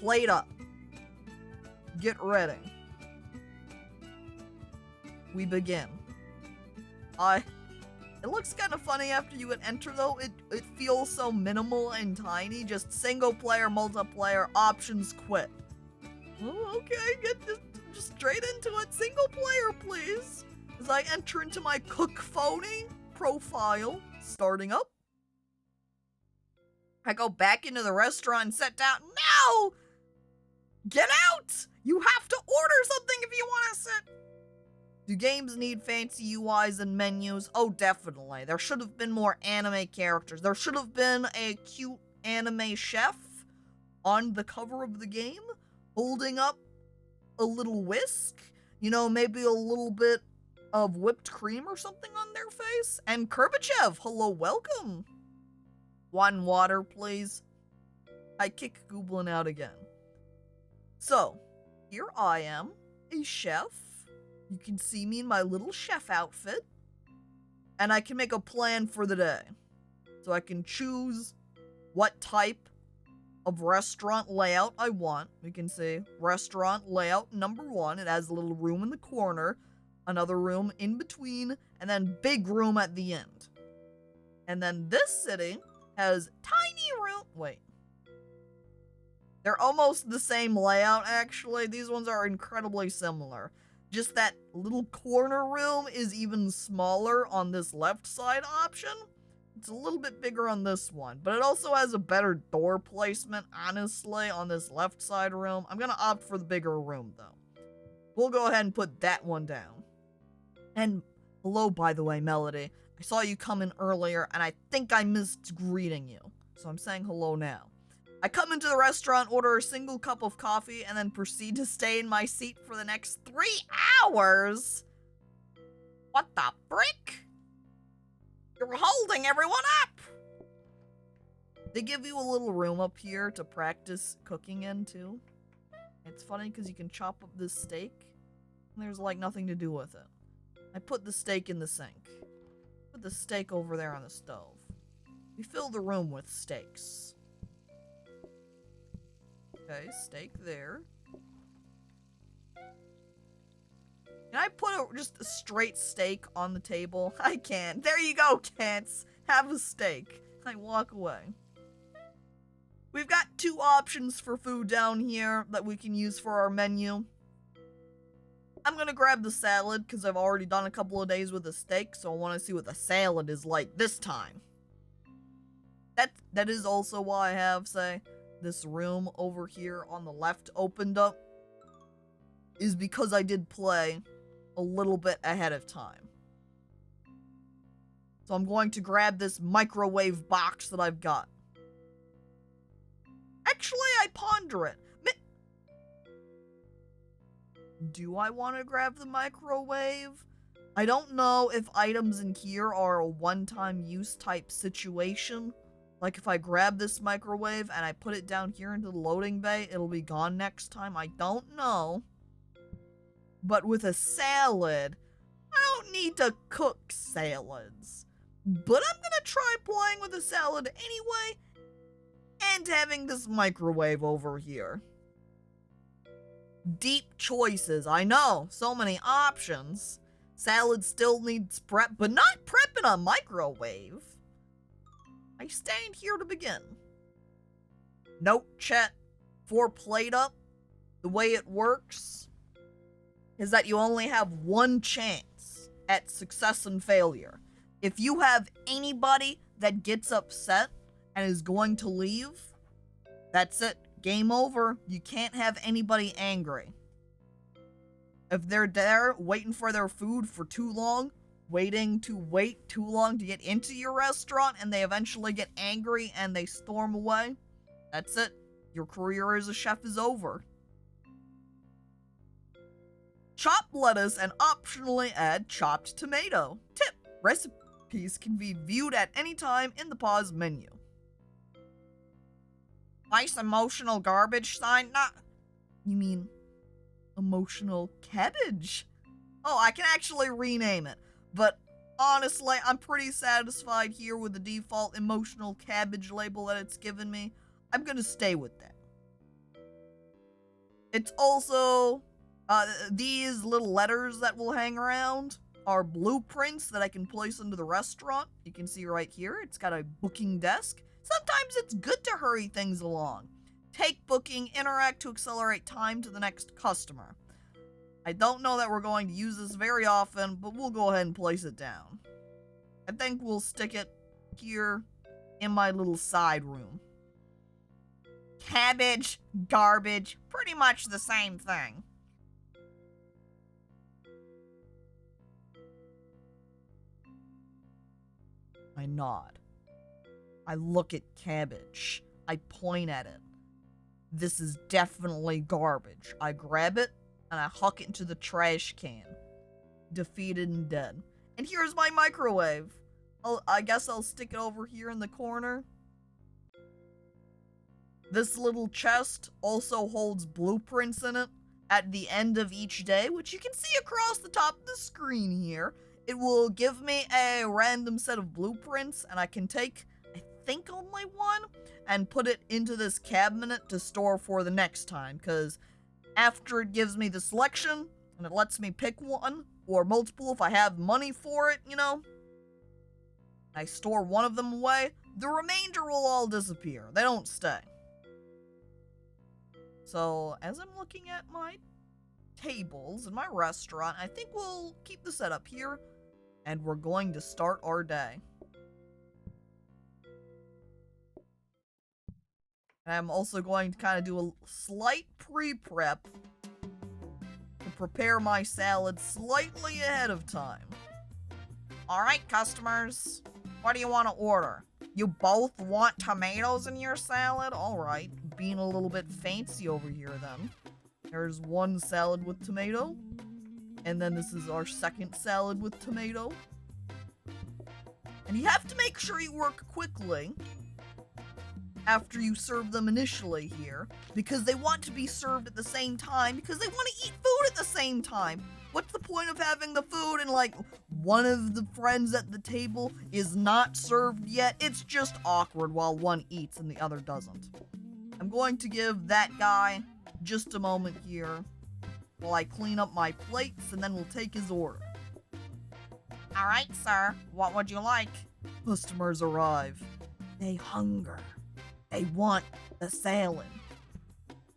PlateUp. Get ready. We begin. It looks kind of funny after you hit enter though. It feels so minimal and tiny. Just single player, multiplayer, options, quit. Oh, okay, get just straight into it. Single player, please. As I enter into my Cacophony profile, starting up. I go back into the restaurant and sit down. No! Get out! You have to order something if you want to sit. Do games need fancy UIs and menus? Oh, definitely. There should have been more anime characters. There should have been a cute anime chef on the cover of the game, holding up a little whisk. You know, maybe a little bit of whipped cream or something on their face. And Kurbachev, hello, welcome. One water, please. I kick Gooblin out again. So, here I am, a chef. You can see me in my little chef outfit. And I can make a plan for the day. So I can choose what type of restaurant layout I want. We can say restaurant layout number 1. It has a little room in the corner, another room in between, and then big room at the end. And then this city has tiny room. Wait. They're almost the same layout, actually. These ones are incredibly similar. Just that little corner room is even smaller on this left side option. It's a little bit bigger on this one, but it also has a better door placement, honestly, on this left side room. I'm gonna opt for the bigger room, though. We'll go ahead and put that one down. And hello, by the way, Melody. I saw you come in earlier, and I think I missed greeting you. So I'm saying hello now. I come into the restaurant, order a single cup of coffee, and then proceed to stay in my seat for the next 3 hours? What the frick? You're holding everyone up! They give you a little room up here to practice cooking in, too. It's funny because you can chop up this steak, and there's, like, nothing to do with it. I put the steak in the sink. Put the steak over there on the stove. We fill the room with steaks. Okay, steak there. Can I put just a straight steak on the table? I can't. There you go, cats. Have a steak. I walk away. We've got 2 options for food down here that we can use for our menu. I'm gonna grab the salad because I've already done a couple of days with the steak, so I want to see what the salad is like this time. That is also why I have, say, this room over here on the left opened up, is because I did play a little bit ahead of time. So I'm going to grab this microwave box that I've got. Actually, I ponder it. Do I want to grab the microwave? I don't know if items in here are a one-time use type situation. Like, if I grab this microwave and I put it down here into the loading bay, it'll be gone next time. I don't know. But with a salad, I don't need to cook salads. But I'm gonna try playing with a salad anyway, and having this microwave over here. Deep choices, I know. So many options. Salad still needs prep, but not prep in a microwave. I stand here to begin. Note, chat, for PlateUp, the way it works is that you only have one chance at success and failure. If you have anybody that gets upset and is going to leave, that's it. Game over. You can't have anybody angry. If they're there waiting for their food for too long, wait too long to get into your restaurant, and they eventually get angry and they storm away, that's it. Your career as a chef is over. Chop lettuce and optionally add chopped tomato. Tip: recipes can be viewed at any time in the pause menu. Nice emotional garbage sign? Not. You mean emotional cabbage? Oh, I can actually rename it. But honestly, I'm pretty satisfied here with the default emotional cabbage label that it's given me. I'm gonna stay with that. It's also, these little letters that will hang around are blueprints that I can place into the restaurant. You can see right here, it's got a booking desk. Sometimes it's good to hurry things along. Take booking, interact to accelerate time to the next customer. I don't know that we're going to use this very often, but we'll go ahead and place it down. I think we'll stick it here in my little side room. Cabbage, garbage, pretty much the same thing. I nod. I look at cabbage. I point at it. This is definitely garbage. I grab it and I huck it into the trash can. Defeated and dead. And here's my microwave. I guess I'll stick it over here in the corner. This little chest also holds blueprints in it at the end of each day, which you can see across the top of the screen here. It will give me a random set of blueprints, and I can take, I think, only one, and put it into this cabinet to store for the next time, because after it gives me the selection, and it lets me pick one, or multiple if I have money for it, you know, I store one of them away, the remainder will all disappear. They don't stay. So, as I'm looking at my tables in my restaurant, I think we'll keep the setup here, and we're going to start our day. And I'm also going to kind of do a slight pre-prep to prepare my salad slightly ahead of time. Alright, customers, what do you want to order? You both want tomatoes in your salad? Alright, being a little bit fancy over here then. There's one salad with tomato. And then this is our second salad with tomato. And you have to make sure you work quickly after you serve them initially here, because they want to be served at the same time, because they want to eat food at the same time. What's the point of having the food and, like, one of the friends at the table is not served yet? It's just awkward while one eats and the other doesn't. I'm going to give that guy just a moment here while I clean up my plates, and then we'll take his order. Alright, sir. What would you like? Customers arrive. They hunger. They want the salad.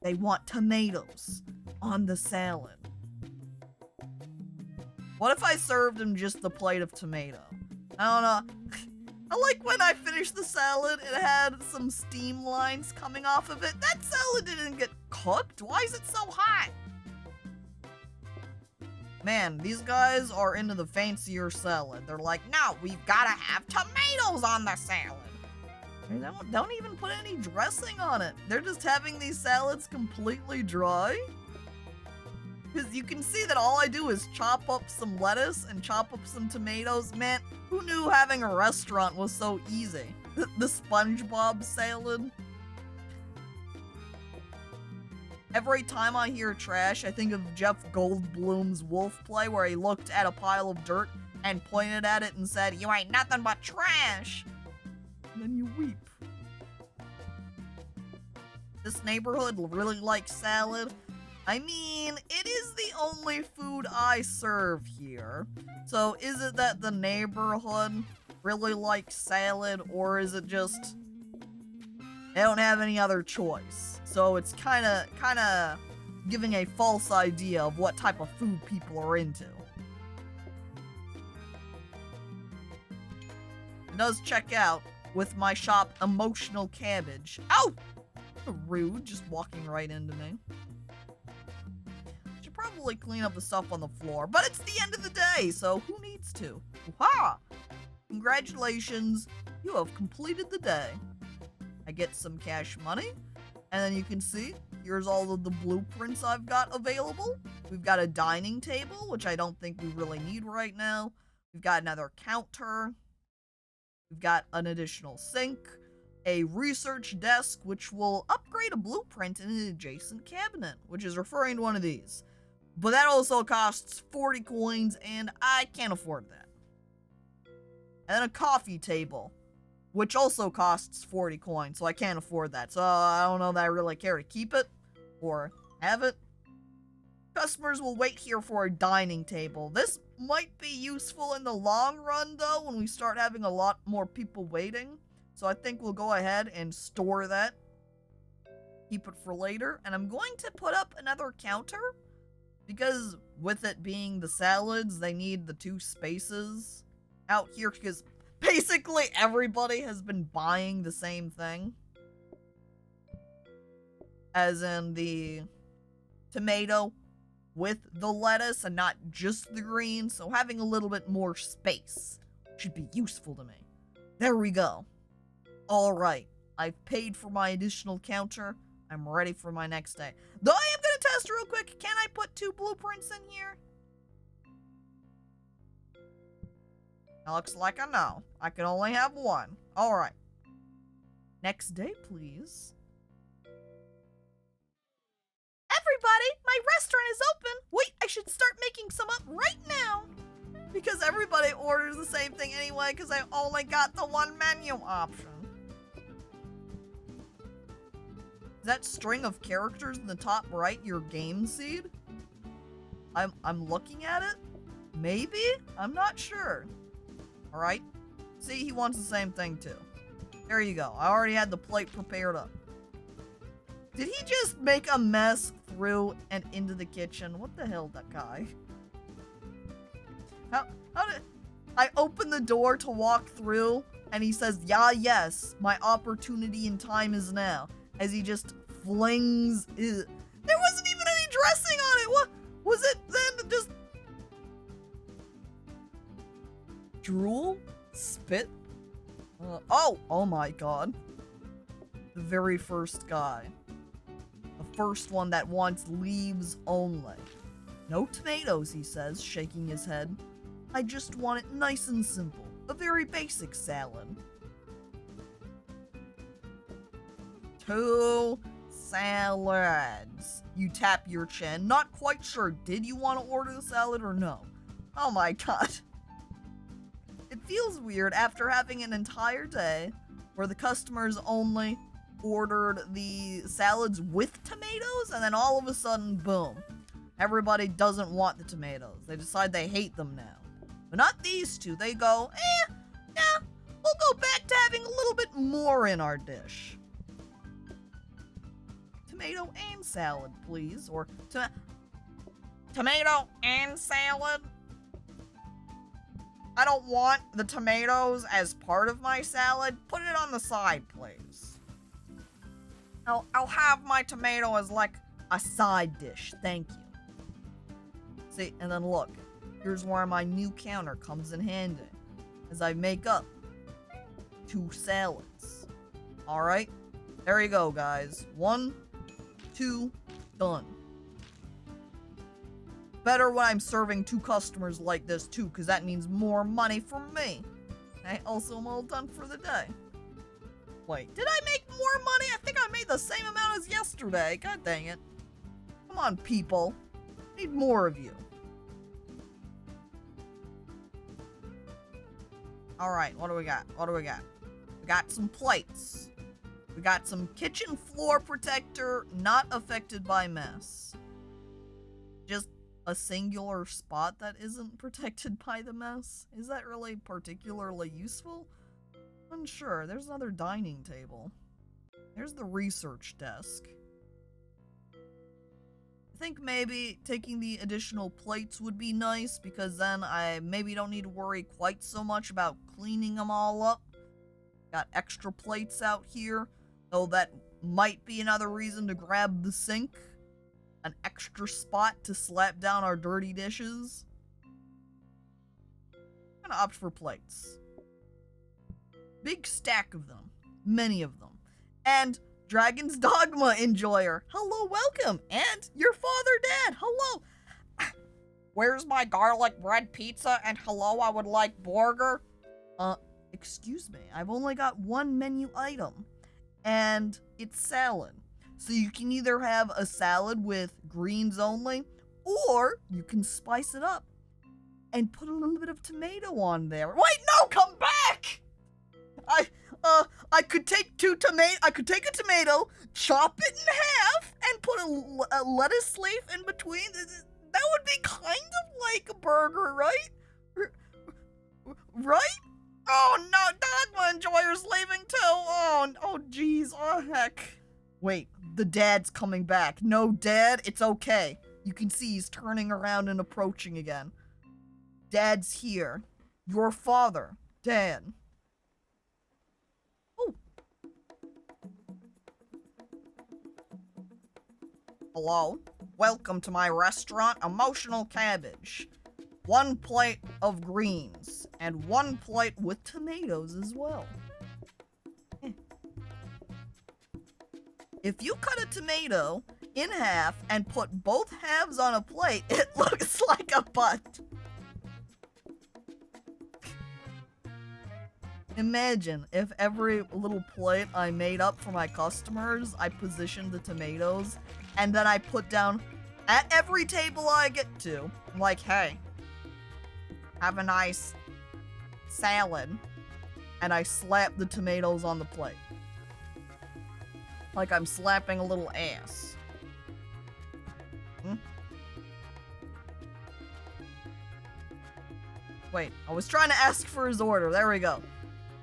They want tomatoes on the salad. What if I served him just the plate of tomato? I don't know. I like when I finished the salad, it had some steam lines coming off of it. That salad didn't get cooked. Why is it so hot? Man, these guys are into the fancier salad. They're like, no, we've got to have tomatoes on the salad. They don't even put any dressing on it. They're just having these salads completely dry. Because you can see that all I do is chop up some lettuce and chop up some tomatoes. Man, who knew having a restaurant was so easy? The SpongeBob salad. Every time I hear trash, I think of Jeff Goldblum's Wolf play where he looked at a pile of dirt and pointed at it and said, "You ain't nothing but trash." And then you weep. This neighborhood really likes salad. I mean, it is the only food I serve here. So is it that the neighborhood really likes salad, or is it just they don't have any other choice? So it's kind of giving a false idea of what type of food people are into. It does check out with my shop, Emotional Cabbage. Oh! Rude, just walking right into me. Should probably clean up the stuff on the floor, but it's the end of the day, so who needs to? Wah! Congratulations, you have completed the day. I get some cash money, and then you can see, here's all of the blueprints I've got available. We've got a dining table, which I don't think we really need right now. We've got another counter. We've got an additional sink. A research desk, which will upgrade a blueprint in an adjacent cabinet, which is referring to one of these. But that also costs 40 coins, and I can't afford that. And then a coffee table, which also costs 40 coins, so I can't afford that. So I don't know that I really care to keep it or have it. Customers will wait here for a dining table. This might be useful in the long run, though, when we start having a lot more people waiting. So I think we'll go ahead and store that. Keep it for later. And I'm going to put up another counter, because with it being the salads, they need the 2 spaces out here, because basically everybody has been buying the same thing. As in the tomato with the lettuce and not just the green, so having a little bit more space should be useful to me. There we go. Alright, I've paid for my additional counter. I'm ready for my next day. Though I am gonna test real quick, can I put 2 blueprints in here? It looks like a no. I can only have 1. Alright. Next day, please. Everybody, my restaurant is open. Wait, I should start making some up right now. Because everybody orders the same thing anyway, because I only got the 1 menu option. Is that string of characters in the top right your game seed? I'm looking at it? Maybe? I'm not sure. Alright. See, he wants the same thing too. There you go. I already had the plate prepared up. Did he just make a mess through and into the kitchen? What the hell, that guy? How did... I opened the door to walk through, and he says, "Yeah, yes, my opportunity and time is now." As he just flings... There wasn't even any dressing on it! What was it then? Just... drool? Spit? Oh my god. The very first guy. The first one that wants leaves only. No tomatoes, he says, shaking his head. I just want it nice and simple. A very basic salad. 2 salads. You tap your chin. Not quite sure. Did you want to order the salad or no? Oh my god. It feels weird after having an entire day where the customers only ordered the salads with tomatoes, and then all of a sudden, boom. Everybody doesn't want the tomatoes. They decide they hate them now. But not these two. They go, yeah, we'll go back to having a little bit more in our dish. Tomato and salad, please. Or tomato and salad? I don't want the tomatoes as part of my salad. Put it on the side, please. I'll have my tomato as like a side dish. Thank you. See, and then look. Here's where my new counter comes in handy. As I make up 2 salads. Alright? There you go, guys. 1, 2, done. Better when I'm serving 2 customers like this, too, because that means more money for me. I also am all done for the day. Wait, did I make more money? I think I made the same amount as yesterday. God dang it. Come on, people. I need more of you. Alright, what do we got? We got some plates. We got some kitchen floor protector, not affected by mess. Just a singular spot that isn't protected by the mess? Is that really particularly useful? Unsure. There's another dining table. There's the research desk. I think maybe taking the additional plates would be nice, because then I maybe don't need to worry quite so much about cleaning them all up. Got extra plates out here, though that might be another reason to grab the sink. An extra spot to slap down our dirty dishes. I'm gonna opt for plates. Big stack of them. Many of them. And Dragon's Dogma enjoyer. Hello, welcome. And your father, Dad. Hello. Where's my garlic bread pizza? And hello, I would like burger. Excuse me. I've only got 1 menu item. And it's salad. So you can either have a salad with greens only, or you can spice it up and put a little bit of tomato on there. Wait, no, come back! I could take I could take a tomato, chop it in half, and put a lettuce leaf in between. That would be kind of like a burger, right? Right? Oh no, Dogma Enjoyer's leaving too. Oh jeez, oh heck. Wait, the dad's coming back. No, Dad, it's okay. You can see he's turning around and approaching again. Dad's here. Your father, Dad. Oh. Hello. Welcome to my restaurant, Emotional Cabbage. 1 plate of greens, and 1 plate with tomatoes as well. If you cut a tomato in half and put both halves on a plate, it looks like a butt. Imagine if every little plate I made up for my customers, I positioned the tomatoes, and then I put down at every table I get to, I'm like, hey, have a nice salad, and I slap the tomatoes on the plate. Like I'm slapping a little ass. Wait, I was trying to ask for his order. There we go.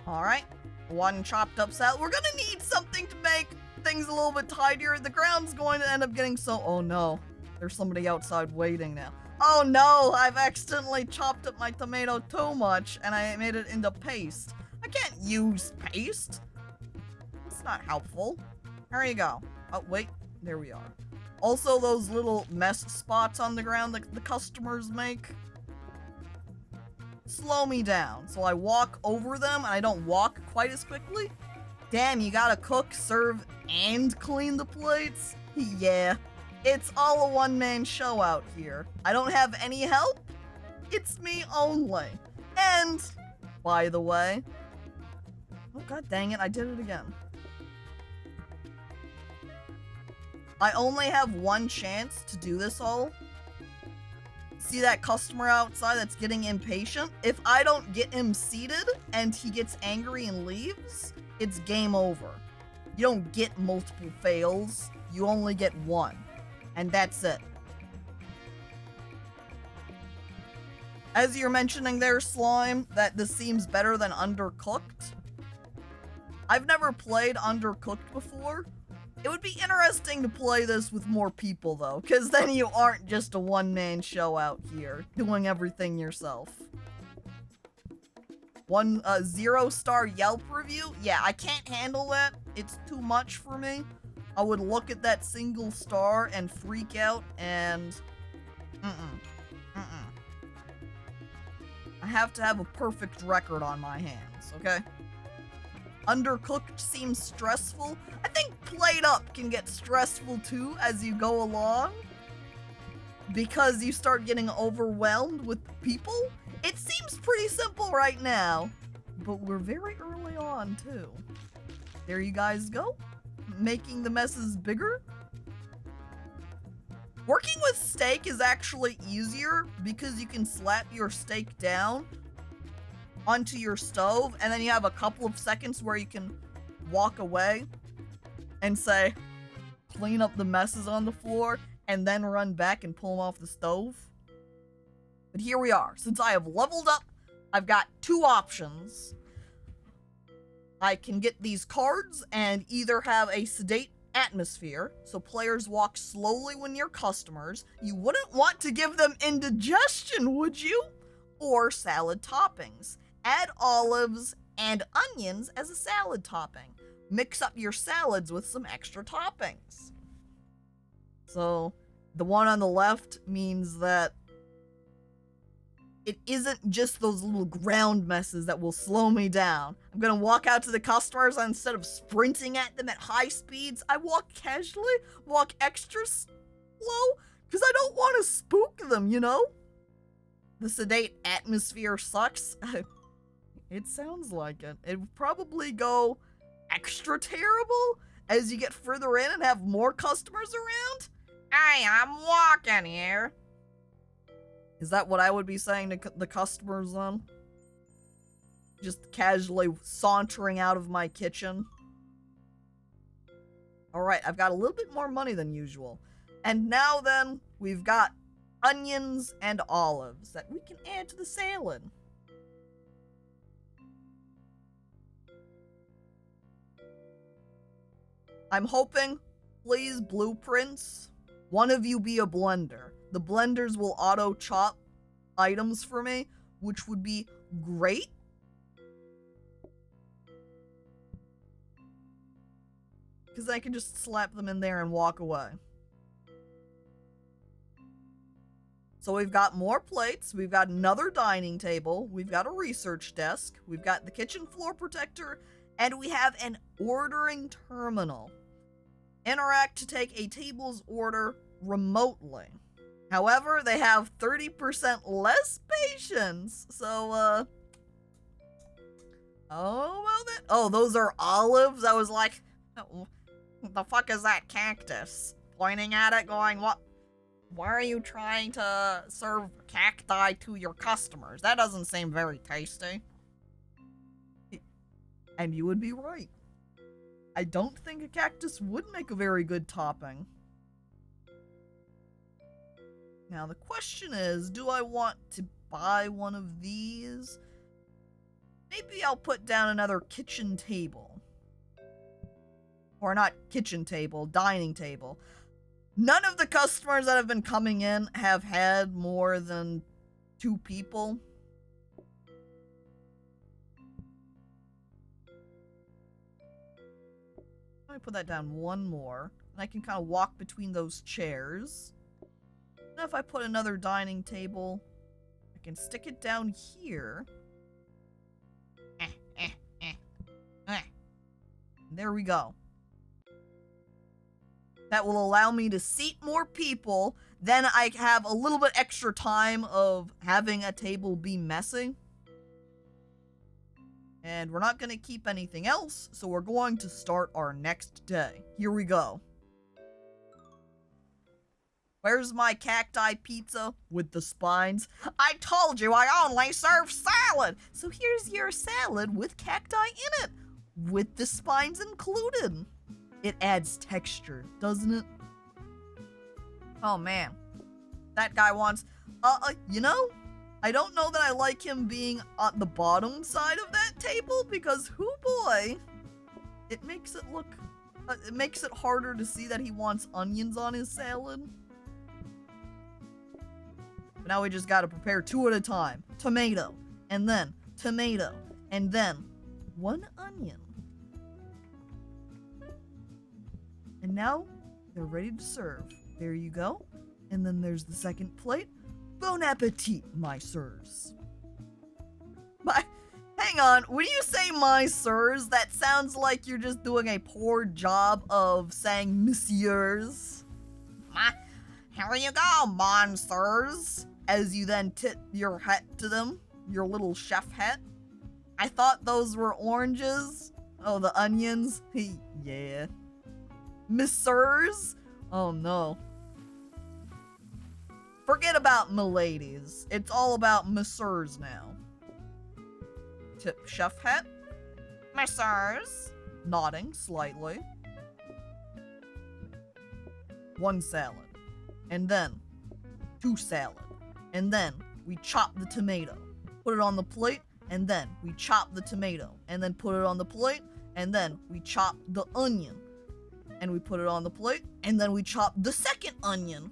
Alright, 1 chopped up salad. We're gonna need something to make things a little bit tidier. The ground's going to end up getting so... Oh no, there's somebody outside waiting now. Oh no, I've accidentally chopped up my tomato too much and I made it into paste. I can't use paste. It's not helpful. There you go. Oh, wait, there we are. Also, those little mess spots on the ground that the customers make slow me down. So I walk over them and I don't walk quite as quickly. Damn, you gotta cook, serve, and clean the plates? Yeah. It's all a one-man show out here. I don't have any help. It's me only. And, by the way... Oh, god dang it, I did it again. I only have 1 chance to do this all. See that customer outside that's getting impatient? If I don't get him seated and he gets angry and leaves, it's game over. You don't get multiple fails. You only get 1. And that's it. As you're mentioning there, Slime, that this seems better than Undercooked. I've never played Undercooked before. It would be interesting to play this with more people, though, because then you aren't just a one-man show out here, doing everything yourself. 1 0-star Yelp review? Yeah, I can't handle that. It's too much for me. I would look at that single star and freak out, and... I have to have a perfect record on my hands, okay? Undercooked seems stressful. I think PlateUp can get stressful too as you go along, because you start getting overwhelmed with people. It seems pretty simple right now, but we're very early on too. There you guys go, making the messes bigger. Working with steak is actually easier because you can slap your steak down onto your stove, and then you have a couple of seconds where you can walk away and say, clean up the messes on the floor, and then run back and pull them off the stove. But here we are. Since I have leveled up, I've got 2 options. I can get these cards and either have a sedate atmosphere, so players walk slowly when you're customers. You wouldn't want to give them indigestion, would you? Or salad toppings. Add olives and onions as a salad topping. Mix up your salads with some extra toppings. So, the one on the left means that it isn't just those little ground messes that will slow me down. I'm gonna walk out to the customers, and instead of sprinting at them at high speeds, I walk casually, walk extra slow, because I don't want to spook them, you know? The sedate atmosphere sucks. It sounds like it. It would probably go extra terrible as you get further in and have more customers around. Hey, I'm walking here. Is that what I would be saying to the customers then? just casually sauntering out of my kitchen. Alright, I've got a little bit more money than usual. And now then, we've got onions and olives that we can add to the salad. I'm hoping, please, blueprints, one of you be a blender. The blenders will auto-chop items for me, which would be great. Because I can just slap them in there and walk away. So we've got more plates, we've got another dining table, we've got a research desk, we've got the kitchen floor protector, and we have an ordering terminal. Interact to take a table's order remotely. However, they have 30% less patience, so, oh, well then. Oh, those are olives? I was like, what the fuck is that cactus? Pointing at it, going, what? Why are you trying to serve cacti to your customers? That doesn't seem very tasty. And you would be right. I don't think a cactus would make a very good topping. Now the question is, do I want to buy one of these? Maybe I'll put down another kitchen table. Or not kitchen table, dining table. None of the customers that have been coming in have had more than 2 people. Let me put that down one more. And I can kind of walk between those chairs. And if I put another dining table, I can stick it down here. There we go. That will allow me to seat more people. Then I have a little bit extra time of having a table be messy. And we're not going to keep anything else, so we're going to start our next day. Here we go. Where's my cacti pizza with the spines? I told you I only serve salad. So here's your salad with cacti in it, with the spines included. It adds texture, doesn't it? Oh man. That guy wants, you know, I don't know that I like him being on the bottom side of that table because, hoo boy, it makes it look, it makes it harder to see that he wants onions on his salad. But now we just gotta prepare 2 at a time. Tomato, and then tomato, and then 1 onion. And now, they're ready to serve. There you go. And then there's the second plate. Bon appetit, my sirs. Hang on, when you say my sirs, that sounds like you're just doing a poor job of saying messieurs. Here you go, mon sirs. As you then tip your hat to them, your little chef hat. I thought those were oranges. Oh, the onions. Yeah. Messieurs? Oh no. Forget about miladies. It's all about messieurs now. Tip chef hat. Messieurs. Nodding slightly. 1 salad. And then 2 salad. And then we chop the tomato. Put it on the plate. And then we chop the tomato. And then put it on the plate. And then we chop the onion. And we put it on the plate, and then we chop the second onion.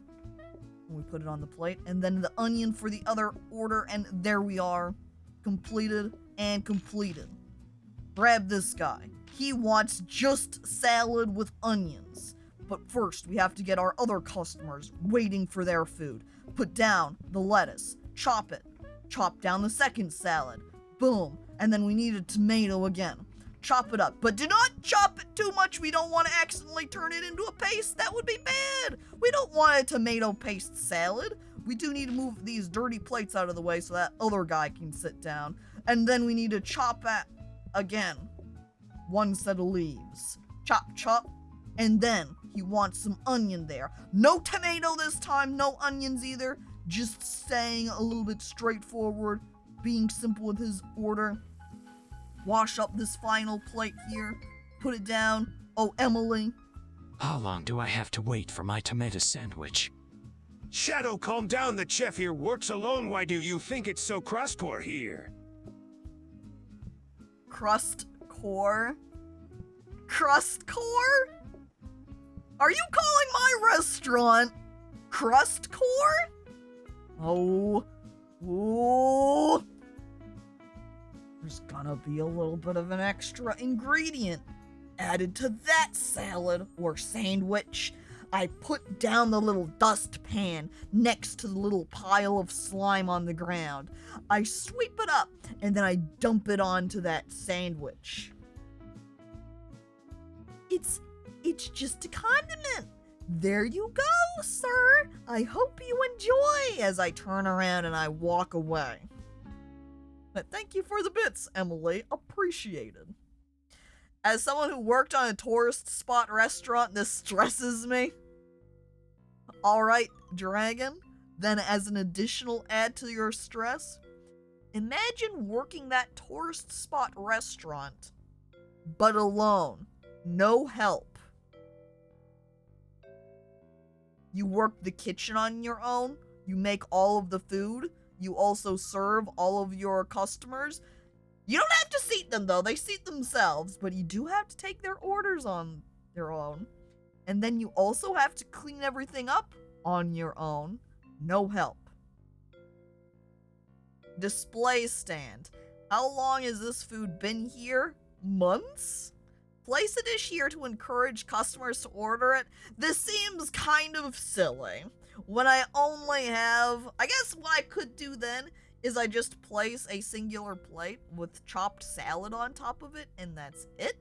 And we put it on the plate, and then the onion for the other order, and there we are. Completed and completed. Grab this guy. He wants just salad with onions. But first, we have to get our other customers waiting for their food. Put down the lettuce. Chop it. Chop down the second salad. Boom. And then we need a tomato again. Chop it up, but do not chop it too much. We don't want to accidentally turn it into a paste. That would be bad. We don't want a tomato paste salad. We do need to move these dirty plates out of the way so that other guy can sit down. And then we need to chop at again. 1 set of leaves. Chop, chop. And then he wants some onion there. No tomato this time, no onions either. Just staying a little bit straightforward, being simple with his order. wash up this final plate here, put it down. Oh, Emily. How long do I have to wait for my tomato sandwich? Shadow, calm down. The chef here works alone. Why do you think it's so crustcore here? Crustcore? Crustcore? Are you calling my restaurant Crustcore? Oh. Ooh. There's gonna be a little bit of an extra ingredient added to that salad or sandwich. I put down the little dustpan next to the little pile of slime on the ground. I sweep it up and then I dump it onto that sandwich. It's just a condiment. There you go, sir. I hope you enjoy, as I turn around and I walk away. But thank you for the bits, Emily. Appreciated. As someone who worked on a tourist spot restaurant, this stresses me. Alright, Dragon. Then as an additional add to your stress, imagine working that tourist spot restaurant, but alone. No help. You work the kitchen on your own. You make all of the food. You also serve all of your customers. You don't have to seat them, though. They seat themselves, but you do have to take their orders on your own. And then you also have to clean everything up on your own. No help. Display stand. How long has this food been here? Months? Place a dish here to encourage customers to order it. This seems kind of silly. When I only have... I guess what I could do then is I just place a singular plate with chopped salad on top of it, and that's it.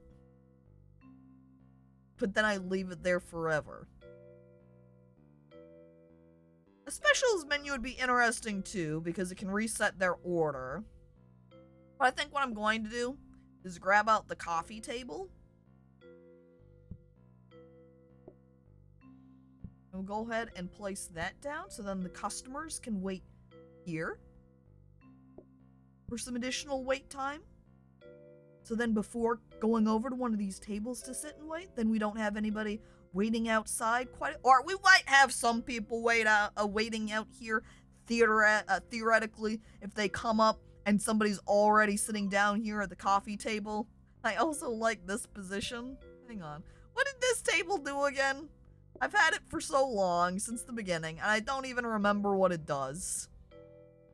But then I leave it there forever. A specials menu would be interesting too, because it can reset their order. But I think what I'm going to do is grab out the coffee table. We'll go ahead and place that down so then the customers can wait here for some additional wait time. So then before going over to one of these tables to sit and wait, then we don't have anybody waiting outside or we might have some people waiting out here theoretically if they come up and somebody's already sitting down here at the coffee table. I also like this position. Hang on. What did this table do again? I've had it for so long, since the beginning, and I don't even remember what it does.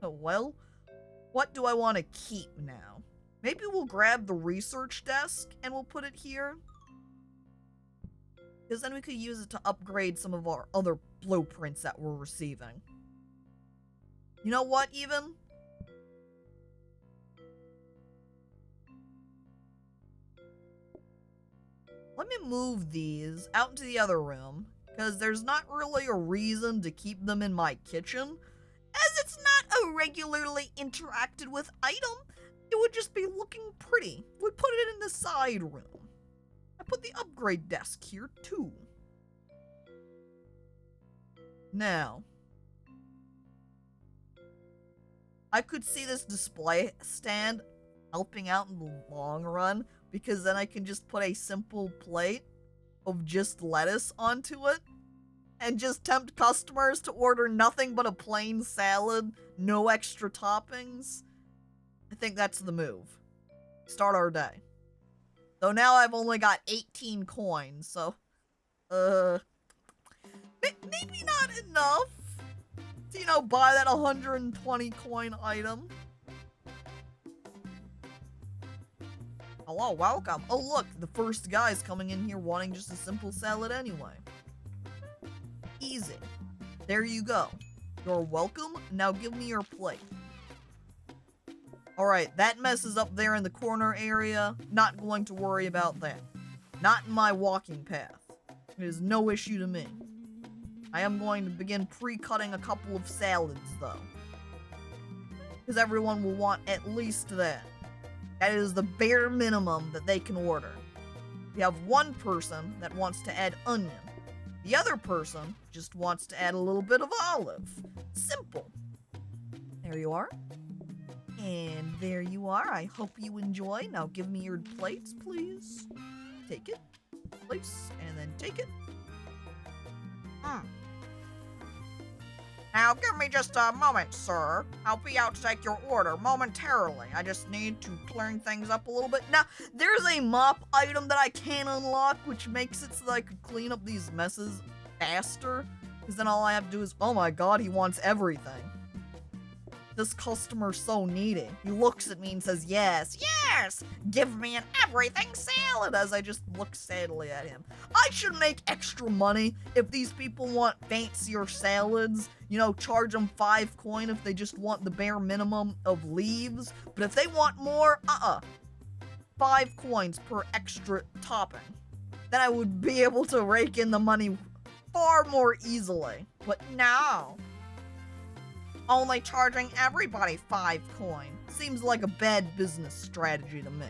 Oh, well, what do I want to keep now? Maybe we'll grab the research desk and we'll put it here. Because then we could use it to upgrade some of our other blueprints that we're receiving. You know what, even? Let me move these out into the other room, because there's not really a reason to keep them in my kitchen, as it's not a regularly interacted with item. It would just be looking pretty. We put it in the side room. I put the upgrade desk here too. Now, I could see this display stand helping out in the long run, because then I can just put a simple plate of just lettuce onto it and just tempt customers to order nothing but a plain salad, no extra toppings. I think that's the move. Start our day. Though now I've only got 18 coins, so maybe not enough to, buy that 120 coin item. Hello, welcome. Oh, look, the first guy's coming in here wanting just a simple salad anyway. Easy. There you go. You're welcome. Now give me your plate. Alright, that mess is up there in the corner area. Not going to worry about that. Not in my walking path. It is no issue to me. I am going to begin pre-cutting a couple of salads, though. Because everyone will want at least that. That is the bare minimum that they can order. We have one person that wants to add onion. The other person just wants to add a little bit of olive. Simple. There you are. And there you are. I hope you enjoy. Now give me your plates, please. Take it, place, and then take it. Now give me just a moment, sir. I'll be out to take your order momentarily. I just need to clear things up a little bit. Now, there's a mop item that I can unlock, which makes it so that I could clean up these messes faster. Because then all I have to do is, oh my god, he wants everything. This customer's so needy. He looks at me and says, yes, yes, give me an everything salad, as I just look sadly at him. I should make extra money if these people want fancier salads. You know, charge them 5 coin if they just want the bare minimum of leaves. But if they want more, 5 coins per extra topping. Then I would be able to rake in the money far more easily. But no. Only charging everybody 5 coin. Seems like a bad business strategy to me.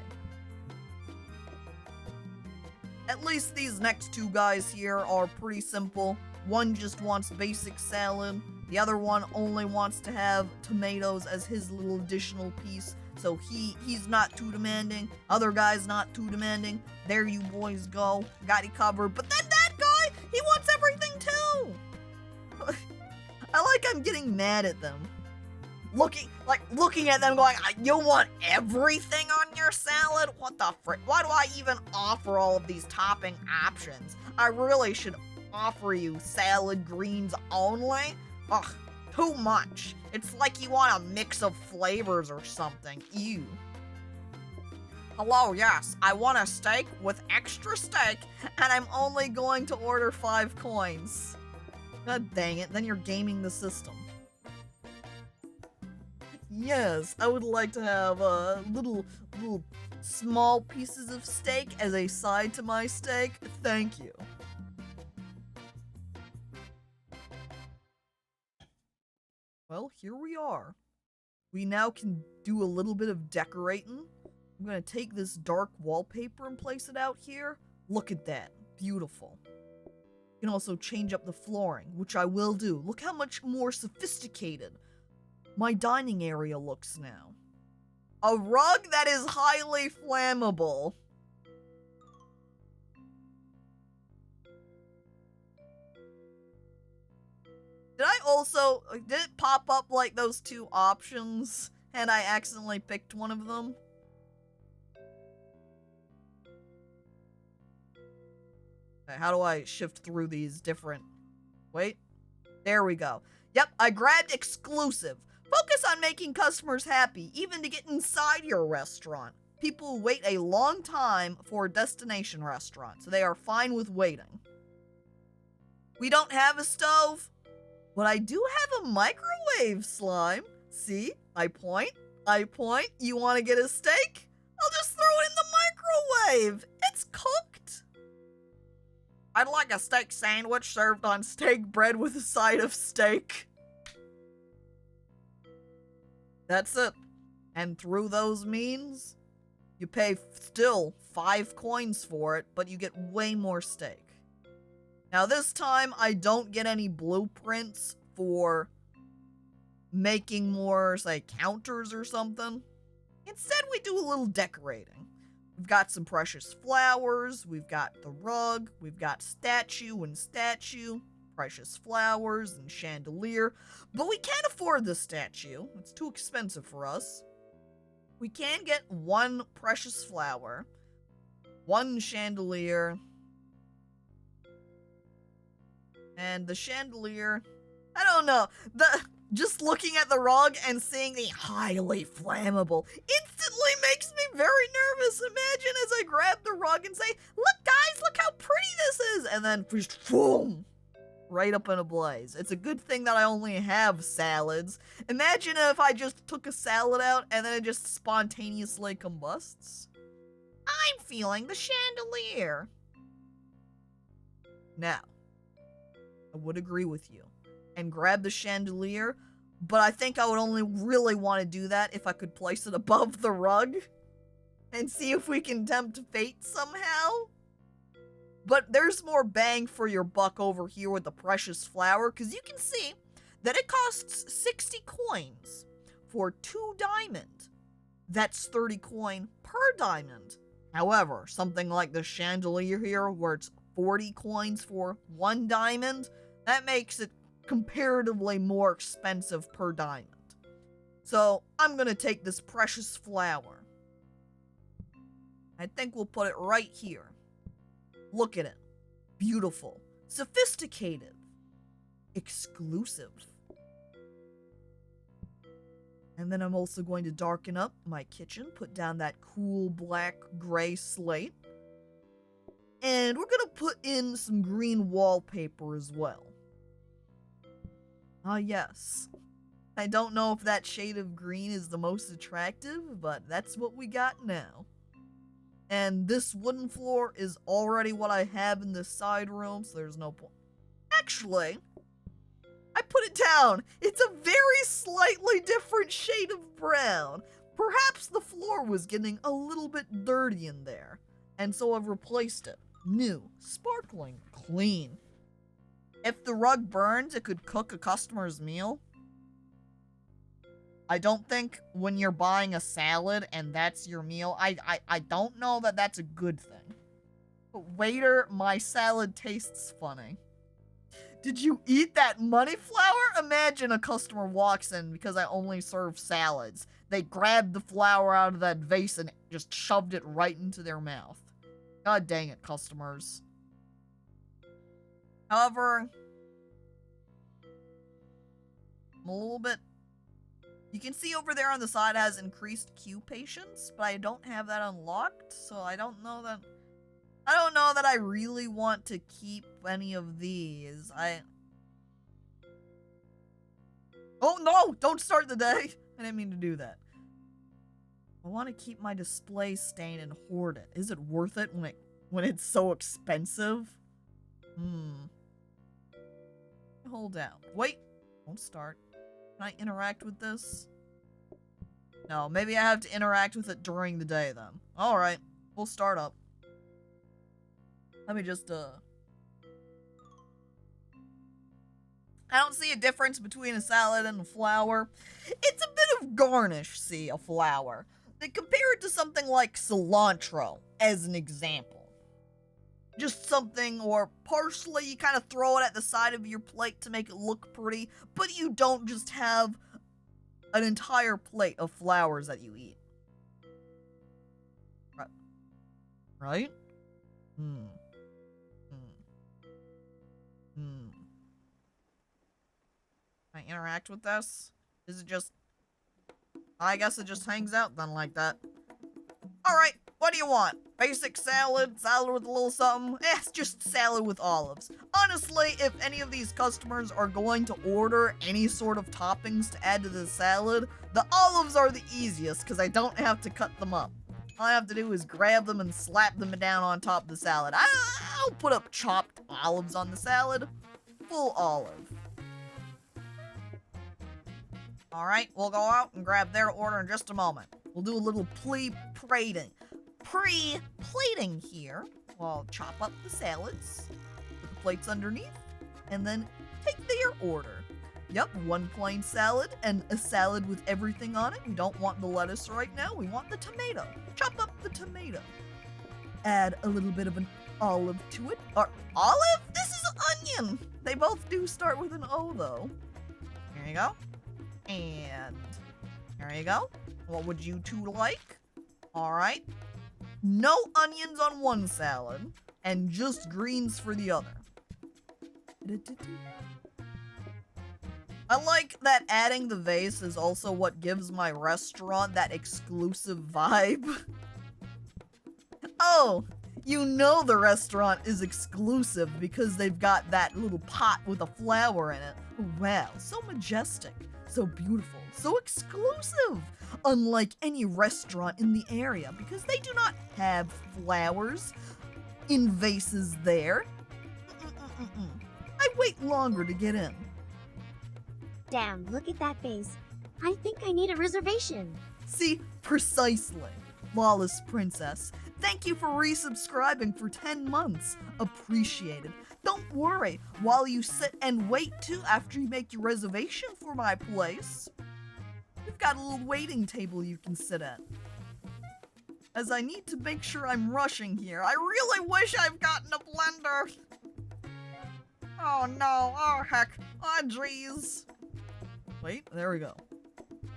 At least these next 2 guys here are pretty simple. One just wants basic salad. The other one only wants to have tomatoes as his little additional piece. So he's not too demanding. Other guy's not too demanding. There you boys go. Got it covered. But then that guy, he wants everything too. I like I'm getting mad at them. Looking at them going, you want everything on your salad? What the frick? Why do I even offer all of these topping options? I really should offer you salad greens only? Ugh, too much. It's like you want a mix of flavors or something. Ew. Hello, yes, I want a steak with extra steak, and I'm only going to order 5 coins. God dang it, then you're gaming the system. Yes, I would like to have little small pieces of steak as a side to my steak. Thank you. Well, here we are. We now can do a little bit of decorating. I'm gonna take this dark wallpaper and place it out here. Look at that. Beautiful. You can also change up the flooring, which I will do. Look how much more sophisticated my dining area looks now. A rug that is highly flammable. Did it pop up like those 2 options and I accidentally picked one of them? Okay, how do I shift through these different... Wait. There we go. Yep, I grabbed exclusive. Focus on making customers happy, even to get inside your restaurant. People wait a long time for a destination restaurant, so they are fine with waiting. We don't have a stove, but I do have a microwave, Slime. See? I point. You want to get a steak? I'll just throw it in the microwave. It's cooked. I'd like a steak sandwich served on steak bread with a side of steak. That's it. And through those means, you pay still 5 coins for it, but you get way more steak. Now this time, I don't get any blueprints for making more, say, counters or something. Instead, we do a little decorating. We've got some precious flowers, we've got the rug, we've got statue and statue, precious flowers and chandelier, but we can't afford the statue. It's too expensive for us. We can get 1 precious flower, 1 chandelier, and the chandelier, I don't know, just looking at the rug and seeing the highly flammable instantly makes me very nervous. Imagine as I grab the rug and say, look guys, look how pretty this is, and then just boom, right up in a blaze. It's a good thing that I only have salads. Imagine if I just took a salad out and then it just spontaneously combusts. I'm feeling the chandelier. Now, I would agree with you and grab the chandelier, but I think I would only really want to do that if I could place it above the rug and see if we can tempt fate somehow. But there's more bang for your buck over here with the precious flower, because you can see that it costs 60 coins for 2 diamond. That's 30 coin per diamond. However, something like the chandelier here, where it's 40 coins for 1 diamond, that makes it comparatively more expensive per diamond. So, I'm gonna take this precious flower. I think we'll put it right here. Look at it. Beautiful. Sophisticated. Exclusive. And then I'm also going to darken up my kitchen, put down that cool black gray slate. And we're gonna put in some green wallpaper as well. Ah, yes. I don't know if that shade of green is the most attractive, but that's what we got now. And this wooden floor is already what I have in the side room, so there's no point. Actually, I put it down. It's a very slightly different shade of brown. Perhaps the floor was getting a little bit dirty in there, and so I've replaced it. New, sparkling, clean. If the rug burns, it could cook a customer's meal. I don't think when you're buying a salad and that's your meal, I don't know that that's a good thing. But waiter, my salad tastes funny. Did you eat that money flower? Imagine a customer walks in because I only serve salads. They grabbed the flower out of that vase and just shoved it right into their mouth. God dang it, customers. However, I'm a little bit... You can see over there on the side has increased queue patience, but I don't have that unlocked, so I don't know that I really want to keep any of these. Oh no! Don't start the day! I didn't mean to do that. I want to keep my display stain and hoard it. Is it worth it when it's so expensive? Hold down. Wait! Don't start. Can I interact with this? No, maybe I have to interact with it during the day then. Alright, we'll start up. Let me just, I don't see a difference between a salad and a flower. It's a bit of garnish, see, a flower. They compare it to something like cilantro, as an example. Just something, or parsley, you kind of throw it at the side of your plate to make it look pretty, but you don't just have an entire plate of flowers that you eat. Right? Can I interact with this? Is it just... I guess it just hangs out then like that. Alright, what do you want? Basic salad, salad with a little something? It's just salad with olives. Honestly, if any of these customers are going to order any sort of toppings to add to the salad, the olives are the easiest because I don't have to cut them up. All I have to do is grab them and slap them down on top of the salad. I'll put up chopped olives on the salad. Full olive. Alright, we'll go out and grab their order in just a moment. We'll do a little pre-plating here. We'll chop up the salads, put the plates underneath, and then take their order. Yep, 1 plain salad and a salad with everything on it. We don't want the lettuce right now. We want the tomato. Chop up the tomato. Add a little bit of an olive to it. Or olive? This is onion. They both do start with an O though. Here you go. And here you go. What would you two like? Alright. No onions on one salad, and just greens for the other. I like that adding the vase is also what gives my restaurant that exclusive vibe. Oh, you know the restaurant is exclusive because they've got that little pot with a flower in it. Wow, so majestic. So beautiful, so exclusive, unlike any restaurant in the area because they do not have flowers in vases there. I wait longer to get in. Damn, look at that vase. I think I need a reservation. See, precisely. Lawless Princess, thank you for resubscribing for 10 months. Appreciated. Don't worry, while you sit and wait too after you make your reservation for my place, you've got a little waiting table you can sit at. As I need to make sure I'm rushing here. I really wish I've gotten a blender. Oh no, oh heck, oh jeez. Wait, there we go.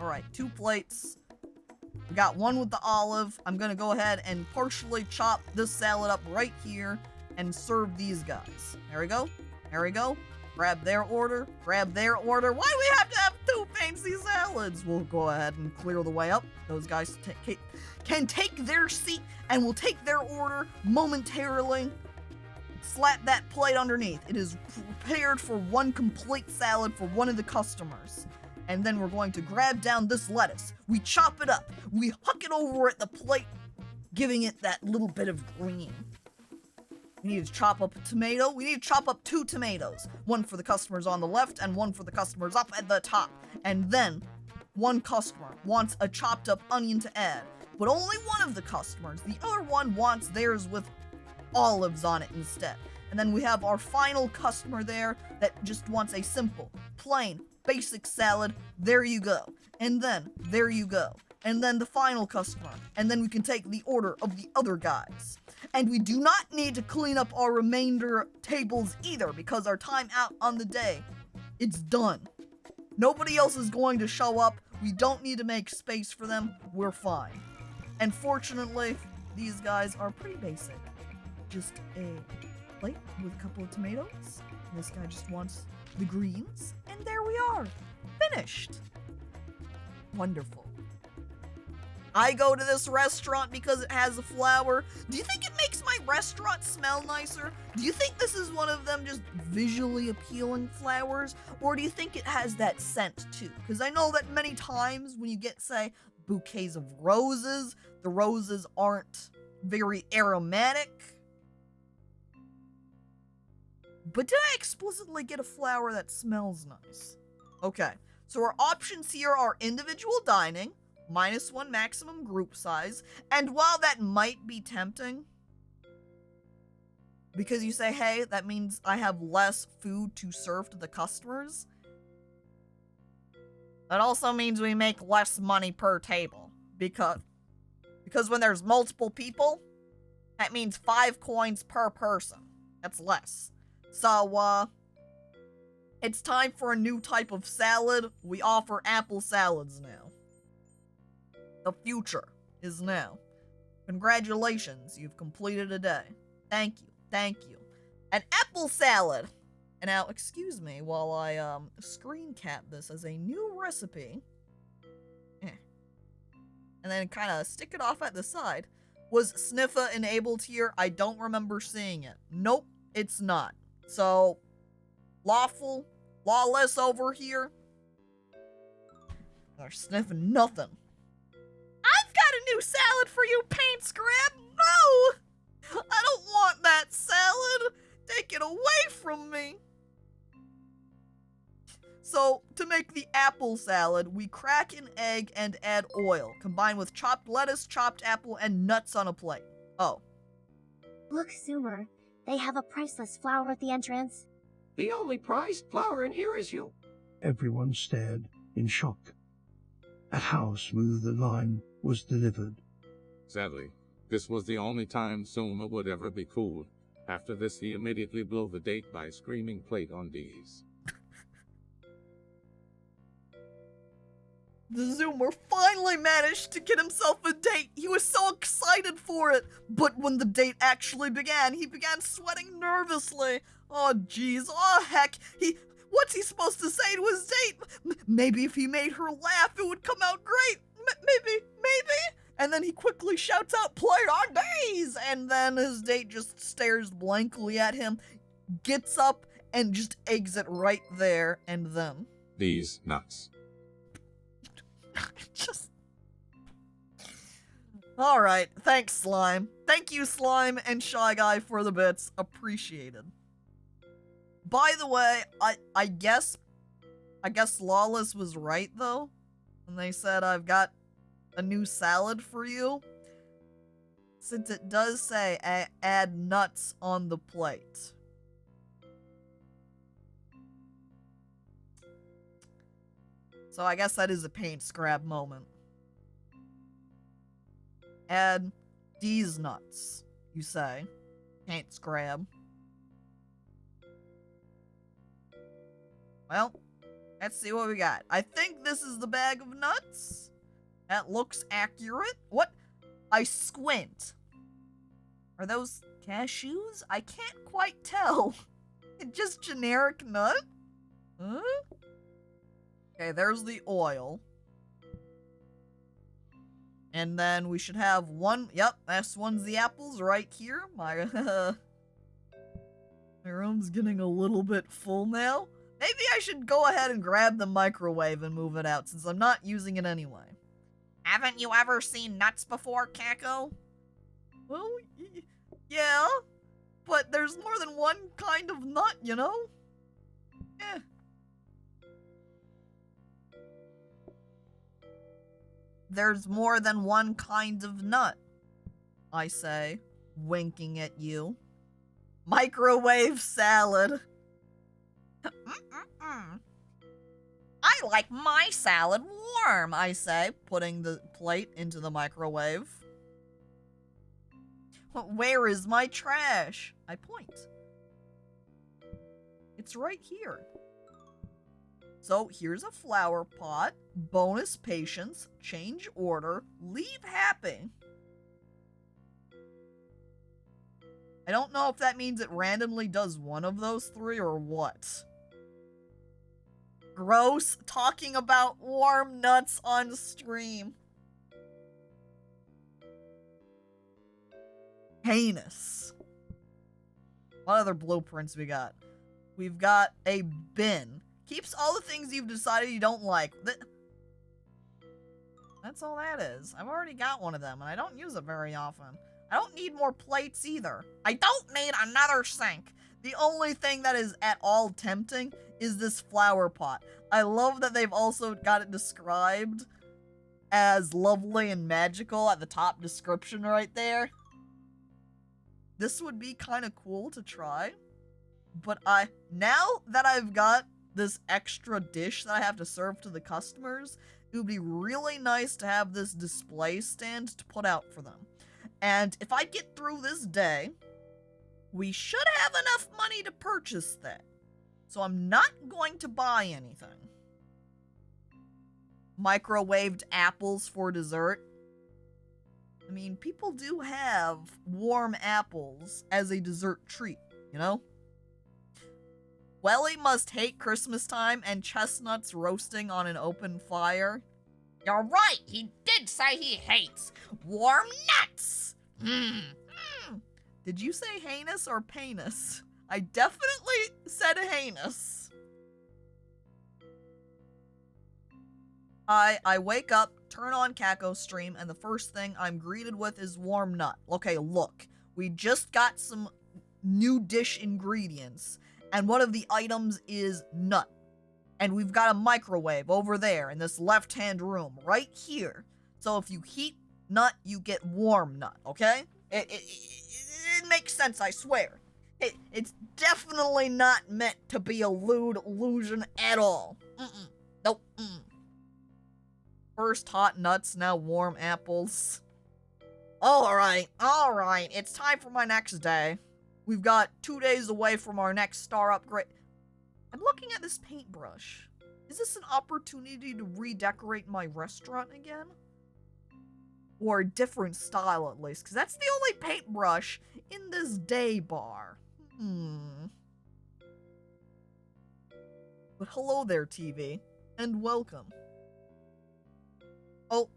Alright, 2 plates. We got one with the olive. I'm gonna go ahead and partially chop this salad up right here and serve these guys. There we go. There we go. Grab their order. Grab their order. Why do we have to have 2 fancy salads? We'll go ahead and clear the way up. Those guys can take their seat and will take their order momentarily. Slap that plate underneath. It is prepared for 1 complete salad for one of the customers. And then we're going to grab down this lettuce. We chop it up. We huck it over at the plate, giving it that little bit of green. We need to chop up a tomato. We need to chop up 2 tomatoes. 1 for the customers on the left and 1 for the customers up at the top. And then 1 customer wants a chopped up onion to add. But only one of the customers. The other one wants theirs with olives on it instead. And then we have our final customer there that just wants a simple, plain, basic salad. There you go. And then, there you go. And then the final customer. And then we can take the order of the other guys. And we do not need to clean up our remainder tables either, because our time out on the day, it's done. Nobody else is going to show up. We don't need to make space for them. We're fine. And fortunately, these guys are pretty basic. Just a plate with a couple of tomatoes. This guy just wants the greens. And there we are. Finished. Wonderful. I go to this restaurant because it has a flower. Do you think it makes my restaurant smell nicer? Do you think this is one of them just visually appealing flowers? Or do you think it has that scent too? Because I know that many times when you get, say, bouquets of roses, the roses aren't very aromatic. But did I explicitly get a flower that smells nice? Okay, so our options here are individual dining, -1 maximum group size, and while that might be tempting, because you say, hey, that means I have less food to serve to the customers, that also means we make less money per table, because when there's multiple people, that means 5 coins per person. That's less. So, it's time for a new type of salad. We offer apple salads now. The future is now. Congratulations, you've completed a day. Thank you, thank you. An apple salad! And now, excuse me while I, screen cap this as a new recipe. And then kind of stick it off at the side. Was Sniffa enabled here? I don't remember seeing it. Nope, it's not. So, lawful, lawless over here. They're sniffing nothing. I've got a new salad for you, Paint Scrap! No! I don't want that salad! Take it away from me! So, to make the apple salad, we crack an egg and add oil, combined with chopped lettuce, chopped apple, and nuts on a plate. Oh. Look, Zoomer. They have a priceless flower at the entrance. The only prized flower in here is you. Everyone stared in shock at how smooth the line was delivered. Sadly, this was the only time Zoomer would ever be fooled. After this, he immediately blew the date by screaming plate on D's. The Zoomer finally managed to get himself a date. He was so excited for it. But when the date actually began, he began sweating nervously. Oh, jeez. Oh, heck. What's he supposed to say to his date? Maybe if he made her laugh, it would come out great. Maybe. And then he quickly shouts out, "Plate on D's!" And then his date just stares blankly at him, gets up, and just eggs it right there and then. These nuts. Just... Alright, thanks, Slime. Thank you, Slime and Shy Guy, for the bits. Appreciated. By the way, I guess Lawless was right, though. When they said, I've got a new salad for you. Since it does say, add nuts on the plate. So I guess that is a paint scrab moment. Add these nuts, you say. Paint scrab. Well, let's see what we got. I think this is the bag of nuts. That looks accurate. What? I squint. Are those cashews? I can't quite tell. Just generic nut? Huh? Okay, there's the oil. And then we should have one. Yep, this one's the apples right here. My room's getting a little bit full now. Maybe I should go ahead and grab the microwave and move it out since I'm not using it anyway. Haven't you ever seen nuts before, Caco? Well, yeah, but there's more than one kind of nut, you know? Eh. There's more than one kind of nut, I say, winking at you. Microwave salad. I like my salad warm, I say, putting the plate into the microwave. Where is my trash? I point. It's right here. So here's a flower pot, bonus patience, change order, leave happy. I don't know if that means it randomly does one of those three or what. Gross, talking about warm nuts on stream. Heinous. What other blueprints we got? We've got a bin. Keeps all the things you've decided you don't like. That's all that is. I've already got one of them, and I don't use it very often. I don't need more plates either. I don't need another sink. The only thing that is at all tempting is this flower pot. I love that they've also got it described as lovely and magical at the top description right there. This would be kind of cool to try. But now that I've got this extra dish that I have to serve to the customers, it would be really nice to have this display stand to put out for them. And if I get through this day, we should have enough money to purchase that. So I'm not going to buy anything. Microwaved apples for dessert. I mean, people do have warm apples as a dessert treat, you know? Welly must hate Christmas time and chestnuts roasting on an open fire. You're right, he did say he hates warm nuts. Did you say heinous or penis? I definitely said heinous. I wake up, turn on Caco's stream, and the first thing I'm greeted with is warm nut. Okay, look, we just got some new dish ingredients, and one of the items is nut. And we've got a microwave over there in this left-hand room, right here. So if you heat nut, you get warm nut, okay? It makes sense, I swear. It's definitely not meant to be a lewd illusion at all. Nope. First hot nuts, now warm apples. Alright, it's time for my next day. We've got 2 days away from our next star upgrade. I'm looking at this paintbrush. Is this an opportunity to redecorate my restaurant again? Or a different style at least, because that's the only paintbrush in this day bar. But hello there, TV, and welcome. Oh,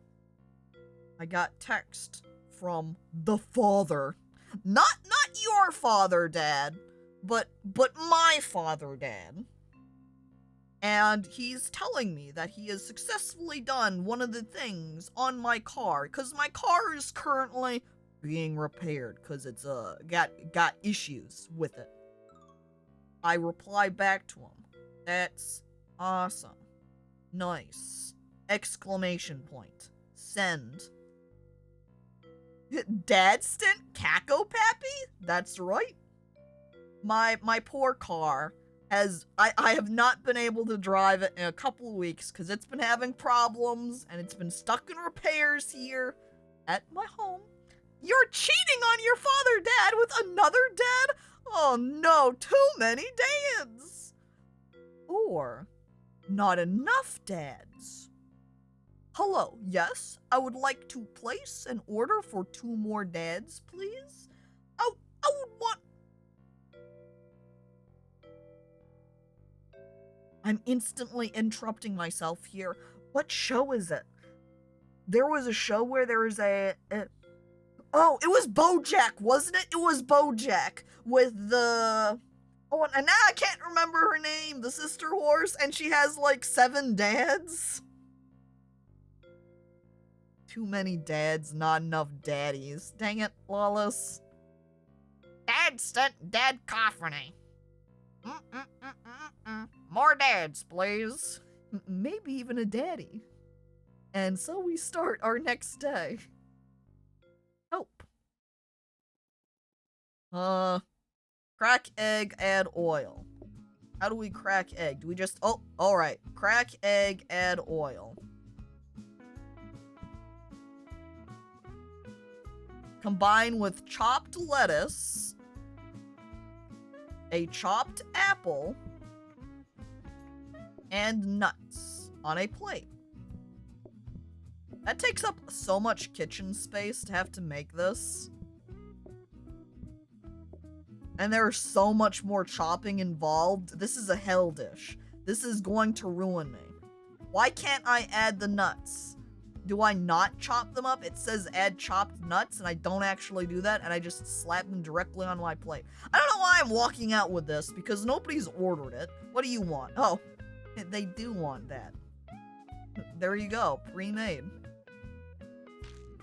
I got text from the father. Not your father, Dad, but my father, Dad. And he's telling me that he has successfully done one of the things on my car, because my car is currently being repaired, because it's got issues with it. I reply back to him. That's awesome. Nice. Exclamation point. Send. Dad stint Caco Pappy? That's right. My poor car as I have not been able to drive it in a couple of weeks because it's been having problems and it's been stuck in repairs here at my home. You're cheating on your father, Dad, with another dad? Oh no, too many dads. Or not enough dads. Hello, yes, I would like to place an order for 2 more dads, please. I would want... I'm instantly interrupting myself here. What show is it? There was a show where there was oh, it was BoJack, wasn't it? It was BoJack with the... Oh, and now I can't remember her name. The sister horse, and she has like 7 dads. Too many dads, not enough daddies. Dang it, Lawless. DistantCacophony. More dads, please. Maybe even a daddy. And so we start our next day. Hope. Crack egg, add oil. How do we crack egg? Do we just... Oh, alright. Crack egg, add oil. Combine with chopped lettuce, a chopped apple, and nuts on a plate. That takes up so much kitchen space to have to make this. And there's so much more chopping involved. This is a hell dish. This is going to ruin me. Why can't I add the nuts? Do I not chop them up? It says add chopped nuts, and I don't actually do that, and I just slap them directly on my plate. I don't know why I'm walking out with this, because nobody's ordered it. What do you want? Oh, they do want that. There you go, pre-made.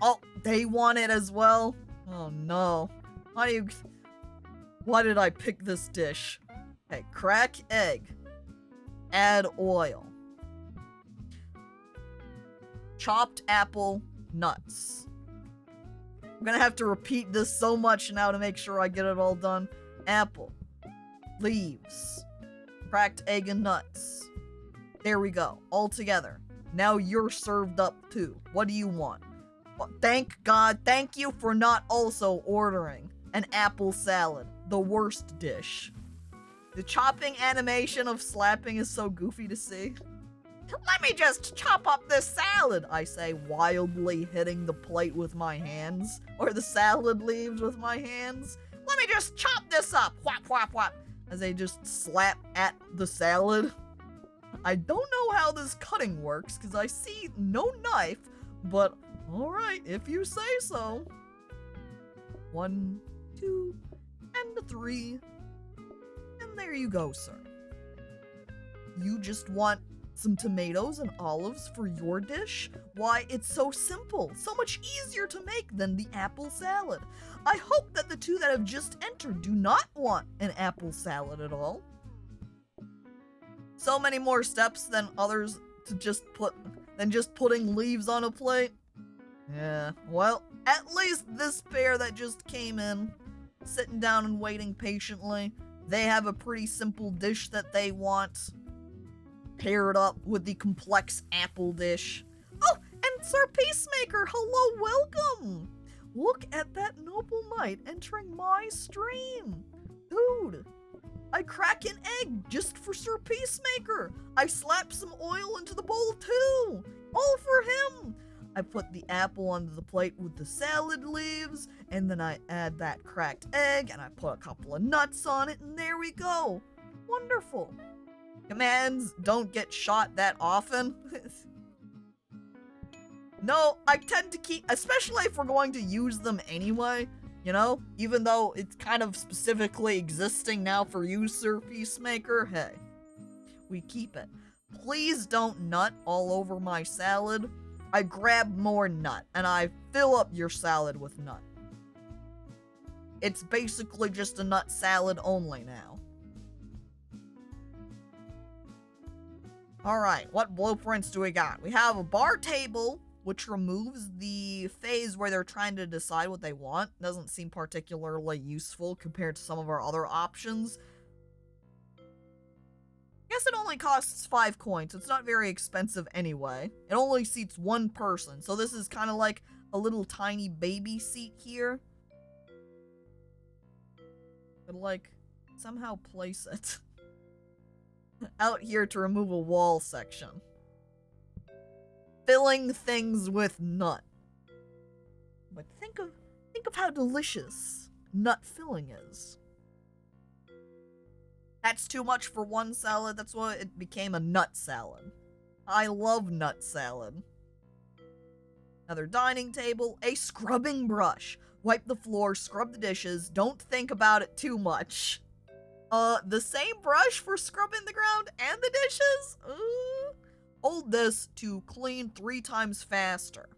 Oh, they want it as well? Oh no. Why did I pick this dish? Okay, crack egg. Add oil. Chopped apple, nuts. I'm gonna have to repeat this so much now to make sure I get it all done. Apple. Leaves. Cracked egg and nuts. There we go. All together. Now you're served up too. What do you want? Well, thank God. Thank you for not also ordering an apple salad. The worst dish. The chopping animation of slapping is so goofy to see. Let me just chop up this salad, I say, wildly hitting the plate with my hands. Or the salad leaves with my hands. Let me just chop this up. Whap, whap, whap. As I just slap at the salad. I don't know how this cutting works, because I see no knife. But, alright, if you say so. 1, 2, and 3. And there you go, sir. You just want some tomatoes and olives for your dish? Why, it's so simple, so much easier to make than the apple salad. I hope that the 2 that have just entered do not want an apple salad at all. So many more steps than others to just putting leaves on a plate. Yeah, well, at least this pair that just came in, sitting down and waiting patiently, they have a pretty simple dish that they want. Paired up with the complex apple dish. Oh, and Sir Peacemaker, hello, welcome! Look at that noble knight entering my stream. Dude, I crack an egg just for Sir Peacemaker. I slap some oil into the bowl too. All for him. I put the apple onto the plate with the salad leaves, and then I add that cracked egg, and I put a couple of nuts on it, and there we go. Wonderful. Commands don't get shot that often. No, I tend to keep, especially if we're going to use them anyway, you know? Even though it's kind of specifically existing now for you, Sir Peacemaker, hey, we keep it. Please don't nut all over my salad. I grab more nut, and I fill up your salad with nut. It's basically just a nut salad only now. Alright, what blueprints do we got? We have a bar table, which removes the phase where they're trying to decide what they want. Doesn't seem particularly useful compared to some of our other options. guess it only costs 5 coins. It's not very expensive anyway. It only seats 1 person. So this is kind of like a little tiny baby seat here. But like, somehow place it out here to remove a wall section. Filling things with nut. But think of how delicious nut filling is. That's too much for one salad. That's why it became a nut salad. I love nut salad. Another dining table, a scrubbing brush. Wipe the floor, scrub the dishes. Don't think about it too much. The same brush for scrubbing the ground and the dishes? Hold this to clean 3 times faster.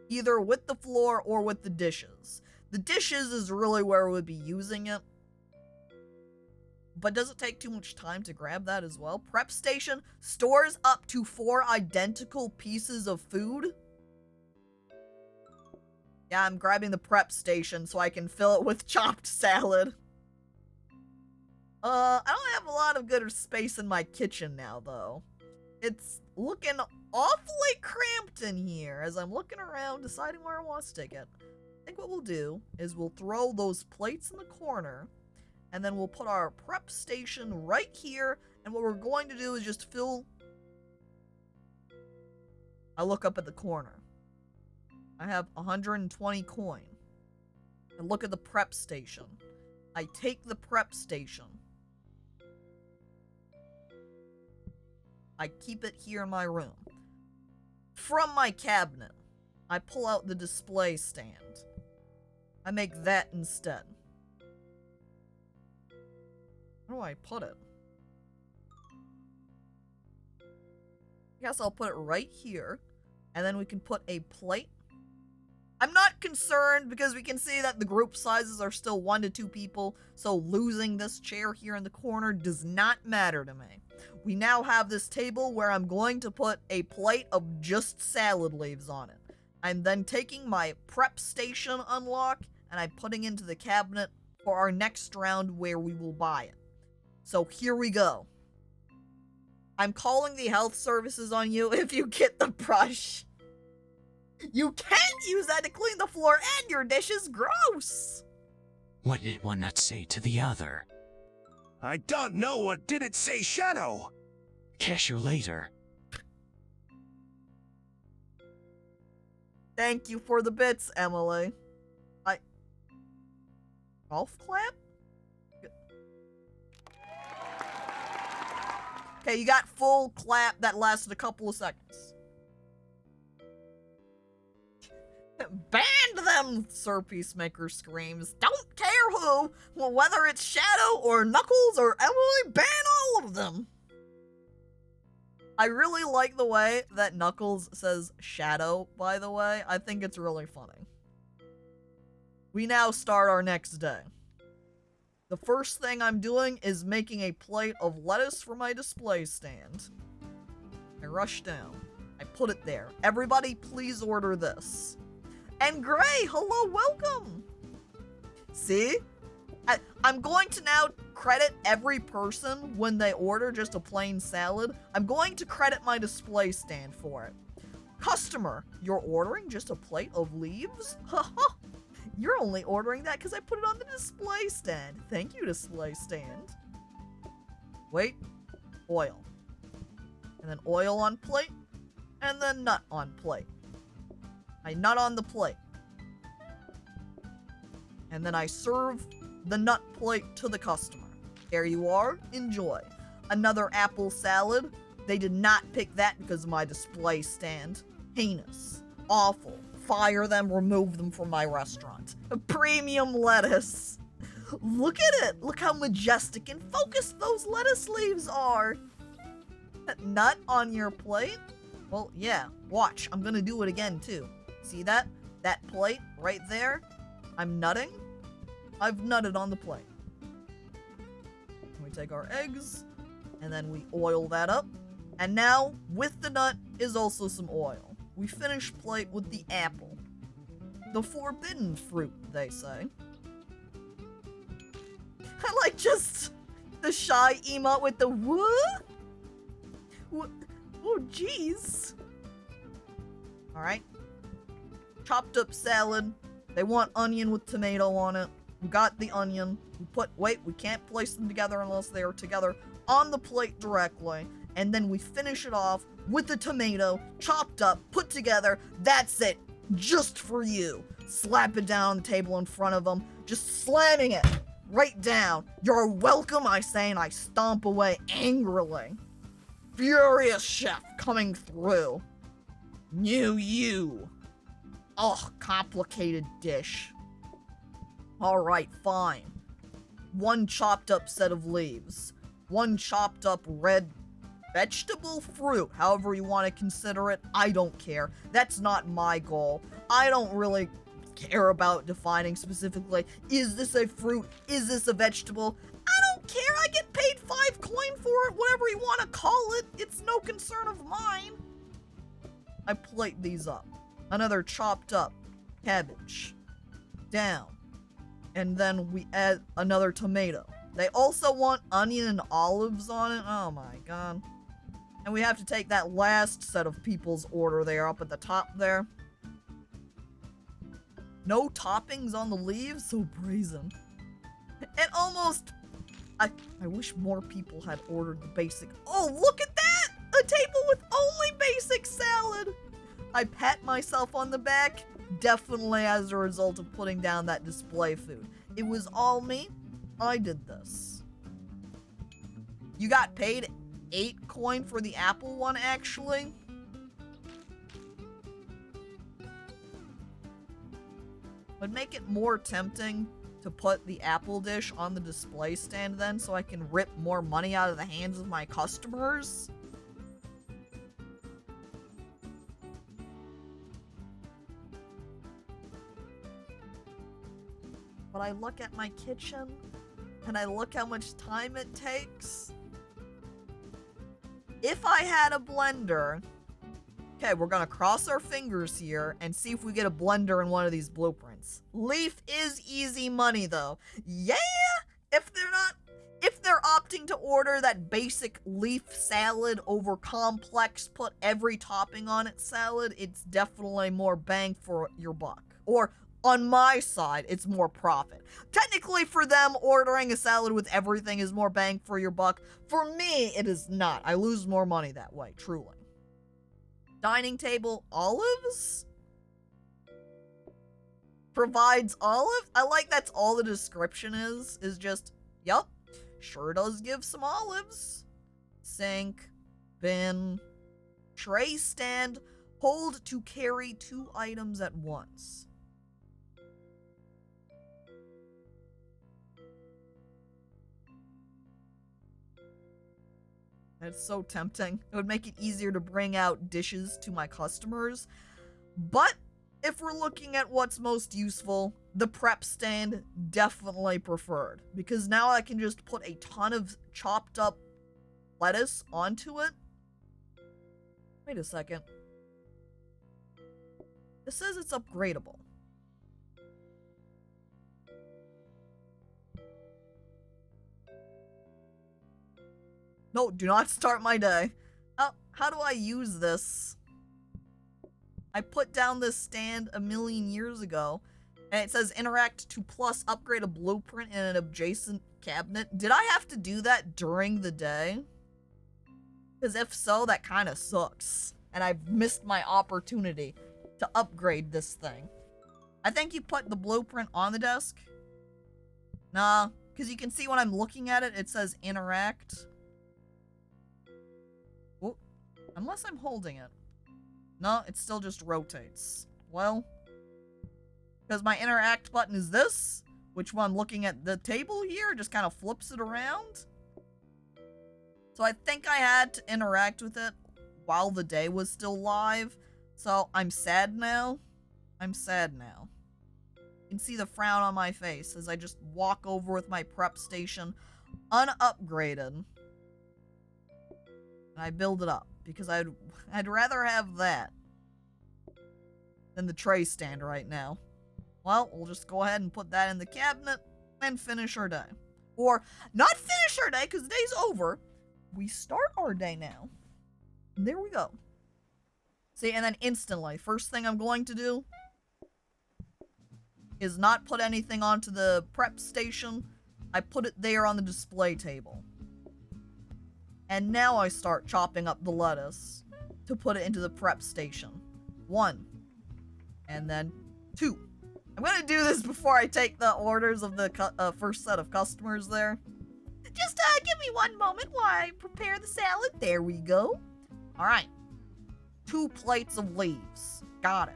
Either with the floor or with the dishes. The dishes is really where we'd be using it. But does it take too much time to grab that as well? Prep station stores up to 4 identical pieces of food. Yeah, I'm grabbing the prep station so I can fill it with chopped salad. I don't have a lot of good space in my kitchen now, though. It's looking awfully cramped in here as I'm looking around, deciding where I want to stick it. I think what we'll do is we'll throw those plates in the corner, and then we'll put our prep station right here, and what we're going to do is just fill... I look up at the corner. I have 120 coin. I look at the prep station. I take the prep station. I keep it here in my room. From my cabinet, I pull out the display stand. I make that instead. Where do I put it? I guess I'll put it right here. And then we can put a plate. I'm not concerned because we can see that the group sizes are still 1 to 2 people. So losing this chair here in the corner does not matter to me. We now have this table where I'm going to put a plate of just salad leaves on it. I'm then taking my prep station unlock and I'm putting into the cabinet for our next round where we will buy it. So here we go. I'm calling the health services on you if you get the brush. You can't use that to clean the floor and your dishes. Gross. What did one not say to the other? I don't know. What did it say, Shadow? Catch you later. Thank you for the bits, Emily. Golf clap? Okay, you got full clap that lasted a couple of seconds. Ban them, Sir Peacemaker screams. Don't care who, well, whether it's Shadow or Knuckles or Emily, ban all of them. I really like the way that Knuckles says Shadow, by the way. I think it's really funny. We now start our next day. The first thing I'm doing is making a plate of lettuce for my display stand. I rush down. I put it there. Everybody, please order this. And Gray, hello, welcome! See? I'm going to now credit every person when they order just a plain salad. I'm going to credit my display stand for it. Customer, you're ordering just a plate of leaves? Haha! You're only ordering that because I put it on the display stand. Thank you, display stand. Wait. Oil. And then oil on plate. And then nut on plate. I nut on the plate. And then I serve the nut plate to the customer. There you are. Enjoy. Another apple salad. They did not pick that because of my display stand. Heinous. Awful. Fire them, remove them from my restaurant. A premium lettuce. Look at it. Look how majestic and focused those lettuce leaves are. That nut on your plate? Well, yeah. Watch. I'm gonna do it again, too. See that? That plate right there? I'm nutting. I've nutted on the plate. We take our eggs, and then we oil that up. And now, with the nut, is also some oil. We finish plate with the apple. The forbidden fruit, they say. I like just The shy emote with the what? Oh, jeez. Alright. Chopped up salad. They want onion with tomato on it. We got the onion. Wait, we can't place them together unless they are together on the plate directly. And then we finish it off with the tomato, chopped up, put together. That's it. Just for you. Slap it down on the table in front of them. Just slamming it right down. You're welcome, I say, and I stomp away angrily. Furious chef coming through. New you. Ugh, complicated dish. Alright, fine. One chopped up set of leaves. One chopped up red vegetable fruit, however you want to consider it. I don't care. That's not my goal. I don't really care about defining specifically, is this a fruit? Is this a vegetable? I don't care. I get paid 5 coin for it, whatever you want to call it. It's no concern of mine. I plate these up. Another chopped up cabbage. Down. And then we add another tomato. They also want onion and olives on it. Oh my god. And we have to take that last set of people's order there up at the top there. No toppings on the leaves? So brazen. And almost... I wish more people had ordered the basic... Oh, look at that! A table with only basic salad! I pat myself on the back, definitely as a result of putting down that display food. It was all me. I did this. You got paid 8 coin for the apple one, actually. Would make it more tempting to put the apple dish on the display stand then, so I can rip more money out of the hands of my customers. But I look at my kitchen, and I look how much time it takes. If I had a blender... Okay, we're gonna cross our fingers here and see if we get a blender in one of these blueprints. Leaf is easy money, though. Yeah! If they're opting to order that basic leaf salad over complex, put every topping on it salad, it's definitely more bang for your buck. Or... on my side, it's more profit. Technically, for them, ordering a salad with everything is more bang for your buck. For me, it is not. I lose more money that way, truly. Dining table, olives? Provides olives? I like that's all the description is just, yup, sure does give some olives. Sink, bin, tray stand, hold to carry 2 items at once. It's so tempting. It would make it easier to bring out dishes to my customers. But if we're looking at what's most useful, the prep stand definitely preferred. Because now I can just put a ton of chopped up lettuce onto it. Wait a second. It says it's upgradable. No, do not start my day. How do I use this? I put down this stand a million years ago, and it says interact to plus upgrade a blueprint in an adjacent cabinet. Did I have to do that during the day? Because if so, that kind of sucks. And I've missed my opportunity to upgrade this thing. I think you put the blueprint on the desk. Nah, because you can see when I'm looking at it, it says interact. Unless I'm holding it. No, it still just rotates. Well, because my interact button is this, which when I'm looking at the table here, just kind of flips it around. So I think I had to interact with it while the day was still live. So I'm sad now. I'm sad now. You can see the frown on my face as I just walk over with my prep station unupgraded. And I build it up. Because I'd rather have that than the tray stand right now. Well, we'll just go ahead and put that in the cabinet and finish our day. Or not finish our day, because the day's over. We start our day now. And there we go. See, and then instantly, first thing I'm going to do is not put anything onto the prep station. I put it there on the display table. And now I start chopping up the lettuce to put it into the prep station. 1. And then 2. I'm gonna do this before I take the orders of the first set of customers there. Just give me one moment while I prepare the salad. There we go. Alright. 2 plates of leaves. Got it.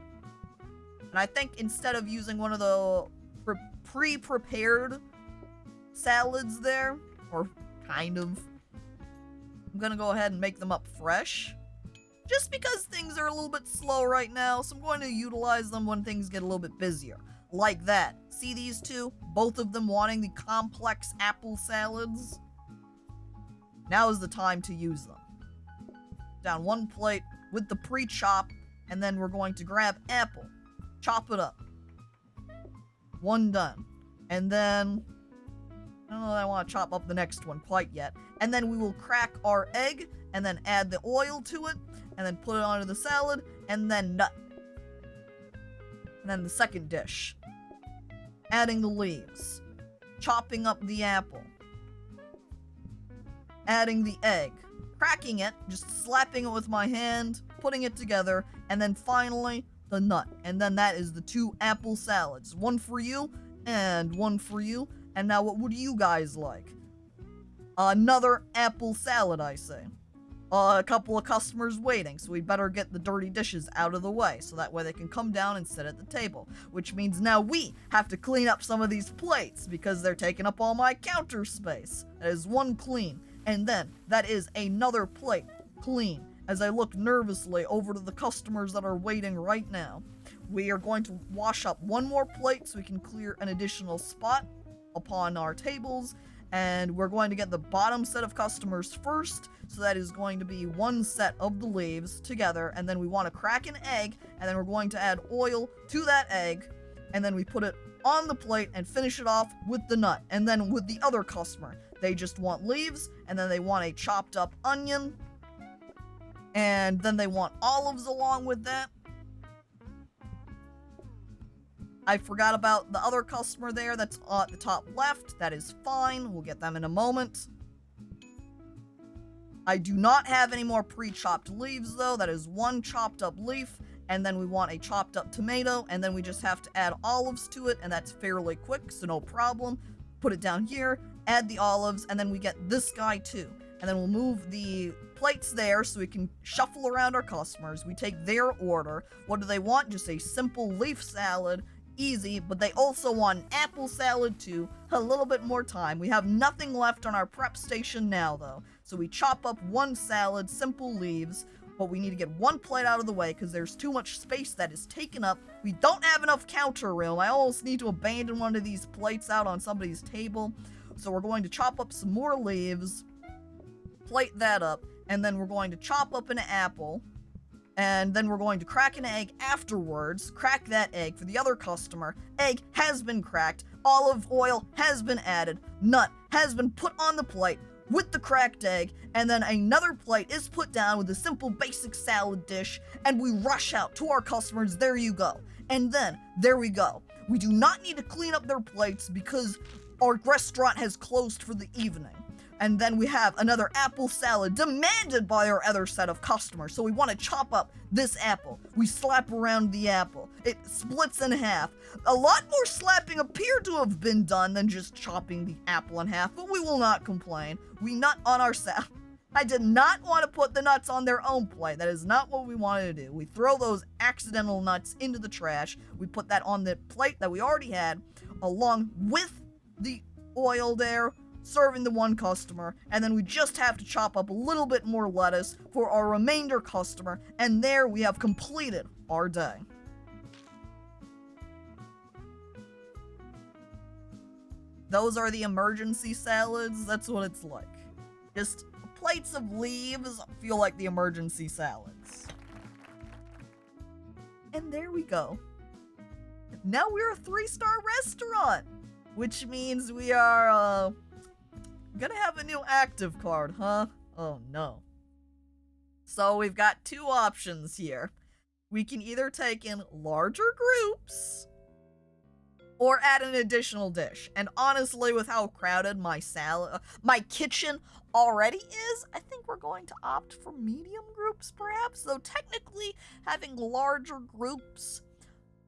And I think instead of using one of the pre-prepared salads there, or kind of, I'm gonna go ahead and make them up fresh. Just because things are a little bit slow right now, so I'm going to utilize them when things get a little bit busier. Like that. See these two? Both of them wanting the complex apple salads. Now is the time to use them. Down 1 plate with the pre-chop, and then we're going to grab apple. Chop it up. 1 done. And then, I don't know that I want to chop up the next one quite yet. And then we will crack our egg, and then add the oil to it, and then put it onto the salad, and then nut. And then the second dish. Adding the leaves. Chopping up the apple. Adding the egg. Cracking it, just slapping it with my hand, putting it together, and then finally, the nut. And then that is the 2 apple salads. 1 for you, and 1 for you. And now what would you guys like? Another apple salad, I say. A couple of customers waiting, so we better get the dirty dishes out of the way, so that way they can come down and sit at the table. Which means now we have to clean up some of these plates, because they're taking up all my counter space. That is 1 clean, and then that is another plate clean, as I look nervously over to the customers that are waiting right now. We are going to wash up 1 more plate so we can clear an additional spot upon our tables, and we're going to get the bottom set of customers first, so that is going to be 1 set of the leaves together, and then we want to crack an egg, and then we're going to add oil to that egg, and then we put it on the plate and finish it off with the nut. And then with the other customer, they just want leaves, and then they want a chopped up onion, and then they want olives along with that. I forgot about the other customer there that's at the top left. That is fine. We'll get them in a moment. I do not have any more pre-chopped leaves, though. That is 1 chopped up leaf, and then we want a chopped up tomato, and then we just have to add olives to it, and that's fairly quick, so no problem. Put it down here, add the olives, and then we get this guy too. And then we'll move the plates there so we can shuffle around our customers. We take their order. What do they want? Just a simple leaf salad. Easy, but they also want an apple salad too. A little bit more time. We have nothing left on our prep station now, though. So we chop up 1 salad, simple leaves, but we need to get 1 plate out of the way because there's too much space that is taken up. We don't have enough counter room. I almost need to abandon one of these plates out on somebody's table. So we're going to chop up some more leaves, plate that up, and then we're going to chop up an apple. And then we're going to crack an egg afterwards. Crack that egg for the other customer. Egg has been cracked. Olive oil has been added. Nut has been put on the plate with the cracked egg. And then another plate is put down with a simple basic salad dish. And we rush out to our customers. There you go. And then, there we go. We do not need to clean up their plates because our restaurant has closed for the evening. And then we have another apple salad demanded by our other set of customers. So we want to chop up this apple. We slap around the apple. It splits in half. A lot more slapping appeared to have been done than just chopping the apple in half, but we will not complain. We nut on our salad. I did not want to put the nuts on their own plate. That is not what we wanted to do. We throw those accidental nuts into the trash. We put that on the plate that we already had, along with the oil there, serving the 1 customer, and then we just have to chop up a little bit more lettuce for our remainder customer, and there we have completed our day. Those are the emergency salads. That's what it's like. Just plates of leaves feel like the emergency salads. And there we go. Now we're a 3-star restaurant, which means we are, Gonna have a new active card, huh? Oh no. So we've got two options here. We can either take in larger groups or add an additional dish. And honestly, with how crowded my kitchen already is, I think we're going to opt for medium groups perhaps, though technically having larger groups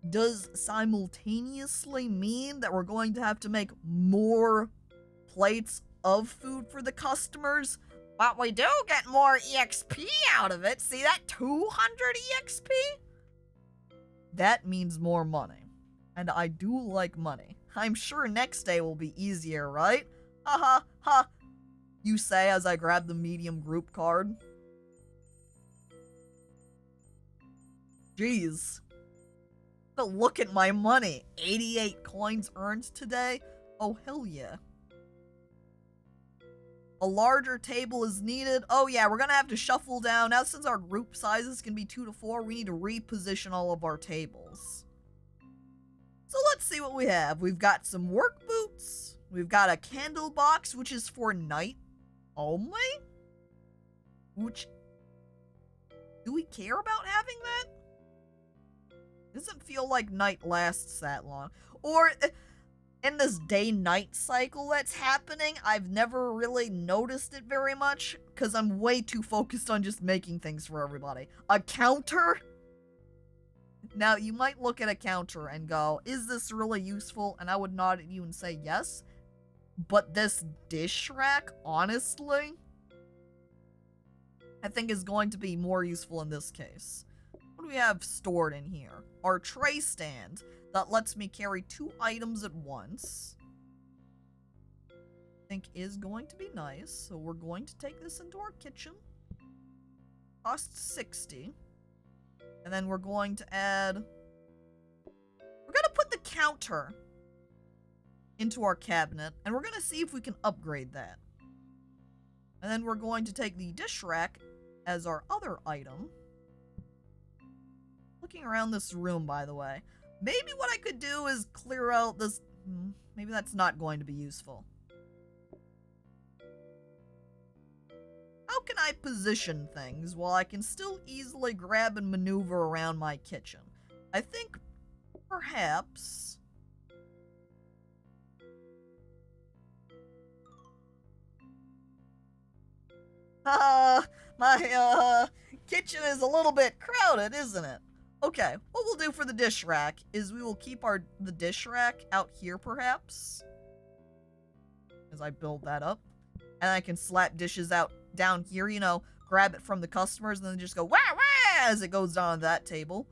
does simultaneously mean that we're going to have to make more plates of food for the customers, but we do get more EXP out of it. See that 200 EXP? That means more money. And I do like money. I'm sure next day will be easier, right? Ha ha ha. You say as I grab the medium group card. Jeez. But look at my money. 88 coins earned today. Oh, hell yeah. A larger table is needed. Oh yeah, we're gonna have to shuffle down. Now since our group sizes can be 2 to 4, we need to reposition all of our tables. So let's see what we have. We've got some work boots. We've got a candle box, which is for night only? Which, do we care about having that? Doesn't feel like night lasts that long. Or in this day-night cycle that's happening, I've never really noticed it very much because I'm way too focused on just making things for everybody. A counter? Now, you might look at a counter and go, is this really useful? And I would nod at you and say yes. But this dish rack, honestly, I think is going to be more useful in this case. What do we have stored in here? Our tray stand that lets me carry 2 items at once. I think is going to be nice. So we're going to take this into our kitchen. Cost 60. And then we're going to add... We're going to put the counter into our cabinet. And we're going to see if we can upgrade that. And then we're going to take the dish rack as our other item. Looking around this room, by the way. Maybe what I could do is clear out this... Maybe that's not going to be useful. How can I position things while I can still easily grab and maneuver around my kitchen? I think perhaps... My kitchen is a little bit crowded, isn't it? Okay, what we'll do for the dish rack is we will keep the dish rack out here, perhaps. As I build that up. And I can slap dishes out down here, you know, grab it from the customers and then just go wah wah as it goes down on that table.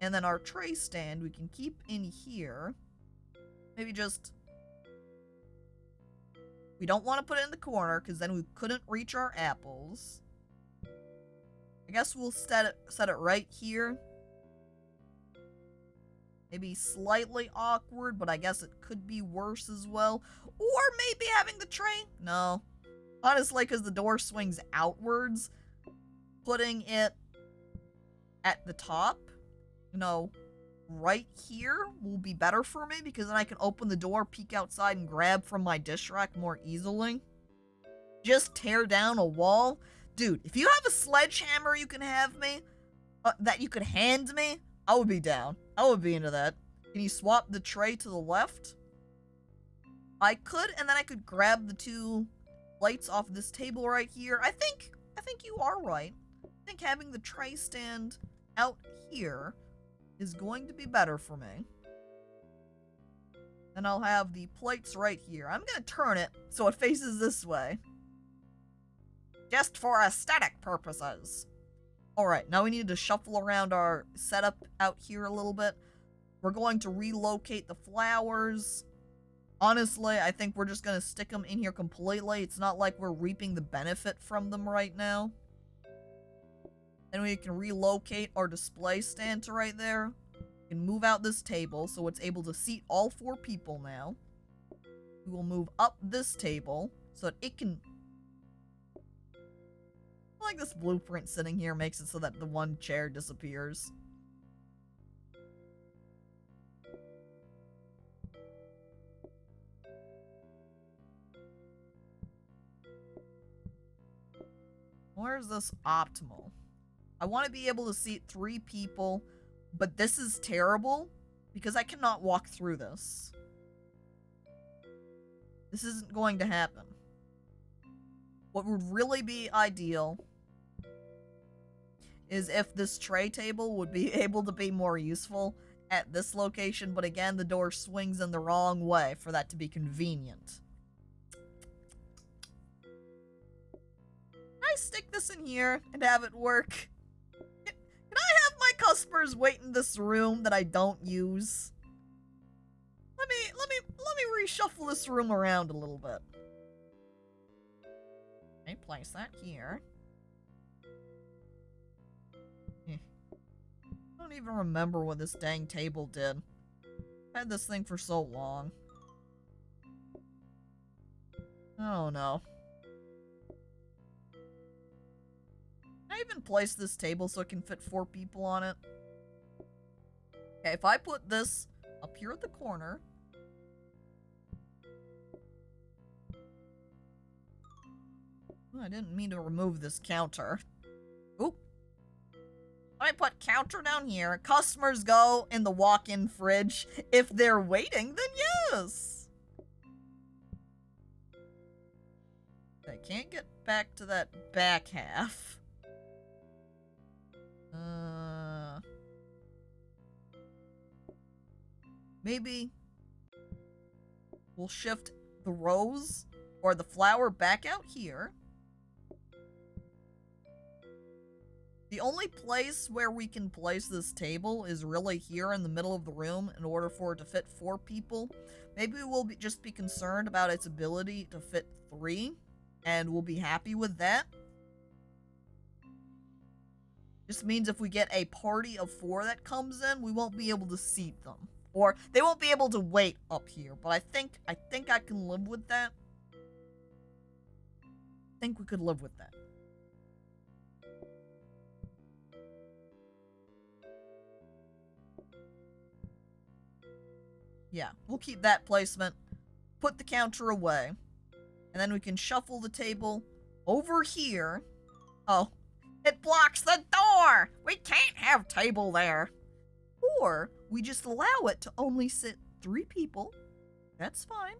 And then our tray stand we can keep in here. Maybe just... We don't want to put it in the corner because then we couldn't reach our apples. I guess we'll set it right here. Maybe slightly awkward, but I guess it could be worse as well. Or maybe having the tray? No. Honestly, because the door swings outwards, putting it at the top, you know, right here will be better for me because then I can open the door, peek outside, and grab from my dish rack more easily. Just tear down a wall. Dude, if you have a sledgehammer you can have me, that you could hand me, I would be down. I would be into that. Can you swap the tray to the left? I could, and then I could grab the 2 plates off this table right here. I think you are right. I think having the tray stand out here is going to be better for me. Then I'll have the plates right here. I'm gonna turn it so it faces this way. Just for aesthetic purposes. Alright, now we need to shuffle around our setup out here a little bit. We're going to relocate the flowers. Honestly, I think we're just going to stick them in here completely. It's not like we're reaping the benefit from them right now. Then we can relocate our display stand to right there. We can move out this table so it's able to seat all 4 people now. We will move up this table so that it can... I like this blueprint sitting here makes it so that the one chair disappears. Where's this optimal? I want to be able to seat 3 people, but this is terrible because I cannot walk through this. This isn't going to happen. What would really be ideal is if this tray table would be able to be more useful at this location, but again, the door swings in the wrong way for that to be convenient. Can I stick this in here and have it work? Can I have my customers wait in this room that I don't use? Let me reshuffle this room around a little bit. Okay, place that here. I don't even remember what this dang table did. I've had this thing for so long. I don't know. Can I even place this table so it can fit 4 people on it? Okay, if I put this up here at the corner. Oh, I didn't mean to remove this counter. Oop. I put counter down here. Customers go in the walk-in fridge. If they're waiting, then yes. I can't get back to that back half. Maybe we'll shift the rose or the flower back out here. The only place where we can place this table is really here in the middle of the room in order for it to fit 4 people. Maybe we'll just be concerned about its ability to fit 3, and we'll be happy with that. Just means if we get a party of 4 that comes in, we won't be able to seat them. Or they won't be able to wait up here, but I think I can live with that. I think we could live with that. Yeah, we'll keep that placement, put the counter away, and then we can shuffle the table over here. Oh, it blocks the door! We can't have table there. Or we just allow it to only sit 3 people. That's fine.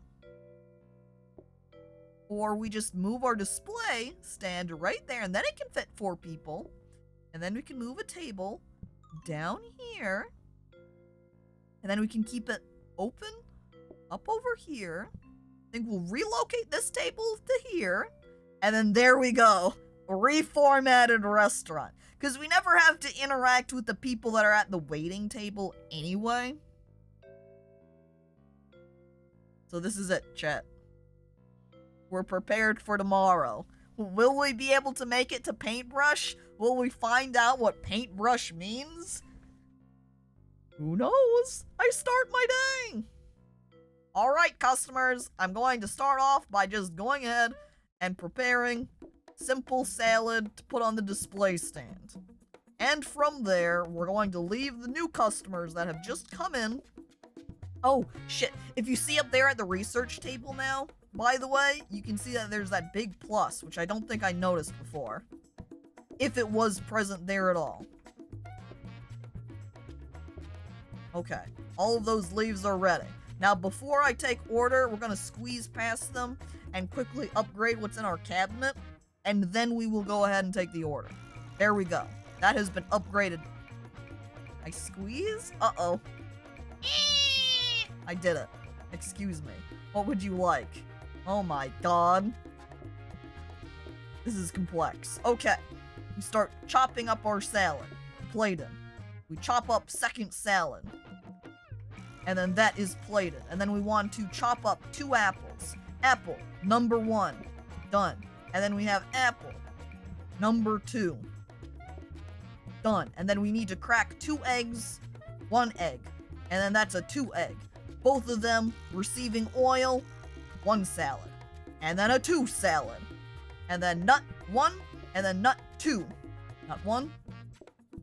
Or we just move our display stand right there, and then it can fit 4 people. And then we can move a table down here. And then we can keep it open up over here. I think we'll relocate this table to here. And then there we go. A reformatted restaurant. Because we never have to interact with the people that are at the waiting table anyway. So this is it, chat. We're prepared for tomorrow. Will we be able to make it to paintbrush? Will we find out what paintbrush means? Who knows? I start my day. Alright, customers. I'm going to start off by just going ahead and preparing simple salad to put on the display stand. And from there, we're going to leave the new customers that have just come in. Oh, shit. If you see up there at the research table now, by the way, you can see that there's that big plus, which I don't think I noticed before. If it was present there at all. Okay. All of those leaves are ready. Now, before I take order, we're going to squeeze past them and quickly upgrade what's in our cabinet. And then we will go ahead and take the order. There we go. That has been upgraded. I squeeze? Uh-oh. I did it. Excuse me. What would you like? Oh my god. This is complex. Okay. We start chopping up our salad. Plated. We chop up second salad. And then that is plated. And then we want to chop up 2 apples. Apple, number 1. Done. And then we have apple, number 2. Done. And then we need to crack 2 eggs, 1 egg. And then that's a 2 egg. Both of them receiving oil, 1 salad. And then a 2 salad. And then nut 1, and then nut 2. Nut 1,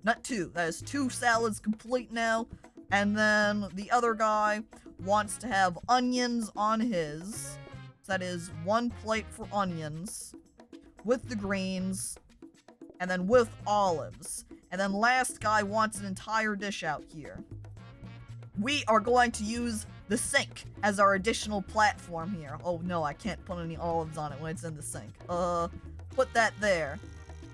nut 2. That is 2 salads complete now. And then the other guy wants to have onions on his. So that is 1 plate for onions with the greens. and then with olives. And then last guy wants an entire dish out here. We are going to use the sink as our additional platform here. Oh no, I can't put any olives on it when it's in the sink. Put that there.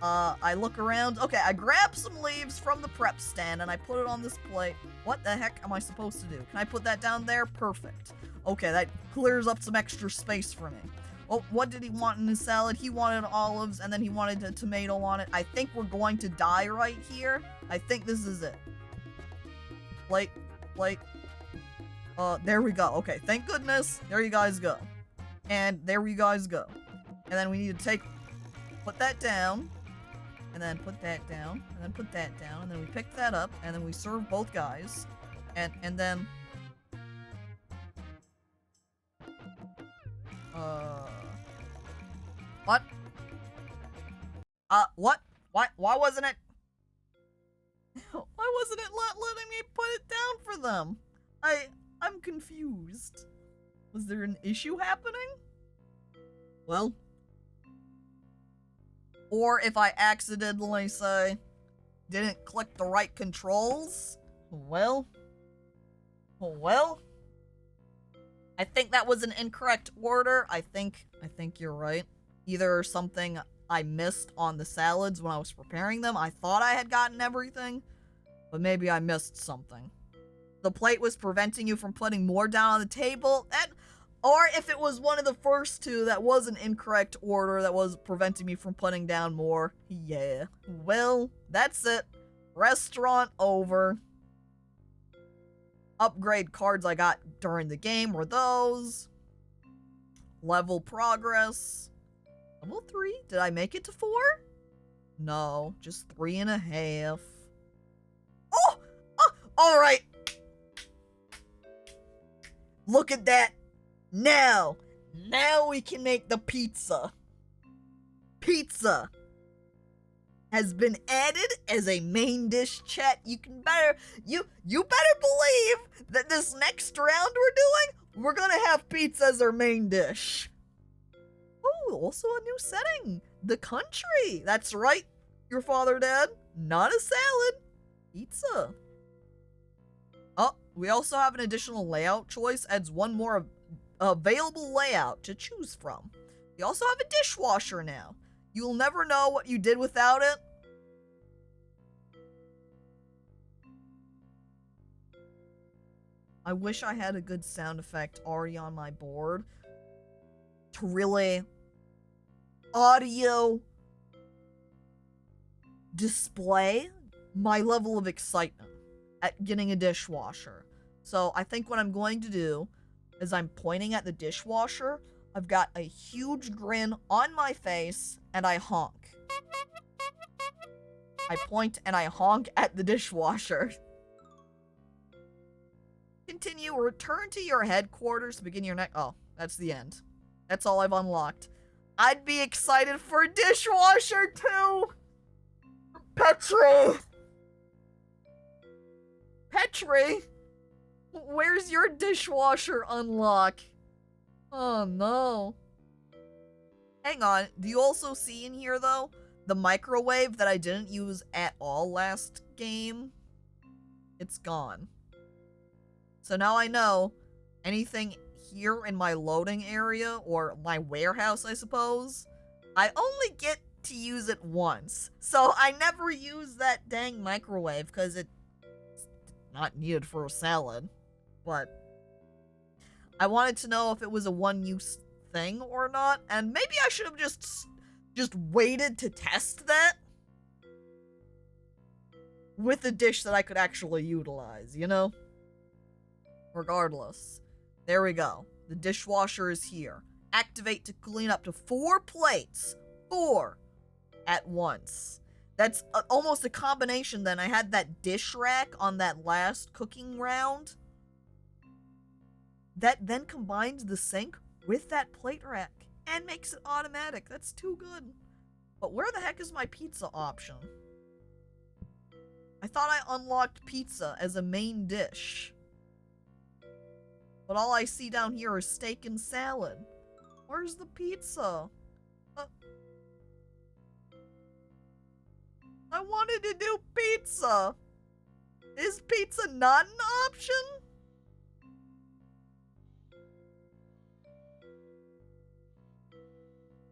I look around. Okay, I grab some leaves from the prep stand and I put it on this plate. What the heck am I supposed to do? Can I put that down there? Perfect. Okay, that clears up some extra space for me. Oh, what did he want in his salad? He wanted olives and then he wanted a tomato on it. I think we're going to die right here. I think this is it. Plate. There we go. Okay, thank goodness. There you guys go. And there you guys go. And then we need to put that down. And then put that down. And then put that down. And then we pick that up. And then we serve both guys. And then... What? What? Why wasn't it? Why wasn't it letting me put it down for them? I'm confused. Was there an issue happening? Well. Or if I accidentally, say, didn't click the right controls? Well. I think that was an incorrect order. I think you're right. Either something I missed on the salads when I was preparing them. I thought I had gotten everything, but maybe I missed something. The plate was preventing you from putting more down on the table. Or if it was one of the first two, that was an incorrect order that was preventing me from putting down more. Yeah. Well, that's it. Restaurant over. Upgrade cards I got during the game were those. Level progress. Level 3? Did I make it to 4? No, just 3.5. Oh! Alright! Look at that! Now we can make the pizza. Pizza has been added as a main dish, chat. You better believe that this next round we're gonna have pizza as our main dish. Oh, also a new setting. The country. That's right, your father, Dad. Not a salad. Pizza. Oh, we also have an additional layout choice. Adds one more available layout to choose from. We also have a dishwasher now. You'll never know what you did without it. I wish I had a good sound effect already on my board to really audio display my level of excitement at getting a dishwasher. So I think what I'm going to do is I'm pointing at the dishwasher. I've got a huge grin on my face, and I honk. I point and I honk at the dishwasher. Continue. Return to your headquarters to begin your next... Oh, that's the end. That's all I've unlocked. I'd be excited for a dishwasher, too! Petri! Petri? Where's your dishwasher unlock? Oh, no. Hang on. Do you also see in here, though, the microwave that I didn't use at all last game? It's gone. So now I know anything here in my loading area, or my warehouse, I suppose, I only get to use it once. So I never use that dang microwave, because it's not needed for a salad. But I wanted to know if it was a one-use thing or not, and maybe I should have just waited to test that with a dish that I could actually utilize, you know? Regardless, there we go. The dishwasher is here. Activate to clean up to 4 plates. 4 at once. That's almost a combination then. I had that dish rack on that last cooking round. That then combines the sink with that plate rack and makes it automatic. That's too good. But where the heck is my pizza option? I thought I unlocked pizza as a main dish. But all I see down here is steak and salad. Where's the pizza? I wanted to do pizza. Is pizza not an option?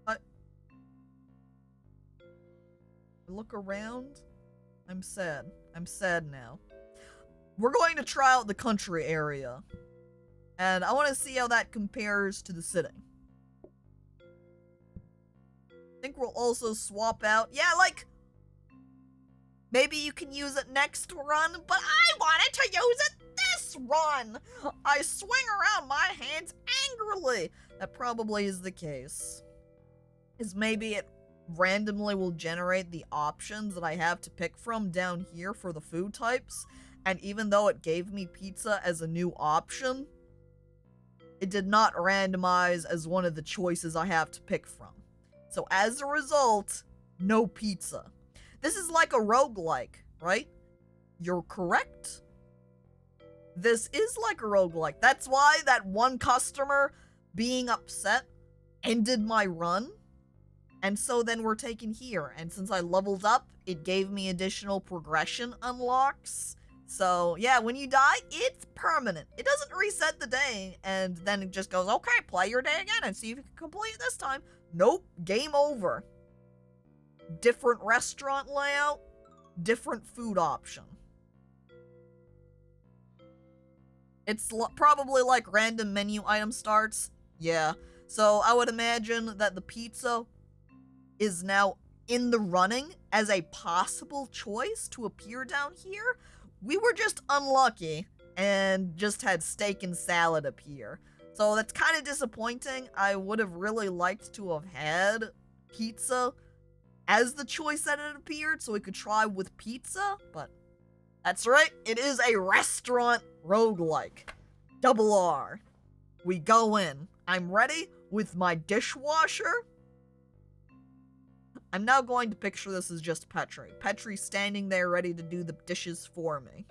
I look around. I'm sad. I'm sad now. We're going to try out the country area. And I want to see how that compares to the city. I think we'll also swap out. Yeah, like, maybe you can use it next run, but I wanted to use it this run. I swing around my hands angrily. That probably is the case. Is maybe it randomly will generate the options that I have to pick from down here for the food types. And even though it gave me pizza as a new option, it did not randomize as one of the choices I have to pick from. So as a result, no pizza. This is like a roguelike, right? You're correct. This is like a roguelike. That's why that one customer being upset ended my run. And so then we're taken here. And since I leveled up, it gave me additional progression unlocks. So yeah, when you die, it's permanent. It doesn't reset the day, and then it just goes, okay, play your day again and see if you can complete it this time. Nope, game over. Different restaurant layout, different food option. It's probably like random menu item starts. Yeah, so I would imagine that the pizza is now in the running as a possible choice to appear down here. We were just unlucky and just had steak and salad appear. So that's kind of disappointing. I would have really liked to have had pizza as the choice that it appeared so we could try with pizza, but that's right, it is a restaurant roguelike. Double R. We go in. I'm ready with my dishwasher. I'm now going to picture this as just Petri. Petri standing there ready to do the dishes for me.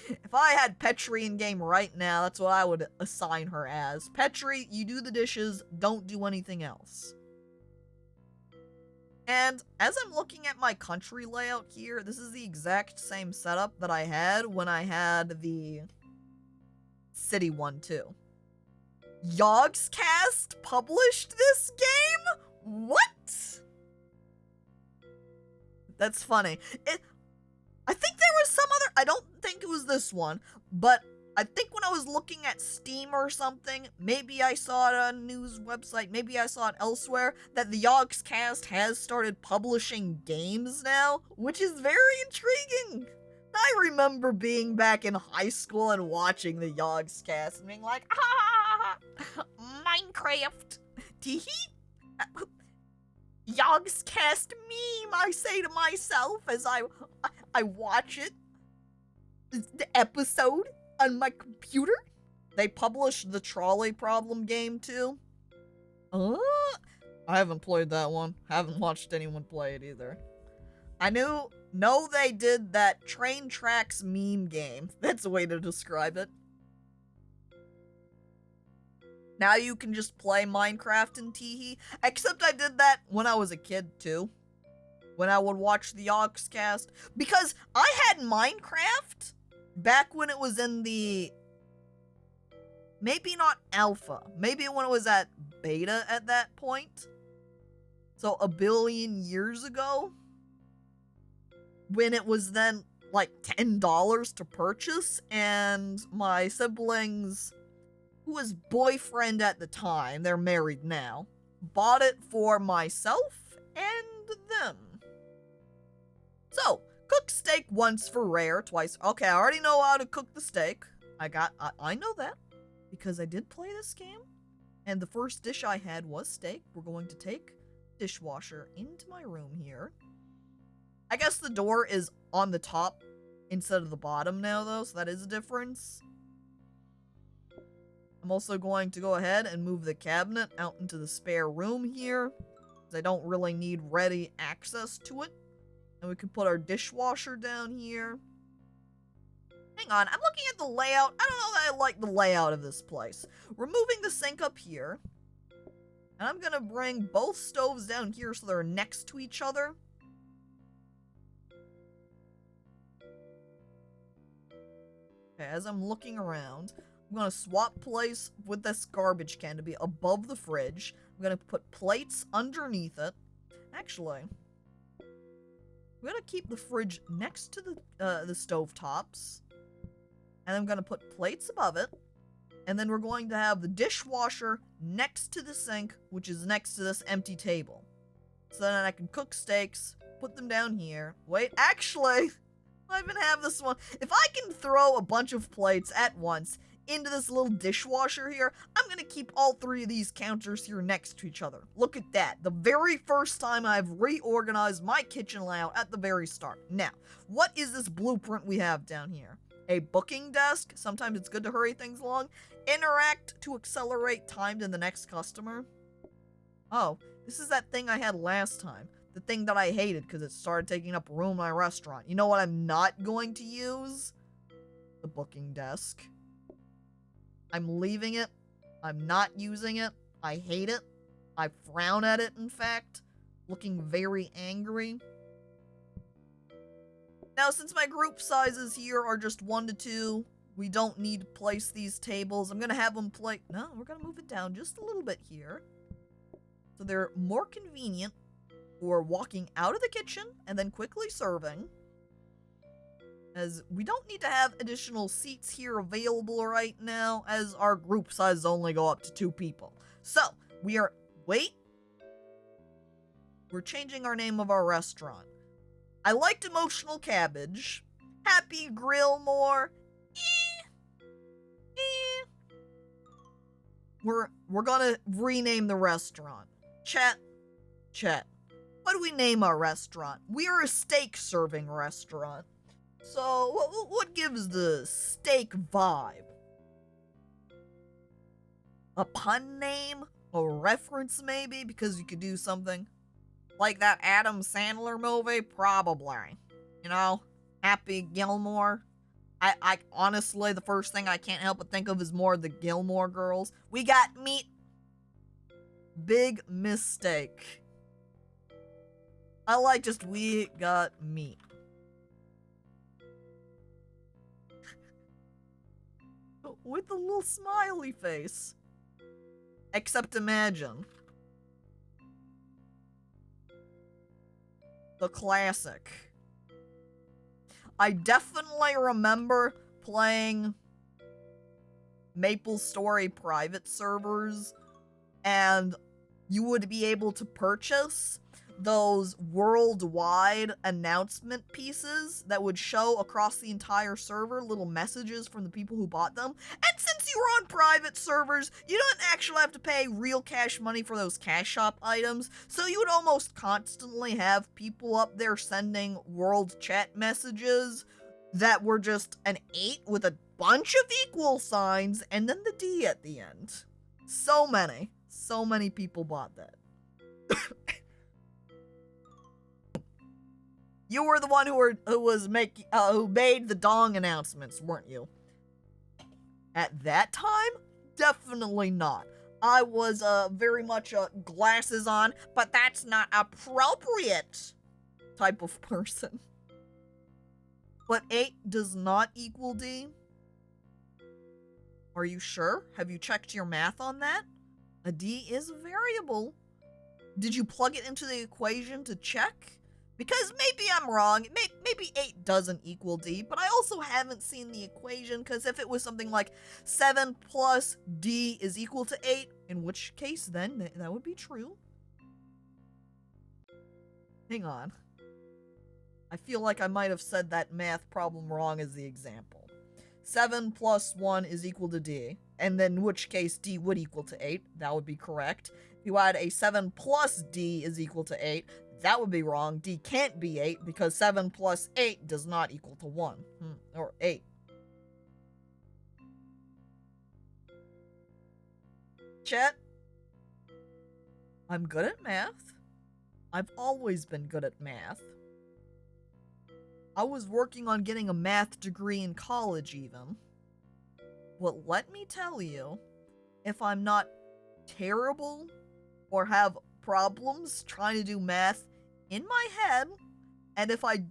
If I had Petri in game right now, that's what I would assign her as. Petri, you do the dishes, don't do anything else. And as I'm looking at my country layout here, this is the exact same setup that I had when I had the city one too. Yogscast published this game? What? That's funny. I think there was some other, I don't think it was this one, but I think when I was looking at Steam or something, maybe I saw it on a news website, maybe I saw it elsewhere, that the Yogscast has started publishing games now, which is very intriguing. I remember being back in high school and watching the Yogscast and being like, ah, Minecraft, teehee. Yogscast meme, I say to myself as I watch it. The episode on my computer. They published the trolley problem game too. I haven't played that one. Haven't watched anyone play it either. I know they did that train tracks meme game. That's a way to describe it. Now you can just play Minecraft in Teehee. Except I did that when I was a kid too. When I would watch the Yogscast. Because I had Minecraft back when it was in the... Maybe not alpha. Maybe when it was at beta at that point. So a billion years ago. When it was then like $10 to purchase. And my siblings... who was boyfriend at the time, they're married now, bought it for myself and them. So, cook steak once for rare, twice. Okay, I already know how to cook the steak. I know that, because I did play this game, and the first dish I had was steak. We're going to take dishwasher into my room here. I guess the door is on the top instead of the bottom now, though, so that is a difference. I'm also going to go ahead and move the cabinet out into the spare room here, because I don't really need ready access to it. And we can put our dishwasher down here. Hang on, I'm looking at the layout. I don't know that I like the layout of this place. We're moving the sink up here. And I'm gonna bring both stoves down here so they're next to each other. Okay, as I'm looking around, I'm gonna swap place with this garbage can to be above the fridge. I'm gonna put plates underneath it. Actually, I'm gonna keep the fridge next to the stovetops. And I'm gonna put plates above it. And then we're going to have the dishwasher next to the sink, which is next to this empty table. So then I can cook steaks, put them down here. Wait, actually, I even have this one. If I can throw a bunch of plates at once into this little dishwasher here, I'm gonna keep all three of these counters here next to each other. Look at that. The very first time I've reorganized my kitchen layout at the very start. Now, what is this blueprint we have down here? A booking desk. Sometimes it's good to hurry things along. Interact to accelerate time to the next customer. Oh, this is that thing I had last time. The thing that I hated because it started taking up room in my restaurant. You know what I'm not going to use? The booking desk. I'm leaving it. I'm not using it. I hate it. I frown at it, in fact. Looking very angry. Now, since my group sizes here are just 1 to 2, we don't need to place these tables. I'm going to have them no, we're going to move it down just a little bit here. So they're more convenient for walking out of the kitchen and then quickly serving. As we don't need to have additional seats here available right now, as our group sizes only go up to 2 people. So, we're changing our name of our restaurant. I liked Emotional Cabbage. Happy Grillmore. We're gonna rename the restaurant. Chat. What do we name our restaurant? We're a steak serving restaurant. So, what gives the steak vibe? A pun name? A reference maybe? Because you could do something like that Adam Sandler movie? Probably. You know? Happy Gilmore. I honestly, the first thing I can't help but think of is more the Gilmore Girls. We got meat. Big mistake. I like just we got meat. With a little smiley face. Except imagine. The classic. I definitely remember playing MapleStory private servers, and you would be able to purchase those worldwide announcement pieces that would show across the entire server little messages from the people who bought them. And since you were on private servers, you don't actually have to pay real cash money for those cash shop items, so you would almost constantly have people up there sending world chat messages that were just an 8 with a bunch of equal signs and then the D at the end. So many people bought that. You were the one who made the dong announcements, weren't you? At that time? Definitely not. I was very much glasses on, but that's not appropriate type of person. But 8 does not equal D? Are you sure? Have you checked your math on that? A D is a variable. Did you plug it into the equation to check? Because maybe I'm wrong. Maybe 8 doesn't equal D, but I also haven't seen the equation, because if it was something like 7 plus D is equal to 8, in which case then that would be true. Hang on. I feel like I might have said that math problem wrong as the example. 7 plus 1 is equal to D, and then in which case D would equal to 8. That would be correct. If you add a 7 plus D is equal to 8, that would be wrong. D can't be 8 because 7 plus 8 does not equal to 1. Or 8. Chat. I'm good at math. I've always been good at math. I was working on getting a math degree in college even. Well, let me tell you, if I'm not terrible or have problems trying to do math in my head, and if I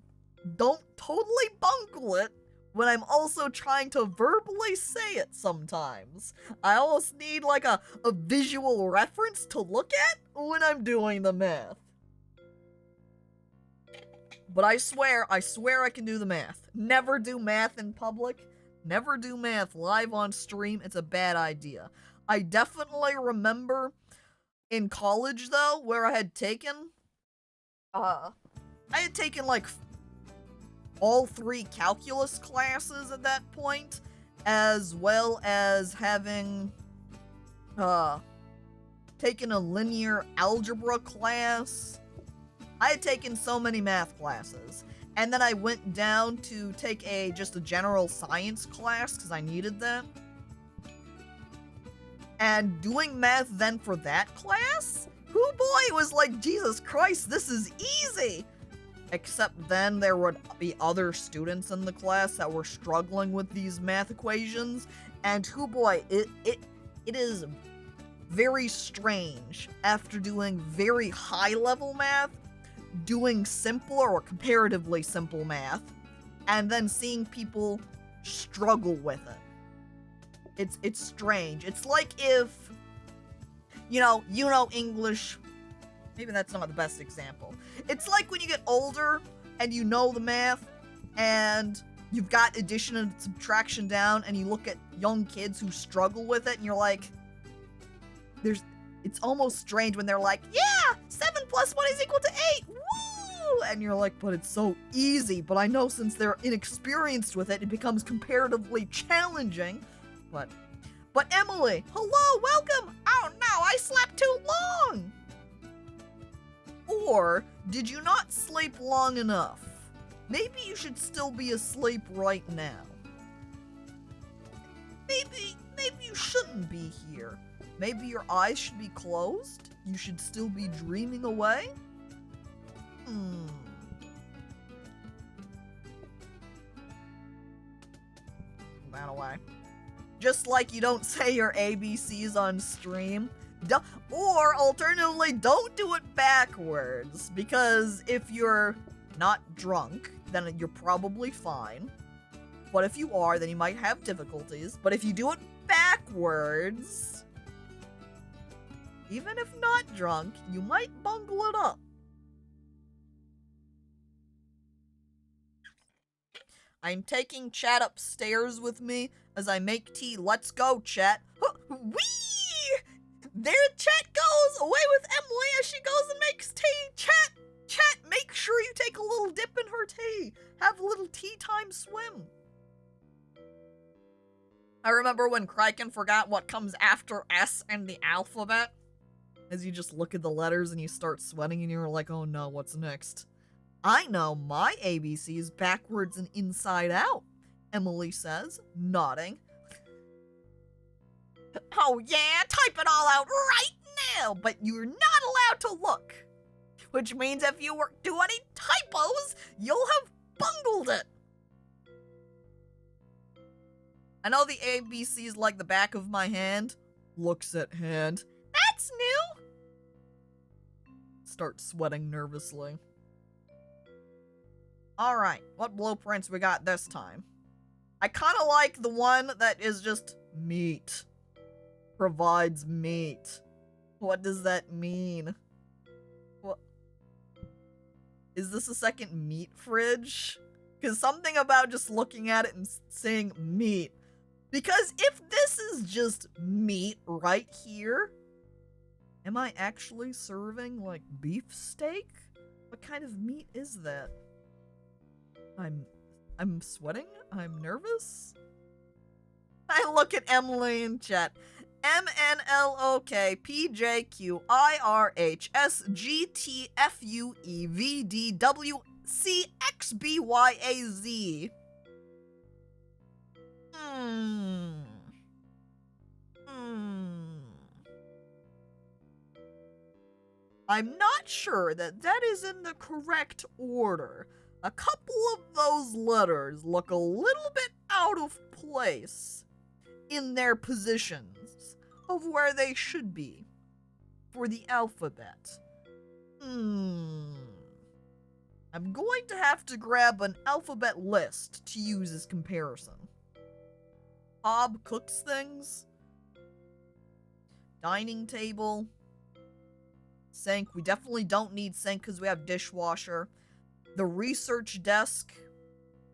don't totally bungle it when I'm also trying to verbally say it sometimes. I almost need like a visual reference to look at when I'm doing the math. But I swear I can do the math. Never do math in public. Never do math live on stream. It's a bad idea. I definitely remember in college though, where I had taken like all 3 calculus classes at that point, as well as having taken a linear algebra class. I had taken so many math classes, and then I went down to take just a general science class because I needed that. And doing math then for that class? Oh boy, it was like, Jesus Christ, this is easy! Except then there would be other students in the class that were struggling with these math equations, and oh boy, it is very strange after doing very high level math, doing simpler or comparatively simple math, and then seeing people struggle with it. It's strange. It's like if, you know English. Maybe that's not the best example. It's like when you get older and you know the math and you've got addition and subtraction down, and you look at young kids who struggle with it and you're like, it's almost strange when they're like, yeah, 7 plus 1 is equal to 8, woo! And you're like, but it's so easy. But I know since they're inexperienced with it, it becomes comparatively challenging. But Emily, hello, welcome! Oh no, I slept too long! Or, did you not sleep long enough? Maybe you should still be asleep right now. Maybe you shouldn't be here. Maybe your eyes should be closed? You should still be dreaming away? That away. Just like you don't say your ABCs on stream. Or, alternatively, don't do it backwards. Because if you're not drunk, then you're probably fine. But if you are, then you might have difficulties. But if you do it backwards, even if not drunk, you might bungle it up. I'm taking chat upstairs with me as I make tea. Let's go, chat. Whee! There chat goes away with Emily as she goes and makes tea. Chat, make sure you take a little dip in her tea. Have a little tea time swim. I remember when Kraken forgot what comes after S in the alphabet. As you just look at the letters and you start sweating and you're like, oh no, what's next? I know my ABCs backwards and inside out, Emily says, nodding. Oh yeah, type it all out right now, but you're not allowed to look. Which means if you do any typos, you'll have bungled it. I know the ABCs like the back of my hand. Looks at hand. That's new. Start sweating nervously. Alright, what blueprints we got this time? I kind of like the one that is just meat. Provides meat. What does that mean? What? Is this a second meat fridge? Because something about just looking at it and saying meat. Because if this is just meat right here, am I actually serving, like, beef steak? What kind of meat is that? I'm sweating? I'm nervous? I look at Emily in chat. MNLOKPJQIRHSGTFUEVDWCXBYAZ. I'm not sure that is in the correct order. A couple of those letters look a little bit out of place in their positions of where they should be for the alphabet. I'm going to have to grab an alphabet list to use as comparison. Hob cooks things. Dining table. Sink. We definitely don't need sink because we have dishwasher. The research desk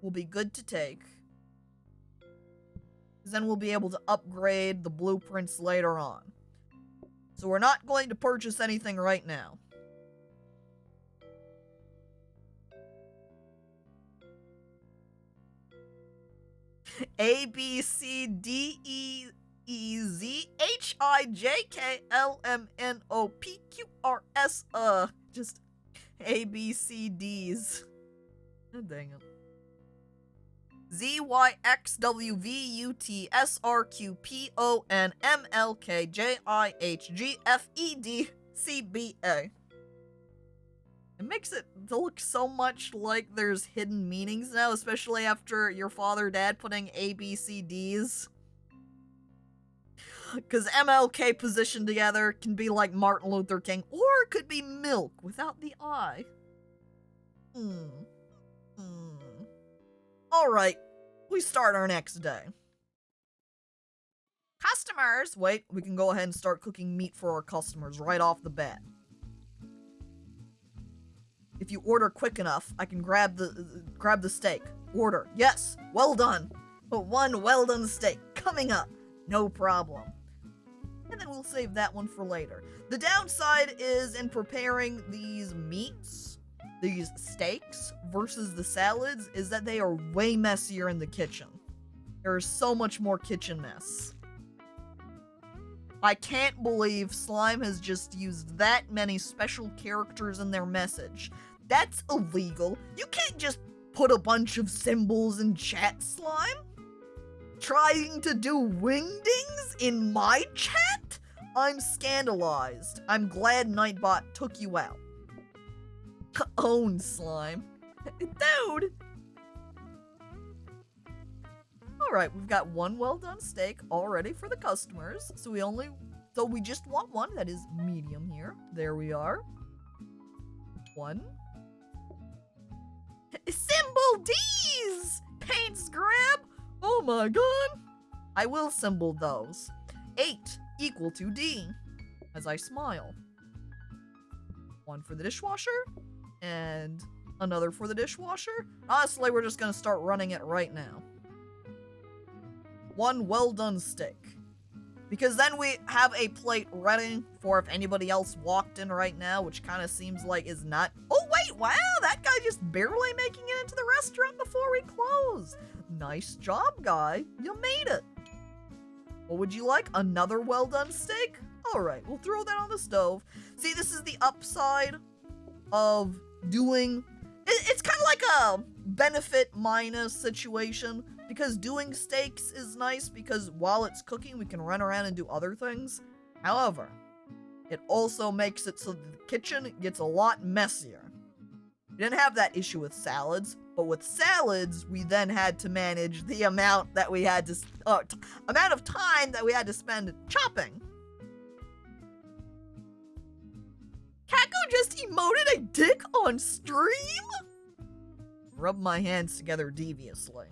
will be good to take. Because then we'll be able to upgrade the blueprints later on. So we're not going to purchase anything right now. A, B, C, D, E, Z, H, I, J, K, L, M, N, O, P, Q, R, S, just A, B, C, Ds. Oh, dang it. Z, Y, X, W, V, U, T, S, R, Q, P, O, N, M, L, K, J, I, H, G, F, E, D, C, B, A. It makes it look so much like there's hidden meanings now, especially after your father, dad putting A, B, C, Ds. Because MLK positioned together can be like Martin Luther King, or it could be milk without the I. Alright, we start our next day. Customers! Wait, we can go ahead and start cooking meat for our customers right off the bat. If you order quick enough, I can grab the steak. Order. Yes, well done. One well done steak coming up. No problem. And then we'll save that one for later. The downside is in preparing these meats, these steaks versus the salads, is that they are way messier in the kitchen. There is so much more kitchen mess. I can't believe Slime has just used that many special characters in their message. That's illegal. You can't just put a bunch of symbols in chat, Slime. Trying to do wingdings in my chat? I'm scandalized. I'm glad Nightbot took you out. Own, Slime. Dude! Alright, we've got one well done steak all ready for the customers. So we just want one that is medium here. There we are. One. Symbol D's! Paints grab! Oh my god! I will symbol those. 8 equal to D. As I smile. One for the dishwasher. And another for the dishwasher. Honestly, we're just gonna start running it right now. One well done steak. Because then we have a plate ready for if anybody else walked in right now, which kind of seems like is not. Oh wait, wow, that guy just barely making it into the restaurant before we close. Nice job, guy. You made it. What would you like? Another well done steak? Alright, we'll throw that on the stove. See, this is the upside of doing. It's kind of like a benefit minus situation. Because doing steaks is nice because while it's cooking, we can run around and do other things. However, it also makes it so the kitchen gets a lot messier. We didn't have that issue with salads, but with salads, we then had to manage the amount that we had to, amount of time that we had to spend chopping. Kako just emoted a dick on stream? Rub my hands together deviously.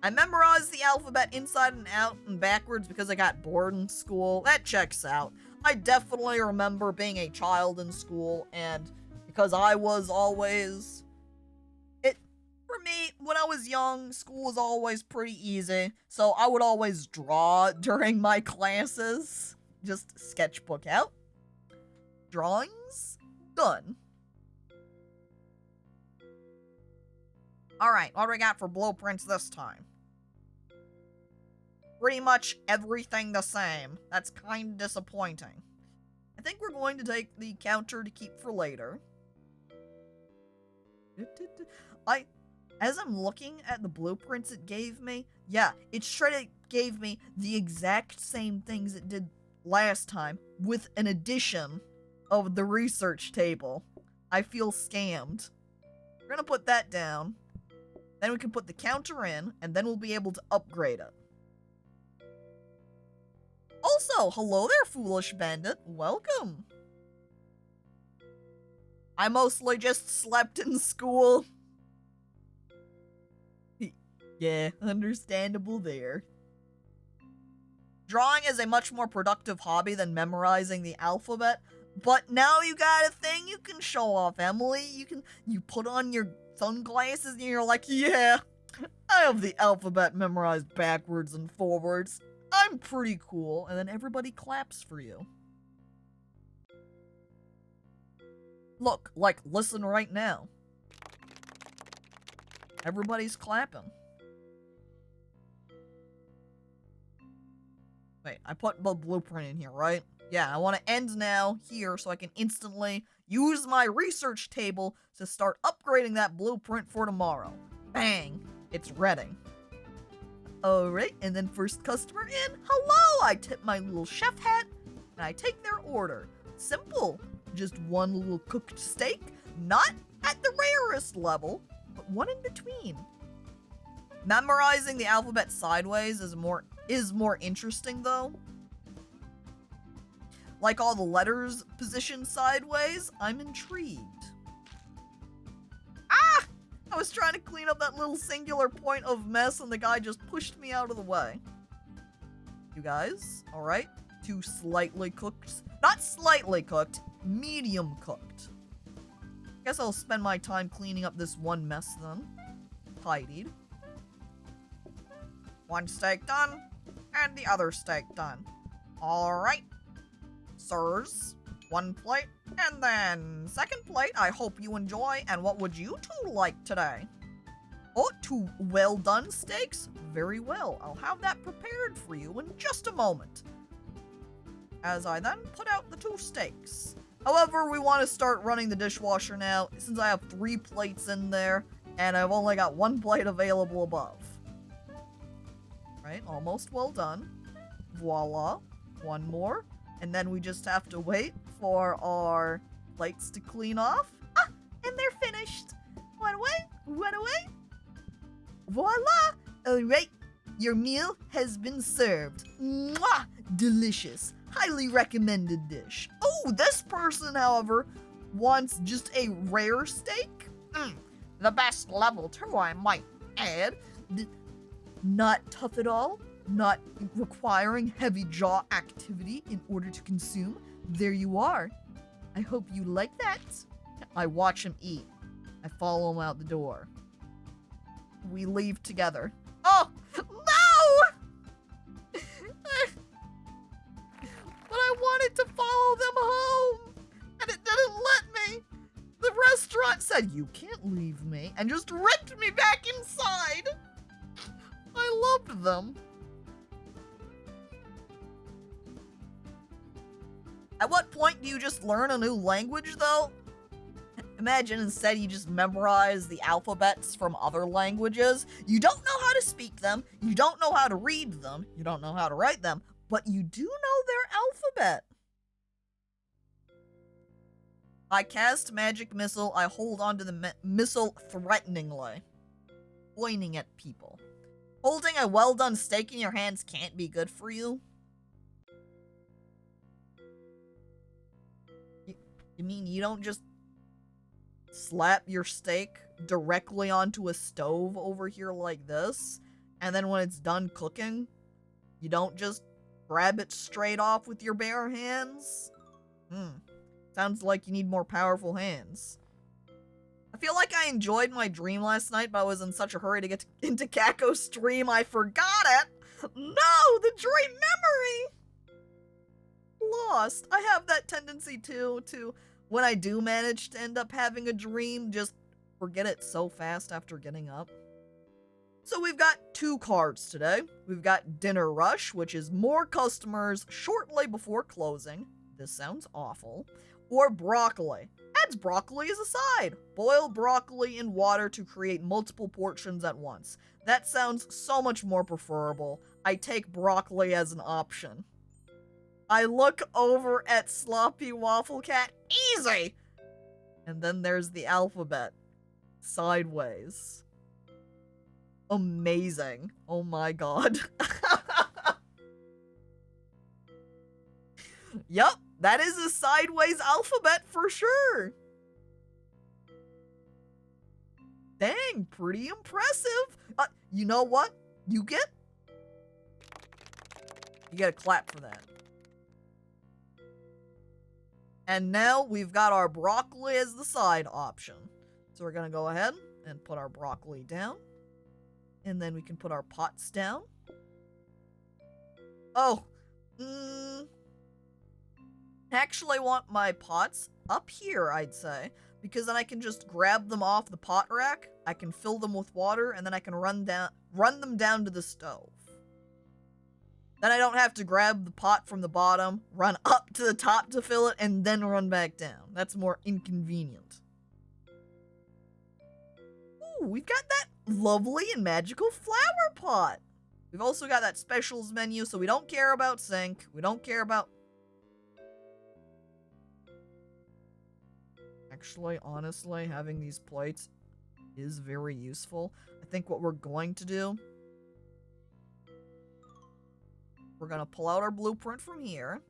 I memorized the alphabet inside and out and backwards because I got bored in school. That checks out. I definitely remember being a child in school, and because I was always... For me, when I was young, school was always pretty easy, so I would always draw during my classes. Just sketchbook out. Drawings? Done. Alright, what do we got for blueprints this time? Pretty much everything the same. That's kind of disappointing. I think we're going to take the counter to keep for later. As I'm looking at the blueprints it gave me, yeah, it straight gave me the exact same things it did last time, with an addition of the research table. I feel scammed. We're gonna put that down. Then we can put the counter in, and then we'll be able to upgrade it. Also, hello there, Foolish Bandit. Welcome. I mostly just slept in school. Yeah, understandable there. Drawing is a much more productive hobby than memorizing the alphabet, but now you got a thing you can show off, Emily. You put on your sunglasses and you're like, yeah, I have the alphabet memorized backwards and forwards. I'm pretty cool. And then everybody claps for you. Look, like, listen right now. Everybody's clapping. Wait, I put the blueprint in here, right? Yeah, I want to end now here so I can instantly use my research table to start upgrading that blueprint for tomorrow. Bang! It's ready. Alright, and then first customer in. Hello! I tip my little chef hat and I take their order. Simple. Just one little cooked steak. Not at the rarest level, but one in between. Memorizing the alphabet sideways is more interesting though. Like all the letters positioned sideways, I'm intrigued. Ah! I was trying to clean up that little singular point of mess and the guy just pushed me out of the way. You guys, alright? 2 slightly cooked, not slightly cooked, medium cooked. Guess I'll spend my time cleaning up this one mess then. Tidied. 1 steak done, and the other steak done. Alright. Sirs, 1 plate, and then 2nd plate. I hope you enjoy, and what would you two like today? Oh, 2 well done steaks? Very well. I'll have that prepared for you in just a moment. As I then put out the 2 steaks. However, we want to start running the dishwasher now, since I have 3 plates in there, and I've only got 1 plate available above. Right, almost well done. Voila. 1 more. And then we just have to wait for our plates to clean off. Ah, and they're finished. One away. Voila. Alright, your meal has been served. Mwah! Delicious. Highly recommended dish. Oh, this person, however, wants just a rare steak. The best level too, I might add. Not tough at all. Not requiring heavy jaw activity in order to consume. There you are. I hope you like that. I watch him eat. I follow him out the door. We leave together. Oh, no! But I wanted to follow them home, and it didn't let me. The restaurant said, you can't leave me, and just ripped me back inside. I loved them. At what point do you just learn a new language, though? Imagine instead you just memorize the alphabets from other languages. You don't know how to speak them, you don't know how to read them, you don't know how to write them, but you do know their alphabet. I cast magic missile. I hold onto the missile threateningly, pointing at people. Holding a well-done steak in your hands can't be good for you. You mean you don't just slap your steak directly onto a stove over here like this, and then when it's done cooking, you don't just grab it straight off with your bare hands? Sounds like you need more powerful hands. I feel like I enjoyed my dream last night, but I was in such a hurry to get into Caco's stream, I forgot it! No! The dream memory! Lost. I have that tendency too, to when I do manage to end up having a dream, just forget it so fast after getting up. So we've got 2 cards today. We've got Dinner Rush, which is more customers shortly before closing. This sounds awful. Or Broccoli. Adds broccoli as a side. Boil broccoli in water to create multiple portions at once. That sounds so much more preferable. I take broccoli as an option. I look over at Sloppy Waffle Cat. Easy! And then there's the alphabet. Sideways. Amazing. Oh my god. Yup, that is a sideways alphabet for sure. Dang, pretty impressive. You know what? You get a clap for that. And now we've got our broccoli as the side option. So we're gonna go ahead and put our broccoli down. And then we can put our pots down. Oh, actually I want my pots up here, I'd say. Because then I can just grab them off the pot rack, I can fill them with water, and then I can run them down to the stove. Then I don't have to grab the pot from the bottom, run up to the top to fill it, and then run back down. That's more inconvenient. Ooh, we've got that lovely and magical flower pot. We've also got that specials menu, so we don't care about sink. We don't care about... Actually, honestly, having these plates is very useful. I think what we're going to do... We're gonna pull out our blueprint from here.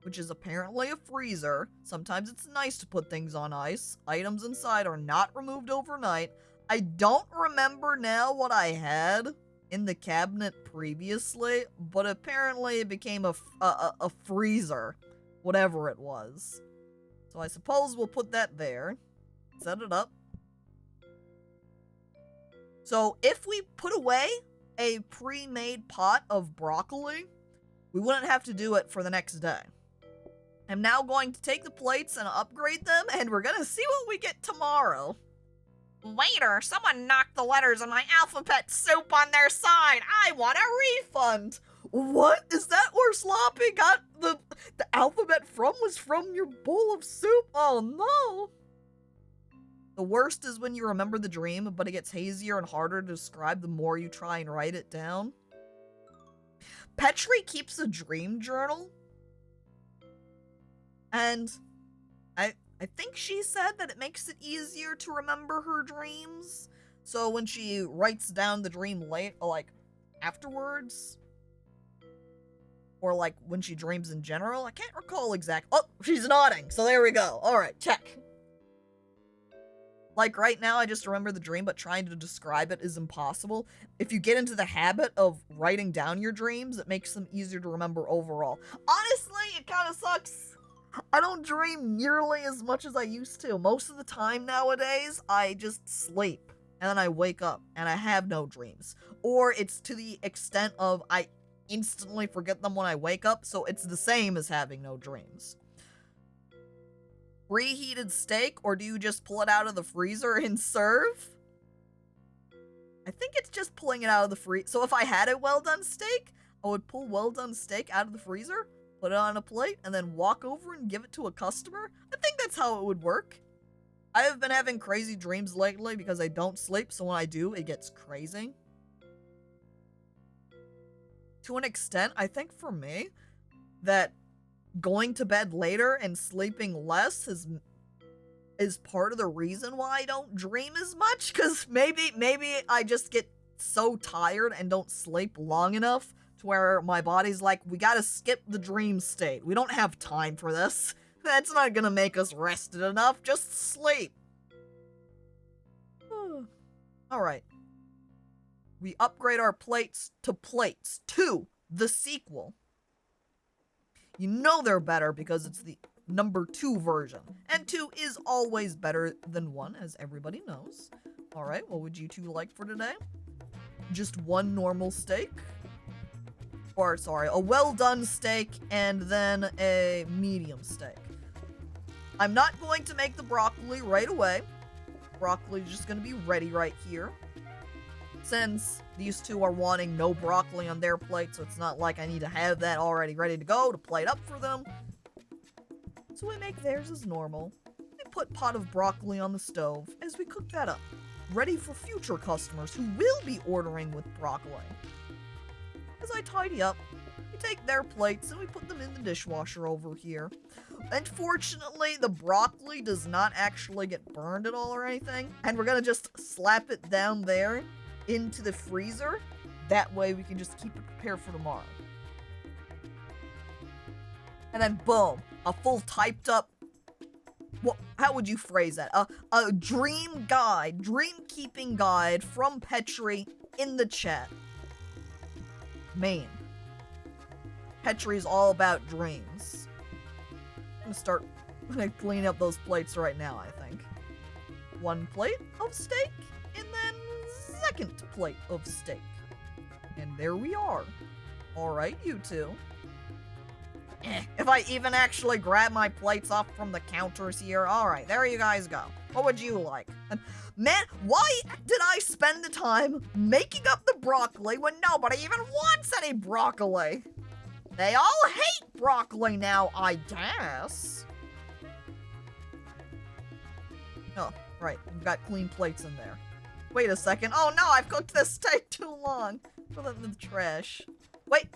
Which is apparently a freezer. Sometimes it's nice to put things on ice. Items inside are not removed overnight. I don't remember now what I had in the cabinet previously, but apparently it became a freezer. Whatever it was. So I suppose we'll put that there. Set it up. So if we put away a pre-made pot of broccoli, we wouldn't have to do it for the next day. I'm now going to take the plates and upgrade them, and we're gonna see what we get tomorrow. Waiter, someone knocked the letters in my alphabet soup on their side. I want a refund. What? Is that where Sloppy got the alphabet from? Was from your bowl of soup? Oh no. The worst is when you remember the dream, but it gets hazier and harder to describe the more you try and write it down. Petri keeps a dream journal. And I think she said that it makes it easier to remember her dreams. So when she writes down the dream like afterwards, or like when she dreams in general, I can't recall exact. Oh, she's nodding. So there we go. All right, check. Like right now, I just remember the dream, but trying to describe it is impossible. If you get into the habit of writing down your dreams, it makes them easier to remember overall. Honestly, it kind of sucks. I don't dream nearly as much as I used to. Most of the time nowadays, I just sleep. And then I wake up, and I have no dreams. Or it's to the extent of I instantly forget them when I wake up, so it's the same as having no dreams. Preheated steak, or do you just pull it out of the freezer and serve? I think it's just pulling it out of the freezer. So if I had a well-done steak, I would pull well-done steak out of the freezer, put it on a plate, and then walk over and give it to a customer. I think that's how it would work. I have been having crazy dreams lately because I don't sleep, so when I do, it gets crazy. To an extent, I think for me, that going to bed later and sleeping less is part of the reason why I don't dream as much, because maybe I just get so tired and don't sleep long enough to where my body's like, we gotta skip the dream state. We don't have time for this. That's not gonna make us rested enough. Just sleep. Alright. We upgrade our plates to plates 2, the sequel. You know they're better because it's the number 2 version. And 2 is always better than 1, as everybody knows. Alright, what would you two like for today? Just one normal steak? Or, sorry, a well-done steak and then a medium steak. I'm not going to make the broccoli right away. Broccoli's just going to be ready right here. Since these two are wanting no broccoli on their plate, so it's not like I need to have that already ready to go to plate up for them. So we make theirs as normal. We put pot of broccoli on the stove as we cook that up, ready for future customers who will be ordering with broccoli. As I tidy up, we take their plates and we put them in the dishwasher over here. Unfortunately, the broccoli does not actually get burned at all or anything, and we're gonna just slap it down there into the freezer. That way we can just keep it prepared for tomorrow. And then boom, a full typed up how would you phrase that? A dream guide, dream-keeping guide from Petri in the chat. Main. Petri's all about dreams. I'm gonna start cleaning up those plates right now, I think. 1 plate of steak, and then 2nd plate of steak. And there we are. Alright, you two. If I even actually grab my plates off from the counters here. Alright, there you guys go. What would you like? And man, why did I spend the time making up the broccoli when nobody even wants any broccoli? They all hate broccoli now, I guess. Oh, right. We've got clean plates in there. Wait a second. Oh no, I've cooked this steak too long. Put it in the trash. Wait,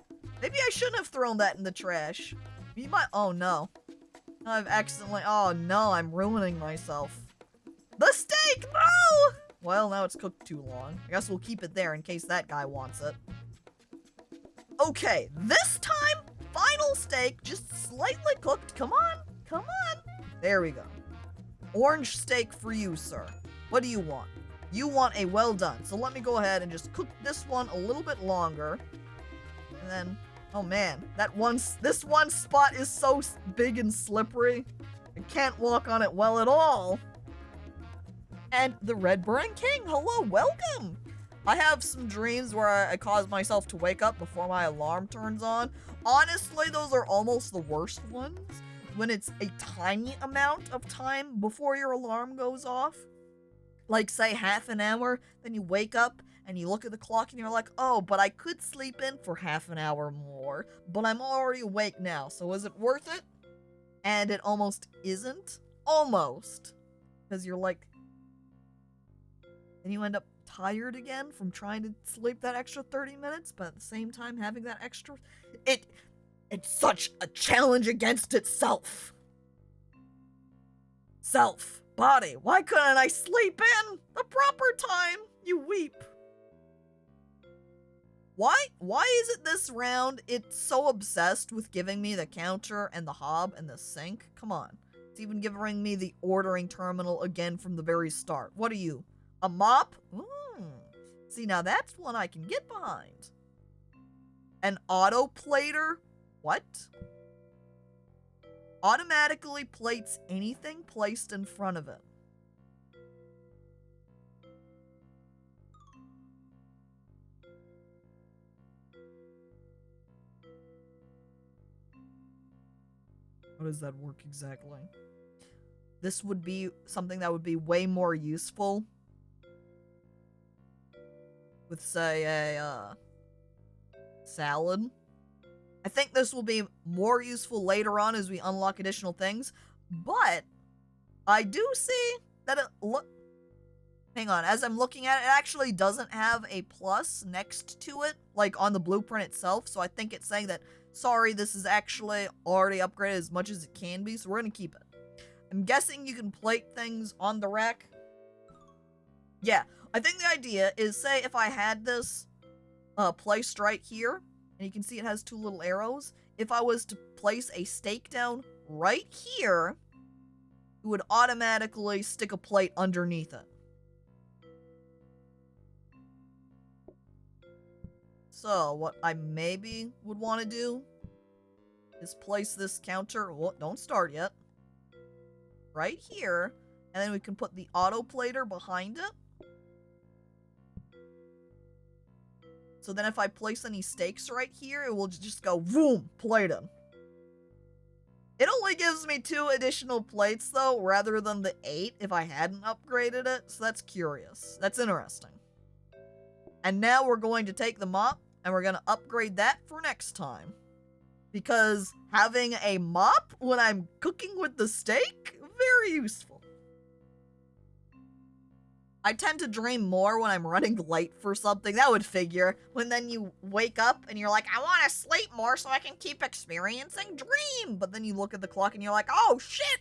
maybe I shouldn't have thrown that in the trash. You might. Oh no. I've accidentally. Oh no, I'm ruining myself. The steak! No! Well, now it's cooked too long. I guess we'll keep it there in case that guy wants it. Okay, this time, final steak, just slightly cooked. Come on, come on. There we go. Orange steak for you, sir. What do you want? You want a well done. So let me go ahead and just cook this one a little bit longer. And then, oh man, this one spot is so big and slippery. I can't walk on it well at all. And the Red Burning King, hello, welcome. I have some dreams where I cause myself to wake up before my alarm turns on. Honestly, those are almost the worst ones. When it's a tiny amount of time before your alarm goes off. Like, say, half an hour, then you wake up and you look at the clock and you're like, oh, but I could sleep in for half an hour more, but I'm already awake now, so is it worth it? And it almost isn't. Almost. Because you're like... And you end up tired again from trying to sleep that extra 30 minutes, but at the same time having that extra... It's such a challenge against itself. Self. Body. Why couldn't I sleep in the proper time? You weep. Why is it this round it's so obsessed with giving me the counter and the hob and the sink? Come on. It's even giving me the ordering terminal again from the very start. What are you? A mop? See, now that's one I can get behind. An auto plater? What? Automatically plates anything placed in front of it. How does that work exactly? This would be something that would be way more useful with, say, a salad. I think this will be more useful later on as we unlock additional things, but I do see that hang on, as I'm looking at it, it actually doesn't have a plus next to it, like on the blueprint itself, so I think it's saying that, sorry, this is actually already upgraded as much as it can be, so we're gonna keep it. I'm guessing you can plate things on the rack. Yeah, I think the idea is, say if I had this placed right here, and you can see it has 2 little arrows. If I was to place a steak down right here, it would automatically stick a plate underneath it. So, what I maybe would want to do is place this counter, well, don't start yet, right here, and then we can put the auto plater behind it. So then if I place any steaks right here, it will just go, boom, plated. It only gives me 2 additional plates, though, rather than the 8 if I hadn't upgraded it. So that's curious. That's interesting. And now we're going to take the mop, and we're going to upgrade that for next time. Because having a mop when I'm cooking with the steak, very useful. I tend to dream more when I'm running late for something. That would figure. When then you wake up and you're like, I want to sleep more so I can keep experiencing dream. But then you look at the clock and you're like, oh shit.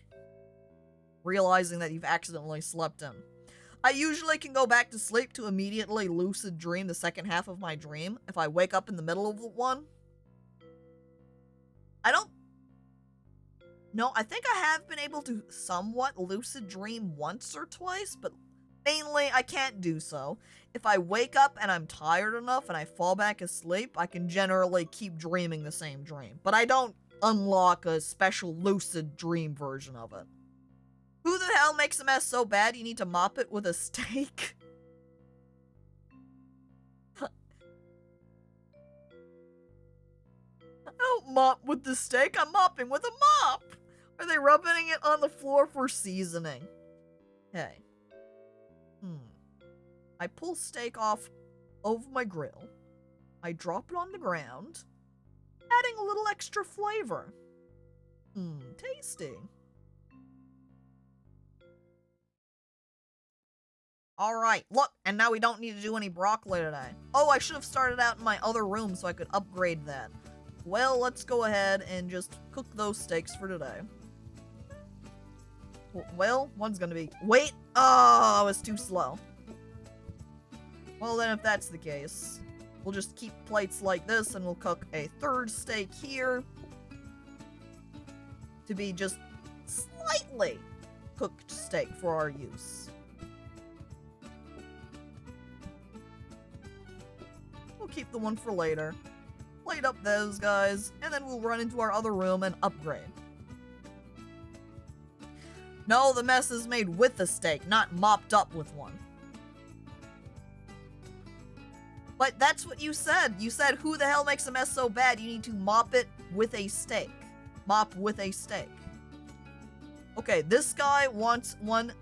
Realizing that you've accidentally slept in. I usually can go back to sleep to immediately lucid dream the second half of my dream if I wake up in the middle of one. I don't No, I think I have been able to somewhat lucid dream once or twice, but mainly I can't do so. If I wake up and I'm tired enough and I fall back asleep, I can generally keep dreaming the same dream. But I don't unlock a special lucid dream version of it. Who the hell makes a mess so bad you need to mop it with a stake? I don't mop with the stake, I'm mopping with a mop! Are they rubbing it on the floor for seasoning? Okay. I pull steak off of my grill. I drop it on the ground, adding a little extra flavor. Tasty. Alright, look, and now we don't need to do any broccoli today. Oh, I should have started out in my other room so I could upgrade that. Well, let's go ahead and just cook those steaks for today. Well, one's gonna be... Wait! Oh, I was too slow. Well, then if that's the case, we'll just keep plates like this and we'll cook a third steak here to be just slightly cooked steak for our use. We'll keep the one for later. Plate up those guys, and then we'll run into our other room and upgrade. No, the mess is made with the steak, not mopped up with one. But that's what you said. You said, who the hell makes a mess so bad you need to mop it with a steak. Mop with a steak. Okay, this guy wants one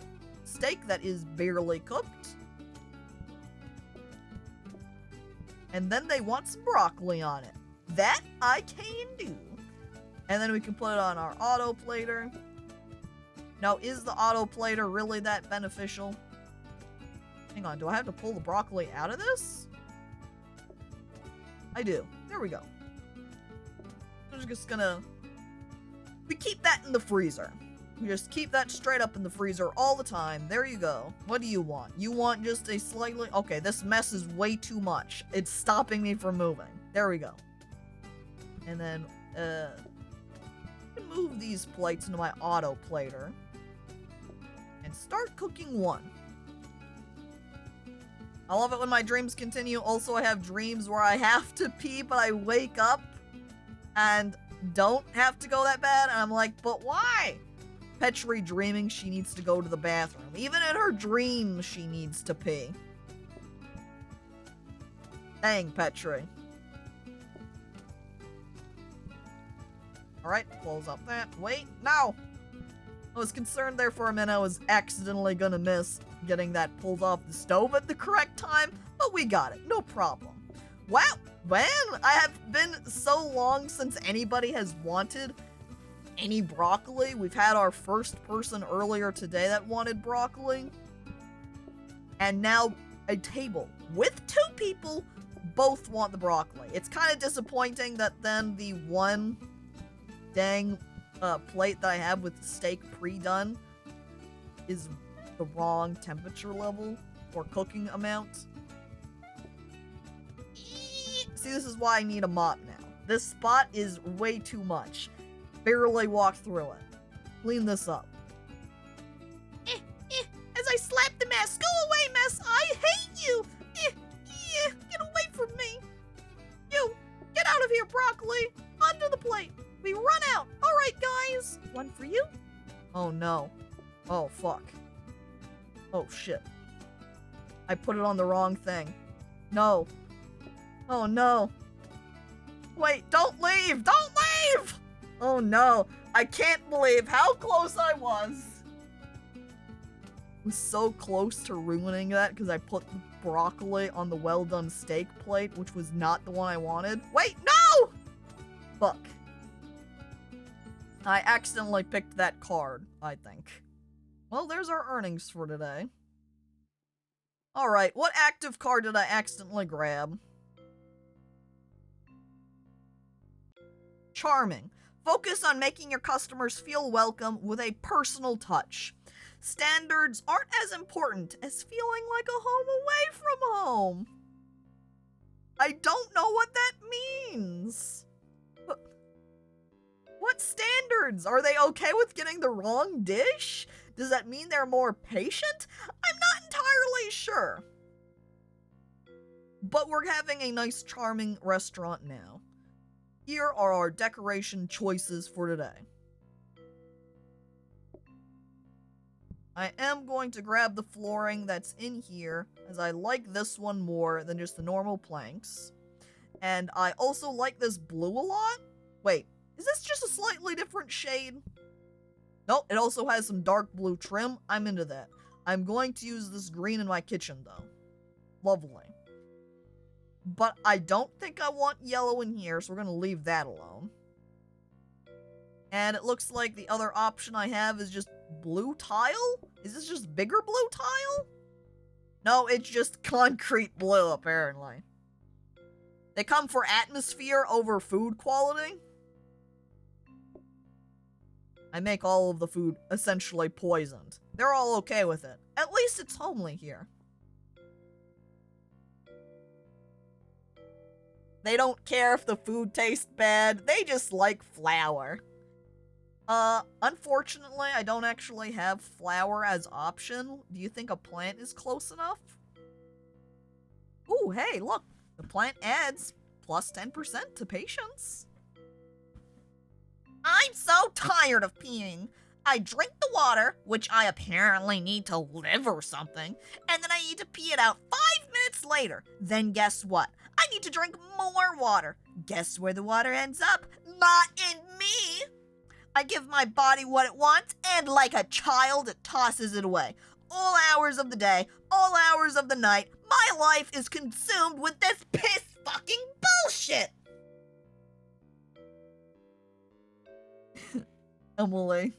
steak that is barely cooked. And then they want some broccoli on it. That I can do. And then we can put it on our auto plater. Now, is the auto plater really that beneficial? Hang on, do I have to pull the broccoli out of this? I do. There we go. I'm just gonna... We keep that in the freezer. We just keep that straight up in the freezer all the time. There you go. What do you want? You want just a slightly... Okay, this mess is way too much. It's stopping me from moving. There we go. And then, I can move these plates into my auto plater. And start cooking one. I love it when my dreams continue. Also, I have dreams where I have to pee, but I wake up and don't have to go that bad. And I'm like, but why? Petri dreaming she needs to go to the bathroom. Even in her dreams, she needs to pee. Dang, Petri. Alright, close up that. Wait, no! I was concerned there for a minute I was accidentally gonna miss getting that pulled off the stove at the correct time, but we got it, no problem. Wow, man, I have been so long since anybody has wanted any broccoli. We've had our first person earlier today that wanted broccoli. And now a table with 2 people both want the broccoli. It's kind of disappointing that then the one dang plate that I have with the steak pre-done is the wrong temperature level or cooking amount. See, this is why I need a mop now. This spot is way too much. Barely walked through it. Clean this up. As I slap the mess. Go away, mess. I hate you. Get away from me. You, get out of here, broccoli. Under the plate. We run out. All right, guys. One for you. Oh, no. Oh, fuck. Oh, shit. I put it on the wrong thing. No. Oh, no. Wait, don't leave. Don't leave. Oh, no. I can't believe how close I was. I was so close to ruining that because I put the broccoli on the well-done steak plate, which was not the one I wanted. Wait, no! Fuck. I accidentally picked that card, I think. Well, there's our earnings for today. Alright, what active card did I accidentally grab? Charming. Focus on making your customers feel welcome with a personal touch. Standards aren't as important as feeling like a home away from home. I don't know what that means. What standards? Are they okay with getting the wrong dish? Does that mean they're more patient? I'm not entirely sure. But we're having a nice, charming restaurant now. Here are our decoration choices for today. I am going to grab the flooring that's in here, as I like this one more than just the normal planks. And I also like this blue a lot. Wait, is this just a slightly different shade? Nope, it also has some dark blue trim. I'm into that. I'm going to use this green in my kitchen, though. Lovely. But I don't think I want yellow in here, so we're going to leave that alone. And it looks like the other option I have is just blue tile? Is this just bigger blue tile? No, it's just concrete blue, apparently. They come for atmosphere over food quality. I make all of the food essentially poisoned. They're all okay with it. At least it's homely here. They don't care if the food tastes bad. They just like flour. Unfortunately, I don't actually have flour as option. Do you think a plant is close enough? Ooh, hey, look. The plant adds plus 10% to patience. I'm so tired of peeing. I drink the water, which I apparently need to live or something, and then I need to pee it out 5 minutes later. Then guess what? I need to drink more water. Guess where the water ends up? Not in me. I give my body what it wants, and like a child, it tosses it away. All hours of the day, all hours of the night, my life is consumed with this piss fucking bullshit. Emily.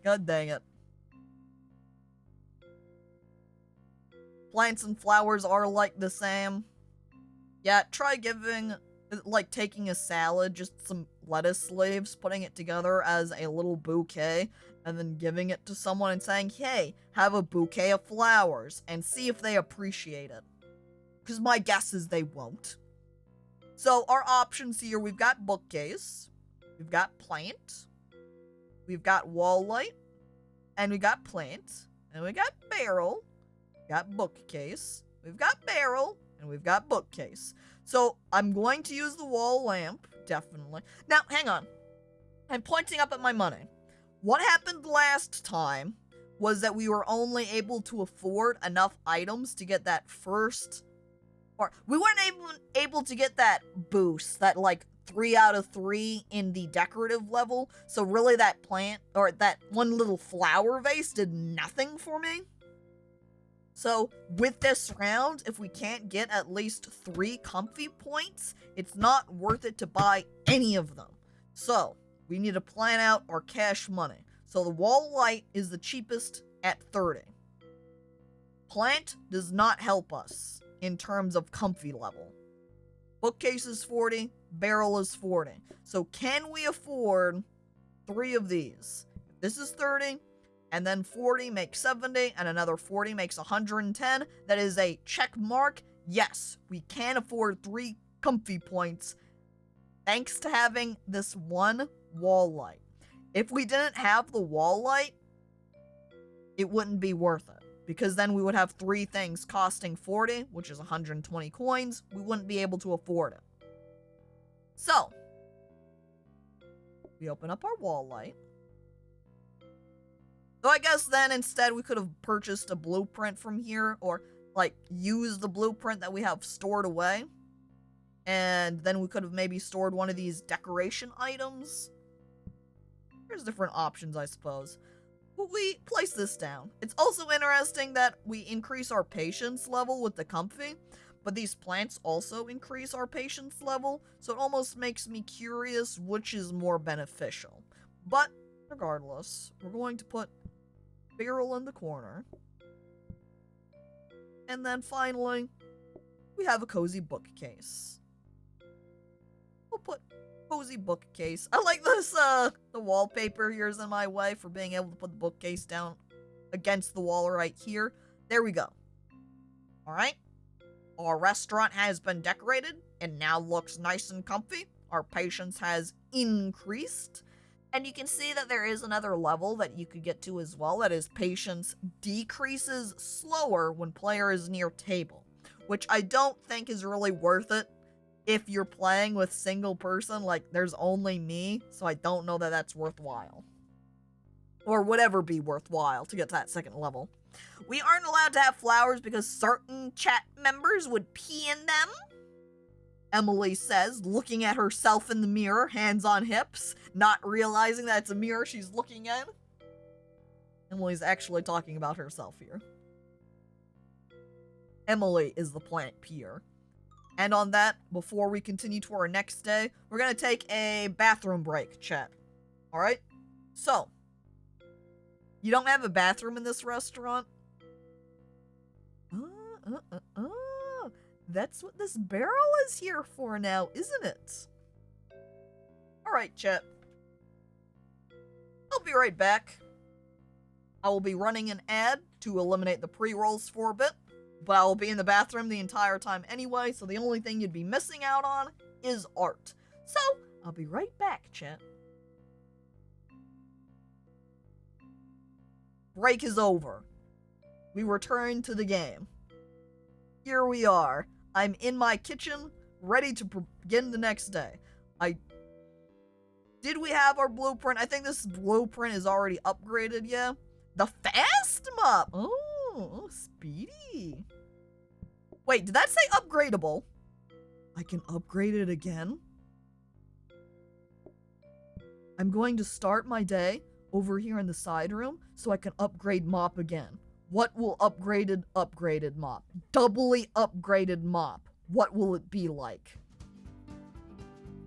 God dang it. Plants and flowers are like the same. Yeah, try giving, like taking a salad, just some lettuce leaves, putting it together as a little bouquet, and then giving it to someone and saying, hey, have a bouquet of flowers, and see if they appreciate it. Because my guess is they won't. So our options here, we've got bookcase, we've got plant, we've got wall light, and we got plant, and we got barrel, got bookcase, we've got barrel, and we've got bookcase. So I'm going to use the wall lamp, definitely. Now, hang on. I'm pointing up at my money. What happened last time was that we were only able to afford enough items to get that first, or we weren't able to get that boost, that like 3 out of 3 in the decorative level. So really that plant, or that one little flower vase did nothing for me. So with this round, if we can't get at least 3 comfy points, it's not worth it to buy any of them. So we need to plan out our cash money. So the wall light is the cheapest at 30. Plant does not help us in terms of comfy level. Bookcase is 40, barrel is 40. So can we afford 3 of these? This is 30, and then 40 makes 70, and another 40 makes 110. That is a check mark. Yes, we can afford 3 comfy points thanks to having this one wall light. If we didn't have the wall light, it wouldn't be worth it. Because then we would have 3 things costing 40, which is 120 coins. We wouldn't be able to afford it. So, we open up our wall light. So I guess then instead we could have purchased a blueprint from here, or like used the blueprint that we have stored away. And then we could have maybe stored one of these decoration items. There's different options, I suppose. But we place this down. It's also interesting that we increase our patience level with the comfy, but these plants also increase our patience level, so it almost makes me curious which is more beneficial. But regardless, we're going to put barrel in the corner. And then finally, we have a cozy bookcase. We'll put cozy bookcase. I like this, the wallpaper here is in my way for being able to put the bookcase down against the wall right here. There we go. Alright. Our restaurant has been decorated and now looks nice and comfy. Our patience has increased. And you can see that there is another level that you could get to as well. That is, patience decreases slower when player is near table. Which I don't think is really worth it if you're playing with single person. Like, there's only me, so I don't know that that's worthwhile. Or would ever be worthwhile to get to that second level. We aren't allowed to have flowers because certain chat members would pee in them. Emily says, looking at herself in the mirror, hands on hips, not realizing that it's a mirror she's looking in. Emily's actually talking about herself here. Emily is the plant peer. And on that, before we continue to our next day, we're gonna take a bathroom break, chat. Alright? So, you don't have a bathroom in this restaurant? That's what this barrel is here for now, isn't it? Alright, chat. I'll be right back. I will be running an ad to eliminate the pre-rolls for a bit, but I will be in the bathroom the entire time anyway, so the only thing you'd be missing out on is art. So, I'll be right back, chat. Break is over. We return to the game. Here we are. I'm in my kitchen, ready to begin the next day. Did we have our blueprint? I think this blueprint is already upgraded, yeah? The fast mop! Oh, speedy. Wait, did that say upgradable? I can upgrade it again? I'm going to start my day over here in the side room so I can upgrade mop again. What will upgraded mop? Doubly upgraded mop. What will it be like?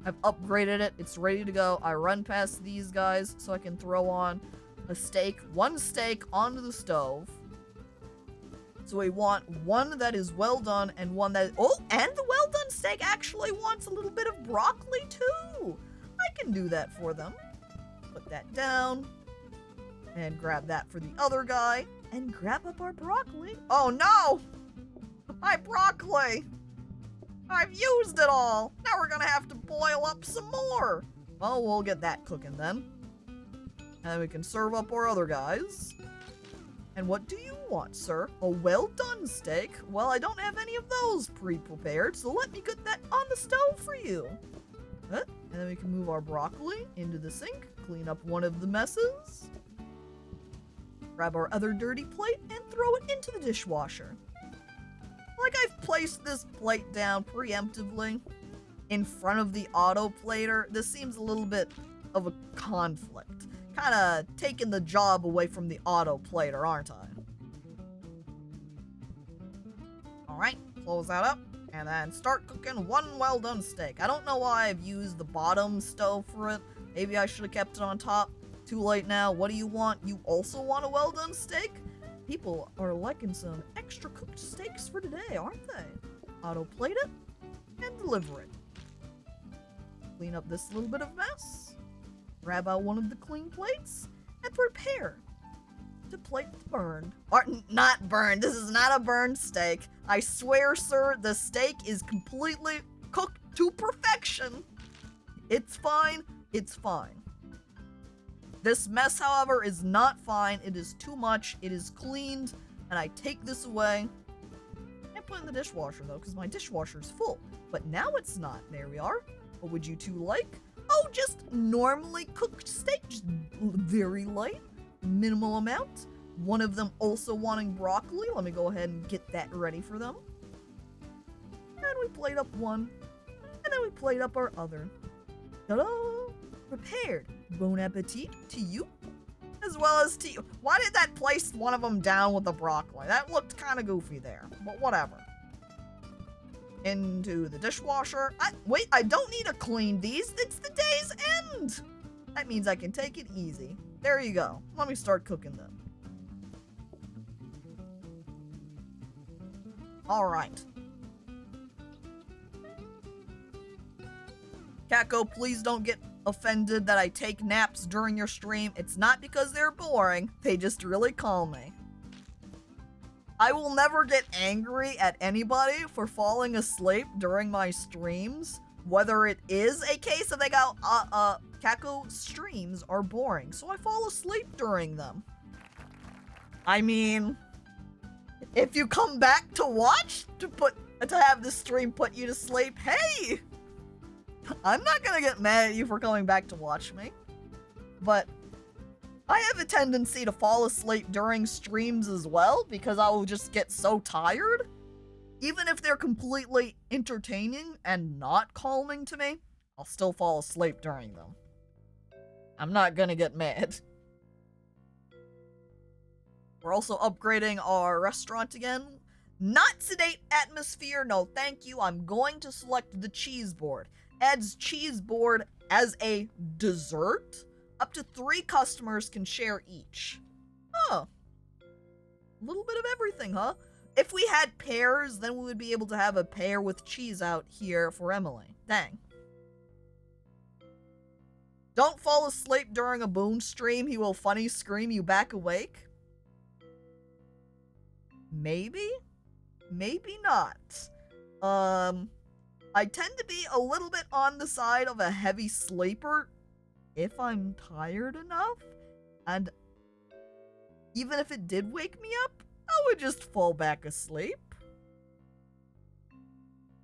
I've upgraded it. It's ready to go. I run past these guys so I can throw on a steak. One steak onto the stove. So we want one that is well done and one that... Oh, and the well done steak actually wants a little bit of broccoli too. I can do that for them. Put that down. And grab that for the other guy. And grab up our broccoli. Oh no! My broccoli! I've used it all! Now we're gonna have to boil up some more! Well, we'll get that cooking then. And then we can serve up our other guys. And what do you want, sir? A well-done steak? Well, I don't have any of those pre-prepared, so let me get that on the stove for you. And then we can move our broccoli into the sink, clean up one of the messes. Grab our other dirty plate and throw it into the dishwasher. Like, I've placed this plate down preemptively in front of the auto plater. This seems a little bit of a conflict. Kinda taking the job away from the auto plater, aren't I? Alright, close that up. And then start cooking one well done steak. I don't know why I've used the bottom stove for it. Maybe I should have kept it on top. Too late now. What do you want? You also want a well done steak? People are liking some extra cooked steaks for today, aren't they? Auto plate it and deliver it. Clean up this little bit of mess. Grab out one of the clean plates and prepare to plate the burned. Or not burned. This is not a burned steak. I swear, sir, the steak is completely cooked to perfection. It's fine. It's fine. This mess, however, is not fine. It is too much. It is cleaned, and I take this away. I put it in the dishwasher, though, because my dishwasher's full. But now it's not. There we are. What would you two like? Oh, just normally cooked steak. Just very light. Minimal amount. One of them also wanting broccoli. Let me go ahead and get that ready for them. And we plate up one. And then we plate up our other. Ta-da! Prepared. Bon appetit to you, as well as to you. Why did that place one of them down with the broccoli? That looked kind of goofy there, but whatever. Into the dishwasher. Wait, I don't need to clean these. It's the day's end. That means I can take it easy. There you go. Let me start cooking them. All right. Caco, please don't get offended that I take naps during your stream. It's not because they're boring. They just really calm me. I will never get angry at anybody for falling asleep during my streams, whether it is a case of they go, Caco streams are boring, so I fall asleep during them. I mean, if you come back to watch to have the stream put you to sleep, hey! I'm not gonna get mad at you for coming back to watch me. But I have a tendency to fall asleep during streams as well, because I will just get so tired. Even if they're completely entertaining and not calming to me, I'll still fall asleep during them. I'm not gonna get mad. We're also upgrading our restaurant again. Not sedate atmosphere, no thank you. I'm going to select the cheese board. Adds cheese board as a dessert. Up to 3 customers can share each. Huh. A little bit of everything, huh? If we had pears, then we would be able to have a pear with cheese out here for Emily. Dang. Don't fall asleep during a Boone stream. He will funny scream you back awake. Maybe? Maybe not. I tend to be a little bit on the side of a heavy sleeper if I'm tired enough. And even if it did wake me up, I would just fall back asleep.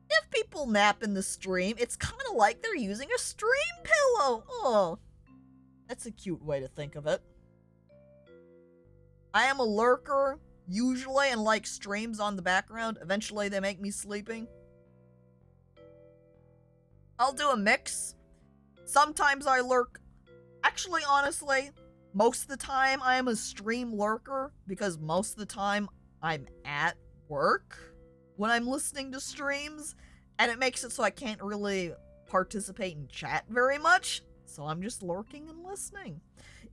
If people nap in the stream, it's kind of like they're using a stream pillow. Oh, that's a cute way to think of it. I am a lurker, usually, and like streams on the background. Eventually, they make me sleeping. I'll do a mix. Sometimes I lurk. Actually, honestly, most of the time I am a stream lurker because most of the time I'm at work when I'm listening to streams, and it makes it so I can't really participate in chat very much, so I'm just lurking and listening.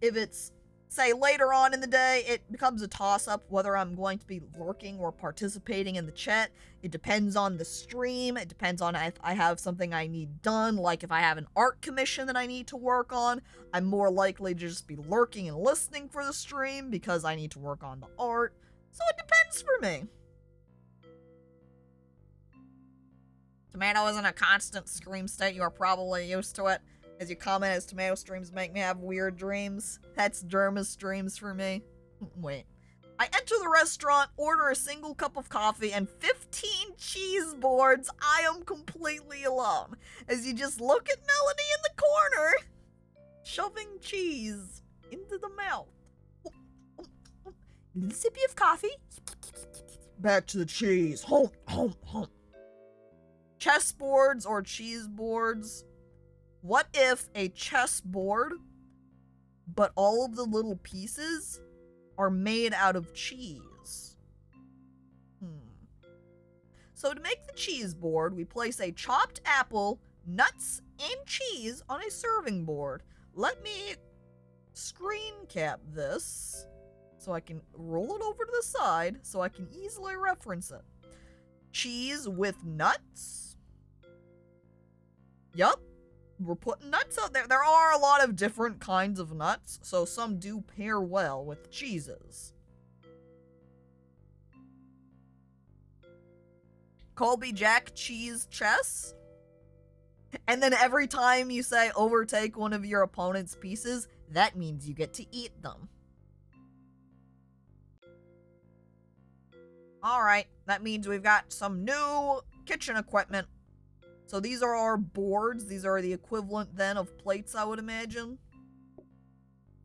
If it's, say, later on in the day, it becomes a toss-up whether I'm going to be lurking or participating in the chat. It depends on the stream. It depends on if I have something I need done, like if I have an art commission that I need to work on, I'm more likely to just be lurking and listening for the stream because I need to work on the art. So it depends for me. Tomato isn't a constant scream state. You are probably used to it. As you comment, as tomato streams make me have weird dreams. That's Derma's streams for me. Wait. I enter the restaurant, order a single cup of coffee, and 15 cheese boards. I am completely alone. As you just look at Melody in the corner, shoving cheese into the mouth. Little sippy of coffee. Back to the cheese. Home, home, home. Chessboards or cheese boards. What if a chessboard, but all of the little pieces are made out of cheese? So to make the cheese board, we place a chopped apple, nuts, and cheese on a serving board. Let me screen cap this so I can roll it over to the side so I can easily reference it. Cheese with nuts. Yup. We're putting nuts out there. There are a lot of different kinds of nuts, so some do pair well with cheeses. Colby Jack cheese chess. And then every time you say overtake one of your opponent's pieces, that means you get to eat them. Alright, that means we've got some new kitchen equipment. So these are our boards. These are the equivalent then of plates, I would imagine.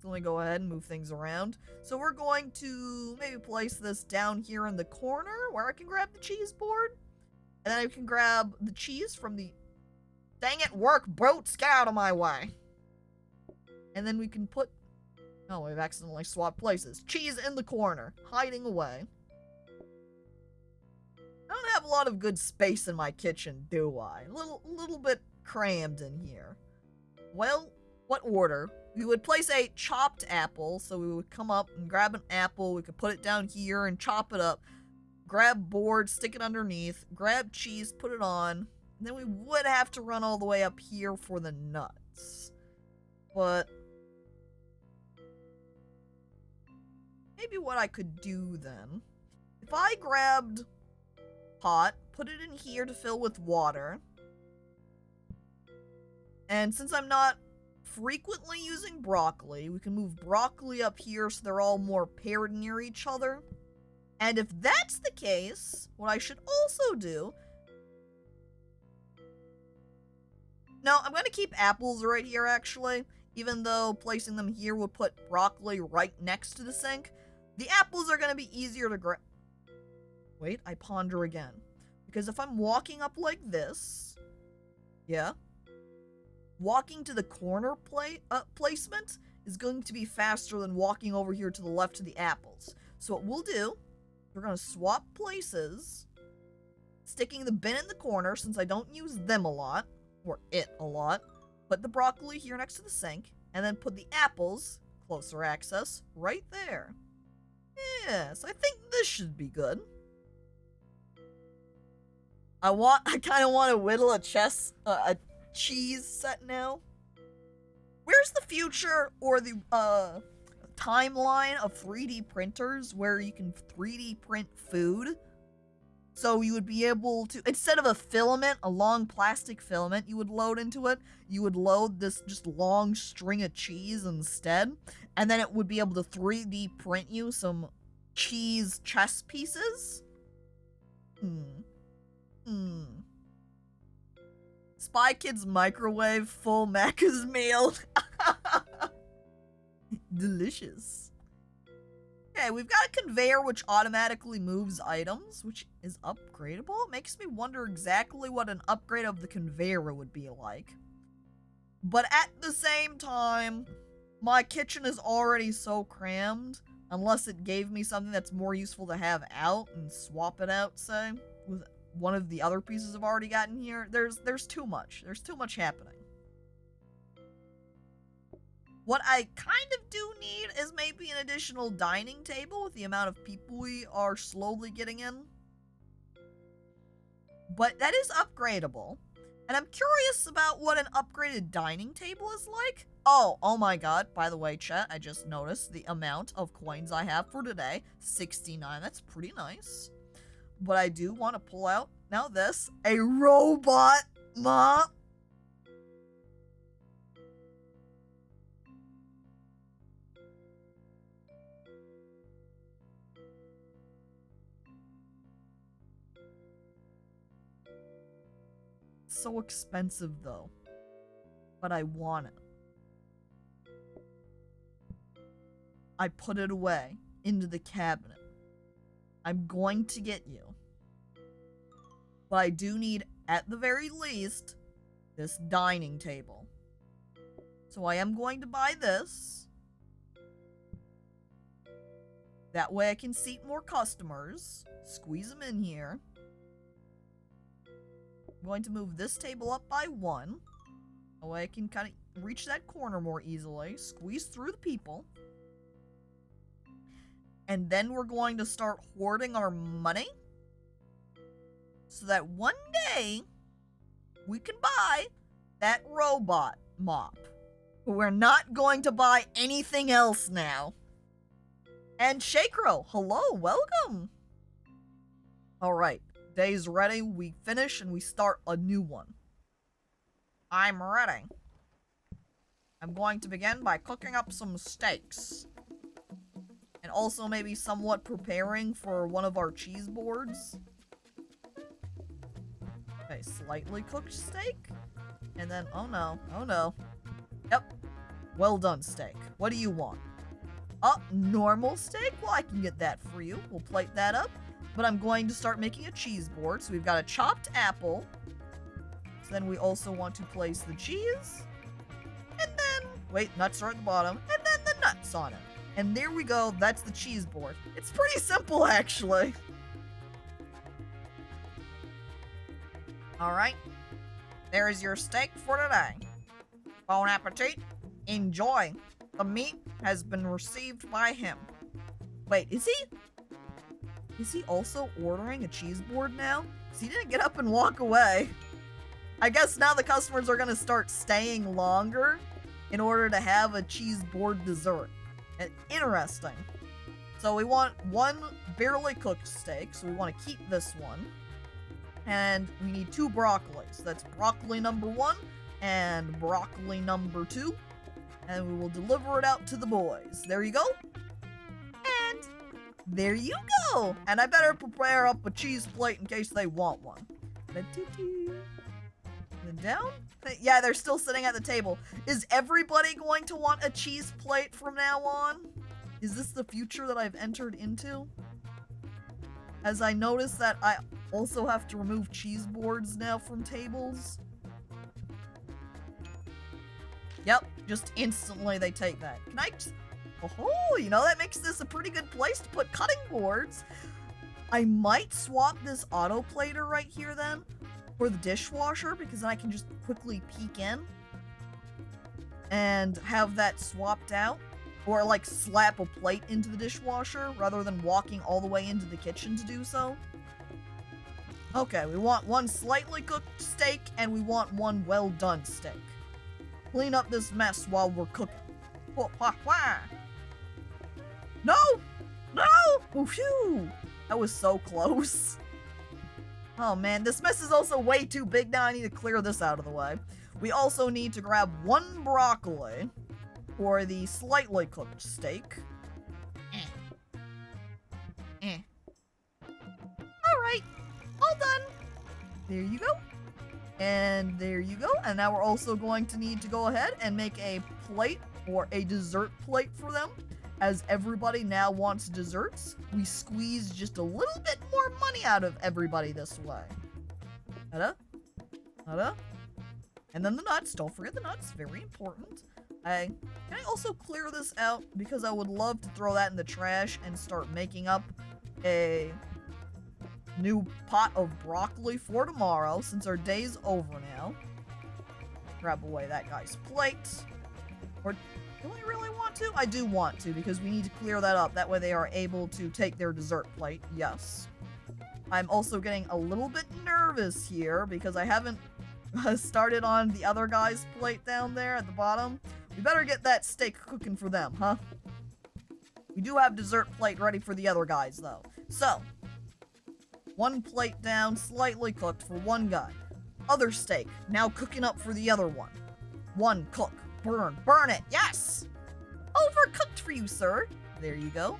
So let me go ahead and move things around. So we're going to maybe place this down here in the corner where I can grab the cheese board. And then I can grab the cheese from the... Dang it, work boats, get out of my way. And then we can put... Oh, we've accidentally swapped places. Cheese in the corner, hiding away. I don't have a lot of good space in my kitchen, do I? A little bit crammed in here. Well, what order? We would place a chopped apple, so we would come up and grab an apple, we could put it down here and chop it up. Grab board, stick it underneath, grab cheese, put it on, and then we would have to run all the way up here for the nuts. But maybe what I could do then, if I grabbed pot, put it in here to fill with water, And since I'm not frequently using broccoli, we can move broccoli up here so they're all more paired near each other. And if that's the case, what I should also do... No, I'm going to keep apples right here, actually. Even though placing them here would put broccoli right next to the sink. The apples are going to be easier to grab. Wait, I ponder again. Because if I'm walking up like this... Yeah. Walking to the corner placement is going to be faster than walking over here to the left to the apples. So what we'll do, we're going to swap places. Sticking the bin in the corner since I don't use them a lot. Or it a lot. Put the broccoli here next to the sink. And then put the apples, closer access, right there. Yes, I think this should be good. I kind of want to whittle a cheese set now. Where's the future or the timeline of 3D printers where you can 3D print food? So you would be able to, instead of a filament, a long plastic filament you would load into it, you would load this just long string of cheese instead, and then it would be able to 3D print you some cheese chess pieces? Spy Kids microwave full Macca's meal. Delicious. Okay, we've got a conveyor which automatically moves items, which is upgradable. It makes me wonder exactly what an upgrade of the conveyor would be like. But at the same time, my kitchen is already so crammed, unless it gave me something that's more useful to have out and swap it out, say, with one of the other pieces I've already gotten here. There's too much. There's too much happening. What I kind of do need is maybe an additional dining table with the amount of people we are slowly getting in. But that is upgradable. And I'm curious about what an upgraded dining table is like. Oh my god, by the way, chat, I just noticed the amount of coins I have for today. 69, that's pretty nice. But I do want to pull out, now this, a robot mop. So expensive though, but I want it. I put it away into the cabinet. I'm going to get you, but I do need, at the very least, this dining table. So I am going to buy this. That way I can seat more customers, squeeze them in here. I'm going to move this table up by 1. That way I can kind of reach that corner more easily. Squeeze through the people. And then we're going to start hoarding our money. So that one day, we can buy that robot mop. But we're not going to buy anything else now. And Shakro, hello, welcome. Alright. Day's ready, we finish, and we start a new one. I'm ready. I'm going to begin by cooking up some steaks. And also maybe somewhat preparing for one of our cheese boards. Okay, slightly cooked steak. And then, oh no. Yep. Well done, steak. What do you want? Normal steak? Well, I can get that for you. We'll plate that up. But I'm going to start making a cheese board. So we've got a chopped apple. So then we also want to place the cheese. And then, wait, nuts are at the bottom. And then the nuts on it. And there we go. That's the cheese board. It's pretty simple, actually. Alright. There is your steak for today. Bon appetit. Enjoy. The meat has been received by him. Wait, is he also ordering a cheese board now? Because he didn't get up and walk away. I guess now the customers are going to start staying longer in order to have a cheese board dessert. Interesting. So we want one barely cooked steak, so we want to keep this one. And we need 2 broccolis. That's broccoli number 1 and broccoli number 2. And we will deliver it out to the boys. There you go. And there you go. And I better prepare up a cheese plate in case they want one. And down. Yeah, they're still sitting at the table. Is everybody going to want a cheese plate from now on? Is this the future that I've entered into? As I notice that I also have to remove cheese boards now from tables. Yep, just instantly they take that. Can I just... Oh, you know, that makes this a pretty good place to put cutting boards. I might swap this autoplater right here then for the dishwasher, because then I can just quickly peek in and have that swapped out. Or like slap a plate into the dishwasher rather than walking all the way into the kitchen to do so. Okay, we want one slightly cooked steak and we want one well done steak. Clean up this mess while we're cooking. No! No! Oh, phew! That was so close. Oh man, this mess is also way too big now. I need to clear this out of the way. We also need to grab one broccoli for the slightly cooked steak. Alright, all done. There you go. And there you go. And now we're also going to need to go ahead and make a plate or a dessert plate for them. As everybody now wants desserts, we squeeze just a little bit more money out of everybody this way. Ta-da. Ta-da. And then the nuts. Don't forget the nuts. Very important. Can I also clear this out? Because I would love to throw that in the trash and start making up a new pot of broccoli for tomorrow, since our day's over now. Grab away that guy's plate. Or do I really want to? I do want to, because we need to clear that up. That way they are able to take their dessert plate. Yes. I'm also getting a little bit nervous here, because I haven't started on the other guy's plate down there at the bottom. We better get that steak cooking for them, huh? We do have dessert plate ready for the other guys, though. So, one plate down, slightly cooked for one guy. Other steak, now cooking up for the other one. One cook, burn it, yes! Overcooked for you, sir. There you go.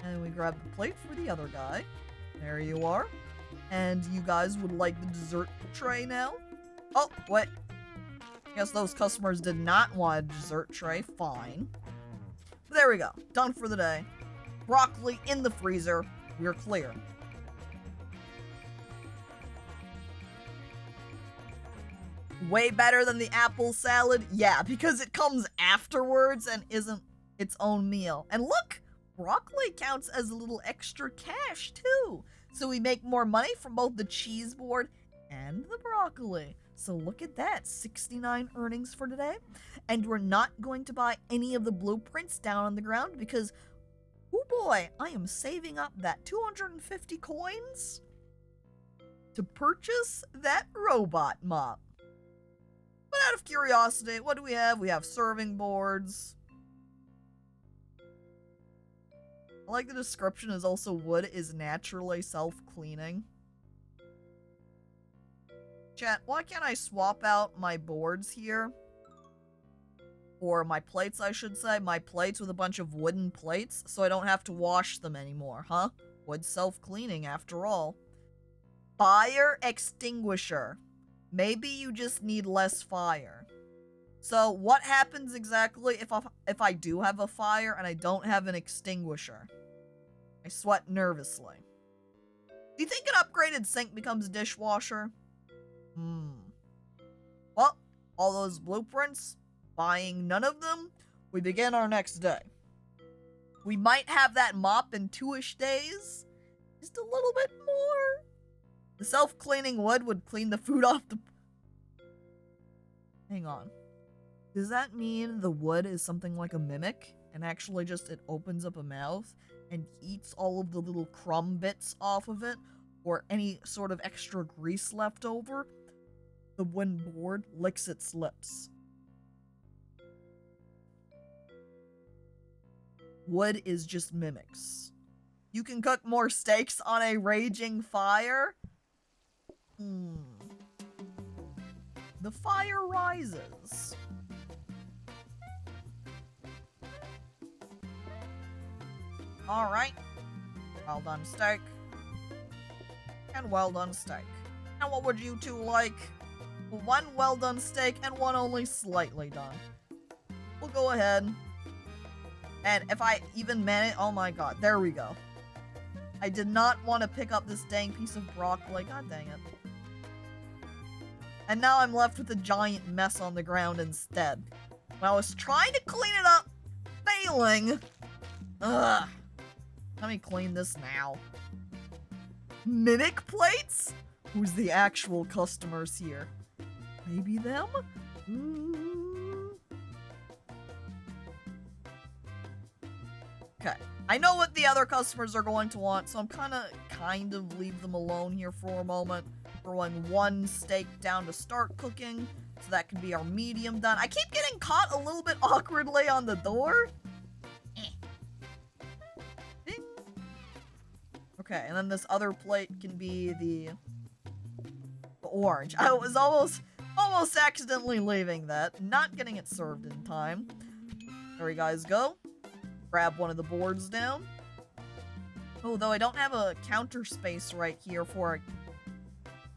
And we grab the plate for the other guy. There you are. And you guys would like the dessert tray now? Oh, wait. Guess those customers did not want a dessert tray. Fine. But there we go. Done for the day. Broccoli in the freezer. We're clear. Way better than the apple salad? Yeah, because it comes afterwards and isn't its own meal. And look! Broccoli counts as a little extra cash, too. So we make more money from both the cheese board and the broccoli. So look at that, 69 earnings for today. And we're not going to buy any of the blueprints down on the ground because, oh boy, I am saving up that 250 coins to purchase that robot mop. But out of curiosity, what do we have? We have serving boards. I like the description is also wood is naturally self-cleaning. Chat, why can't I swap out my boards here? Or my plates, I should say. My plates with a bunch of wooden plates, so I don't have to wash them anymore, huh? Wood self-cleaning, after all. Fire extinguisher. Maybe you just need less fire. So, what happens exactly if I do have a fire and I don't have an extinguisher? I sweat nervously. Do you think an upgraded sink becomes a dishwasher? Well, all those blueprints, buying none of them, we begin our next day. We might have that mop in 2-ish days. Just a little bit more. The self-cleaning wood would clean the food off the... Hang on. Does that mean the wood is something like a mimic? And actually just it opens up a mouth and eats all of the little crumb bits off of it? Or any sort of extra grease left over? The wooden board licks its lips. Wood is just mimics. You can cook more steaks on a raging fire? the fire rises. Alright. Well done, steak. And well done, steak. And what would you two like? One well done steak and one only slightly done. We'll go ahead. And if I even manage, oh my god, there we go. I did not want to pick up this dang piece of broccoli, god dang it. And now I'm left with a giant mess on the ground instead. When I was trying to clean it up, failing. Ugh. Let me clean this now. Mimic plates? Who's the actual customers here? Maybe them? Okay. I know what the other customers are going to want, so I'm kind of leave them alone here for a moment. Throwing one steak down to start cooking, so that can be our medium done. I keep getting caught a little bit awkwardly on the door. Ding. Okay, and then this other plate can be the orange. I was almost accidentally leaving that, not getting it served in time. There you guys go. Grab one of the boards down. Oh, though I don't have a counter space right here for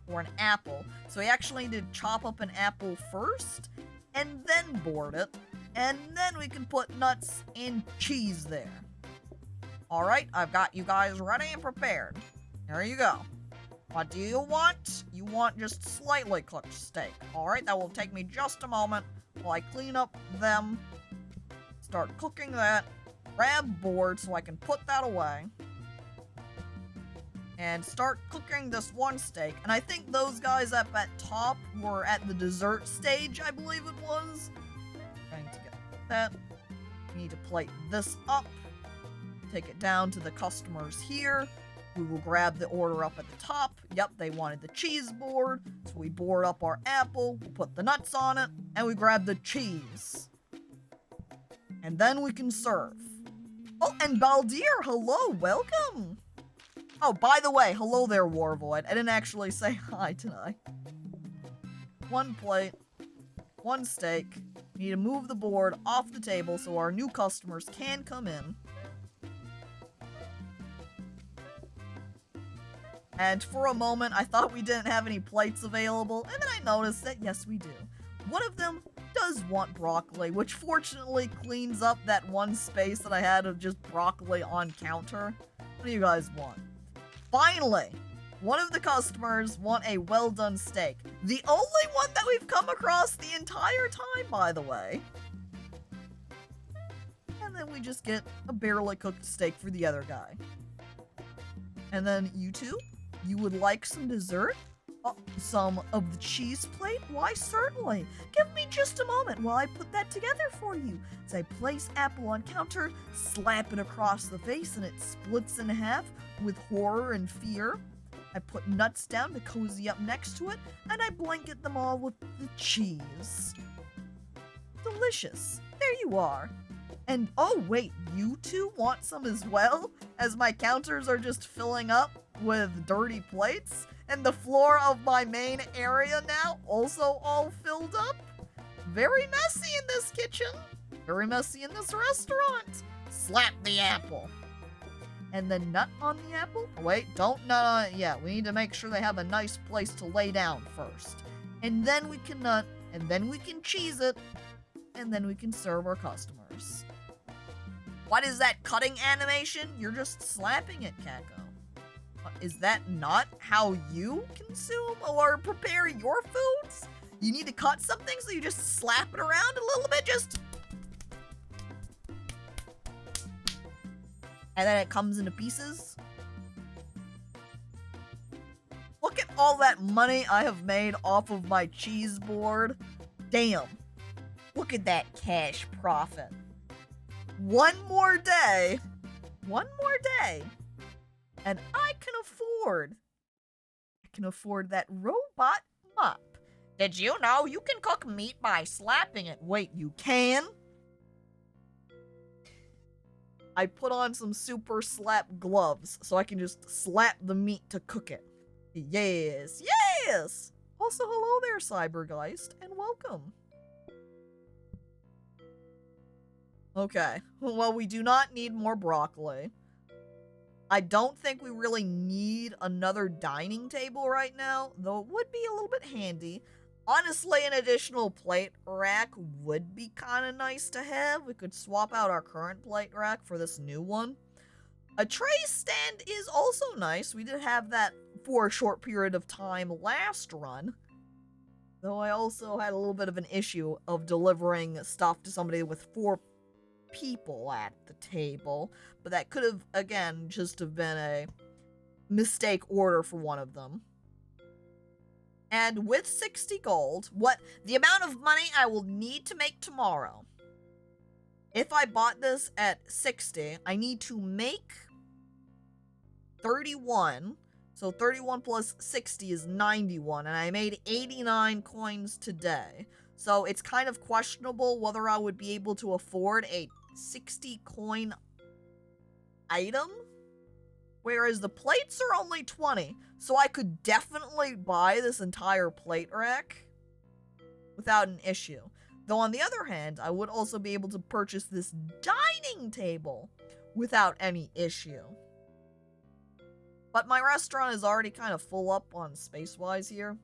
an apple. So we actually need to chop up an apple first, and then board it, and then we can put nuts and cheese there. Alright, I've got you guys ready and prepared. There you go. What do you want? You want just slightly cooked steak. Alright, that will take me just a moment while I clean up them, start cooking that, grab board so I can put that away, and start cooking this one steak. And I think those guys up at top were at the dessert stage, I believe it was. Trying to get that. We need to plate this up, take it down to the customers here. We will grab the order up at the top. Yep, they wanted the cheese board, so we board up our apple, we'll put the nuts on it, and we grab the cheese. And then we can serve. Oh, and Baldir, hello, welcome! Oh, by the way, hello there, Warvoid. I didn't actually say hi tonight. One plate, one steak. We need to move the board off the table so our new customers can come in. And for a moment, I thought we didn't have any plates available, and then I noticed that, yes, we do. One of them does want broccoli, which fortunately cleans up that one space that I had of just broccoli on counter. What do you guys want? Finally, one of the customers want a well-done steak. The only one that we've come across the entire time, by the way. And then we just get a barely cooked steak for the other guy. And then you two? You would like some dessert? Some of the cheese plate? Why, certainly. Give me just a moment while I put that together for you. As I place apple on counter, slap it across the face, and it splits in half with horror and fear. I put nuts down to cozy up next to it, and I blanket them all with the cheese. Delicious. There you are. And oh wait, you two want some as well? As my counters are just filling up with dirty plates, and the floor of my main area now also all filled up? Very messy in this kitchen. Very messy in this restaurant. Slap the apple. And then nut on the apple? Oh, wait, don't nut on it yet. We need to make sure they have a nice place to lay down first. And then we can nut, and then we can cheese it, and then we can serve our customers. What is that cutting animation? You're just slapping it, Caco. Is that not how you consume or prepare your foods? You need to cut something, so you just slap it around a little bit, just... And then it comes into pieces. Look at all that money I have made off of my cheese board. Damn. Look at that cash profit. One more day, and I can afford that robot mop. Did you know you can cook meat by slapping it? Wait, you can? I put on some super slap gloves so I can just slap the meat to cook it. Yes, yes! Also, hello there, Cybergeist, and welcome. Okay, well, we do not need more broccoli. I don't think we really need another dining table right now, though it would be a little bit handy. Honestly, an additional plate rack would be kind of nice to have. We could swap out our current plate rack for this new one. A tray stand is also nice. We did have that for a short period of time last run. Though I also had a little bit of an issue of delivering stuff to somebody with 4 people at the table. But that could have, again, just have been a mistake order for one of them. And with 60 gold, the amount of money I will need to make tomorrow. If I bought this at 60, I need to make 31. So 31 plus 60 is 91, and I made 89 coins today. So it's kind of questionable whether I would be able to afford a 60 coin item. Whereas the plates are only 20, so I could definitely buy this entire plate rack without an issue. Though on the other hand, I would also be able to purchase this dining table without any issue. But my restaurant is already kind of full up on space-wise here.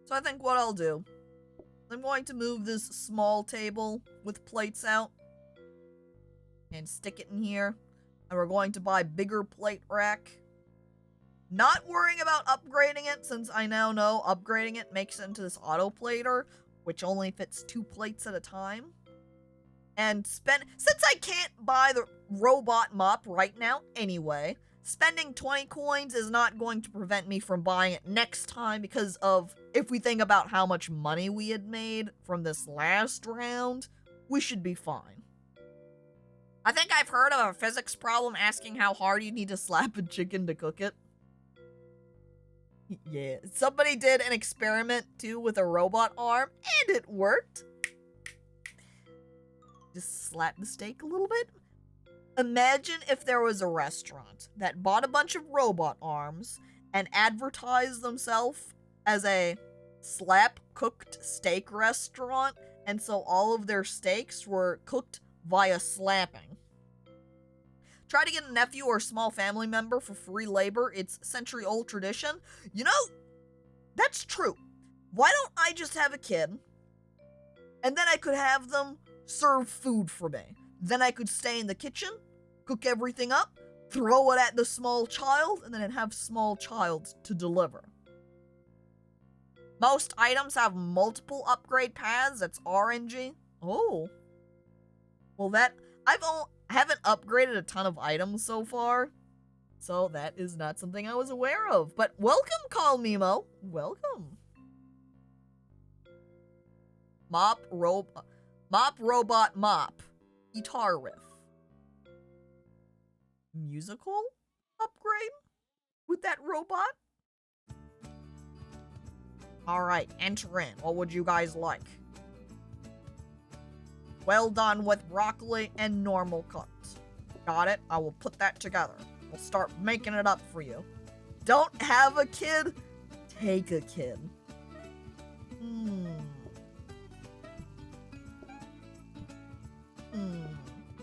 So I think what I'll do, I'm going to move this small table with plates out and stick it in here. And we're going to buy bigger plate rack. Not worrying about upgrading it, since I now know upgrading it makes it into this auto plater, which only fits 2 plates at a time. And since I can't buy the robot mop right now anyway, spending 20 coins is not going to prevent me from buying it next time, because of, if we think about how much money we had made from this last round, we should be fine. I think I've heard of a physics problem asking how hard you need to slap a chicken to cook it. Yeah, somebody did an experiment too with a robot arm, and it worked. Just slap the steak a little bit. Imagine if there was a restaurant that bought a bunch of robot arms and advertised themselves as a slap-cooked steak restaurant, and so all of their steaks were cooked via slapping. Try to get a nephew or small family member for free labor. It's century-old tradition. You know, that's true. Why don't I just have a kid, and then I could have them serve food for me. Then I could stay in the kitchen, cook everything up, throw it at the small child, and then I'd have small child to deliver. Most items have multiple upgrade paths. That's RNG. Oh. Well, I haven't upgraded a ton of items so far, so that is not something I was aware of. But welcome, Call Mimo. Welcome. Mop, robot, mop. Guitar riff. Musical upgrade with that robot? Alright, enter in. What would you guys like? Well done with broccoli and normal cuts. Got it? I will put that together. We'll start making it up for you. Don't have a kid? Take a kid.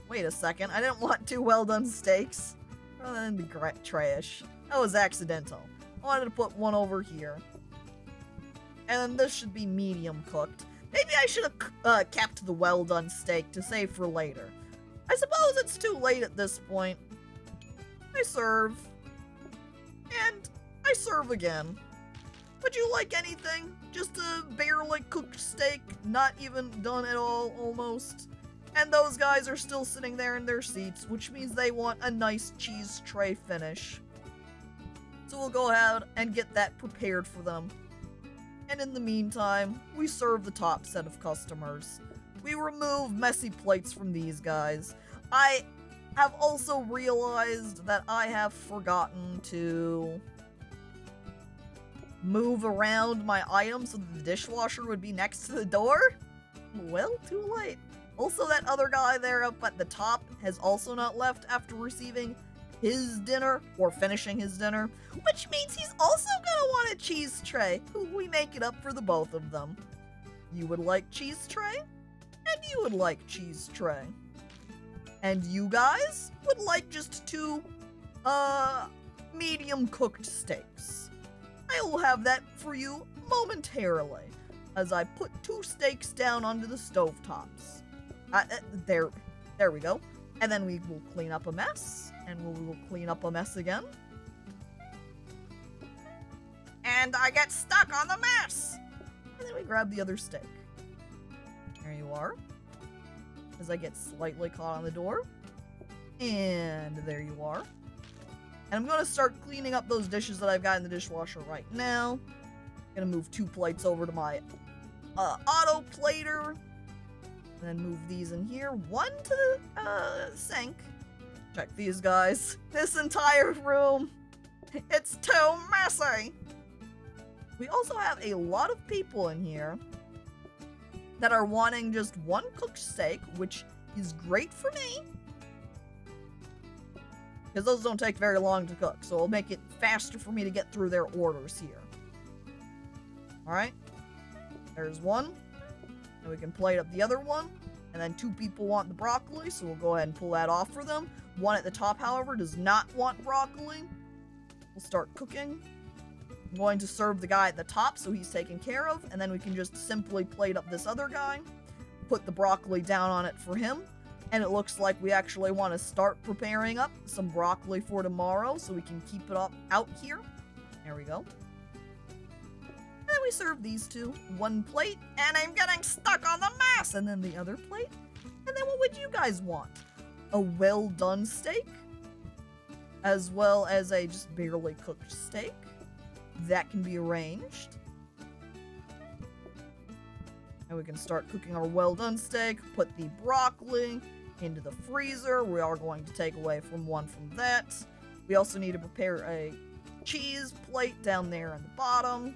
Wait a second. I didn't want 2 well done steaks. Oh, that'd be trash. That was accidental. I wanted to put one over here. And then this should be medium cooked. Maybe I should have kept the well done steak to save for later. I suppose it's too late at this point. I serve. And I serve again. Would you like anything? Just a barely cooked steak, not even done at all, almost. And those guys are still sitting there in their seats, which means they want a nice cheese tray finish. So we'll go ahead and get that prepared for them. And in the meantime, we serve the top set of customers. We remove messy plates from these guys. I have also realized that I have forgotten to move around my items so that the dishwasher would be next to the door. Well, too late. Also, that other guy there up at the top has also not left after receiving his dinner or finishing his dinner, which means he's also gonna want a cheese tray. We make it up for the both of them. You would like cheese tray, and you would like cheese tray. And you guys would like just 2, medium cooked steaks. I will have that for you momentarily, as I put 2 steaks down onto the stovetops. There we go. And then we will clean up a mess, and we will clean up a mess again. And I get stuck on the mess! And then we grab the other steak. There you are. As I get slightly caught on the door. And there you are. And I'm gonna start cleaning up those dishes that I've got in the dishwasher right now. Gonna move 2 plates over to my auto plater. And then move these in here. 1 to the sink. Check these guys. This entire room. It's too messy. We also have a lot of people in here that are wanting just 1 cooked steak, which is great for me. Because those don't take very long to cook, so it'll make it faster for me to get through their orders here. Alright. There's 1. And we can plate up the other 1. And then 2 people want the broccoli, so we'll go ahead and pull that off for them. 1 at the top, however, does not want broccoli. We'll start cooking. I'm going to serve the guy at the top so he's taken care of, and then we can just simply plate up this other guy, put the broccoli down on it for him, and it looks like we actually want to start preparing up some broccoli for tomorrow so we can keep it up out here. There we go. And then we serve these 2. 1 plate, and I'm getting stuck on the mess, and then the other plate. And then what would you guys want? A well-done steak, as well as a just barely cooked steak. That can be arranged. And we can start cooking our well-done steak, put the broccoli into the freezer. We are going to take away from 1 from that. We also need to prepare a cheese plate down there in the bottom.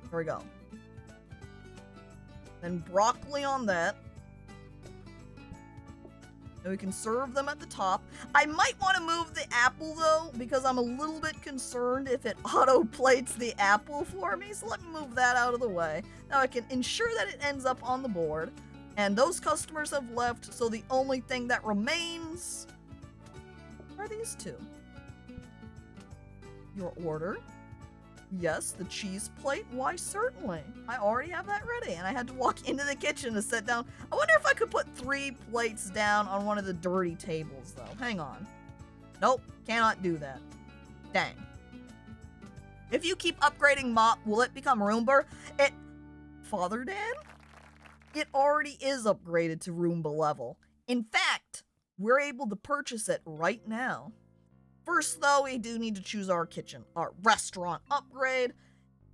There we go. Then broccoli on that. And we can serve them at the top. I might want to move the apple, though, because I'm a little bit concerned if it auto-plates the apple for me. So let me move that out of the way. Now I can ensure that it ends up on the board. And those customers have left, so the only thing that remains are these 2. Your order. Yes, the cheese plate. Why, certainly. I already have that ready, and I had to walk into the kitchen to sit down. I wonder if I could put 3 plates down on one of the dirty tables, though. Hang on. Nope, cannot do that. Dang. If you keep upgrading Mop, will it become Roomba? Father Dan? It already is upgraded to Roomba level. In fact, we're able to purchase it right now. First, though, we do need to choose our kitchen, our restaurant upgrade.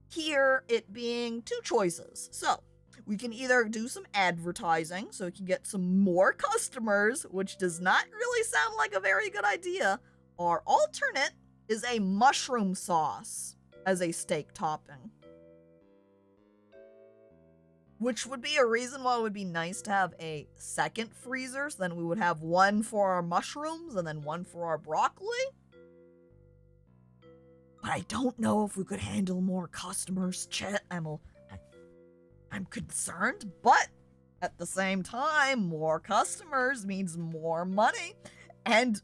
Here, it being 2 choices. So, we can either do some advertising, so we can get some more customers, which does not really sound like a very good idea. Our alternate is a mushroom sauce as a steak topping. Which would be a reason why it would be nice to have a second freezer, so then we would have 1 for our mushrooms and then 1 for our broccoli. But I don't know if we could handle more customers, Chet. I'm concerned, but at the same time, more customers means more money. And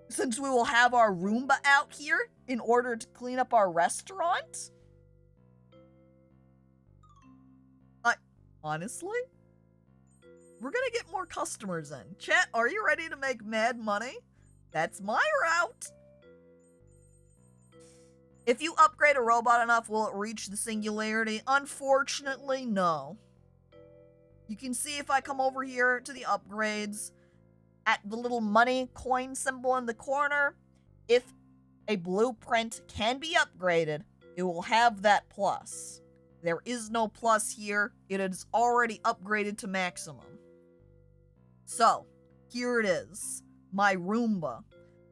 since we will have our Roomba out here in order to clean up our restaurant, honestly, we're gonna get more customers in. Chat, are you ready to make mad money? That's my route. If you upgrade a robot enough, will it reach the singularity? Unfortunately, no. You can see if I come over here to the upgrades, at the little money coin symbol in the corner, if a blueprint can be upgraded, it will have that plus. There is no plus here. It is already upgraded to maximum. So, here it is. My Roomba.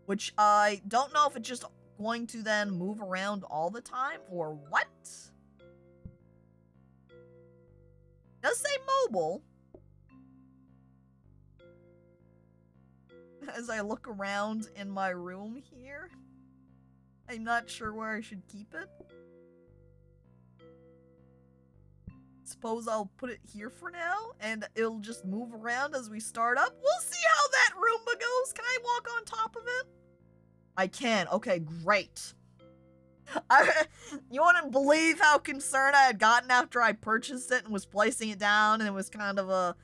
Which I don't know if it's just going to then move around all the time or what. It does say mobile. as I look around in my room here. I'm not sure where I should keep it. Suppose I'll put it here for now, and it'll just move around as we start up. We'll see how that Roomba goes. Can I walk on top of it? I can. Okay, great. You wouldn't believe how concerned I had gotten after I purchased it and was placing it down, and it was kind of a,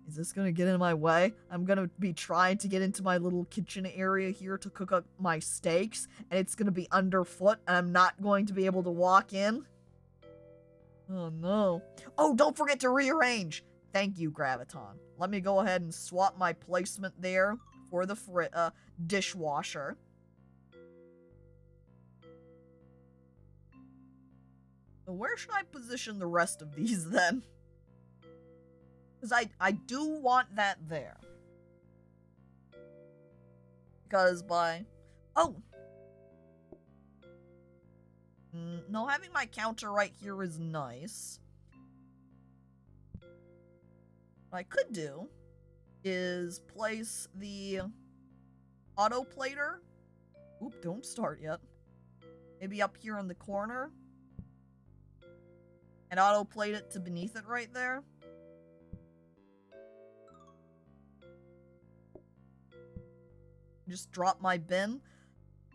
is this gonna get in my way? I'm gonna be trying to get into my little kitchen area here to cook up my steaks, and it's gonna be underfoot, and I'm not going to be able to walk in. Oh no. Oh, don't forget to rearrange. Thank you, Graviton. Let me go ahead and swap my placement there for the dishwasher. So where should I position the rest of these then? Because I do want that there. Because oh! No, having my counter right here is nice. What I could do is place the auto plater. Oop, don't start yet. Maybe up here in the corner. And auto plate it to beneath it right there. Just drop my bin.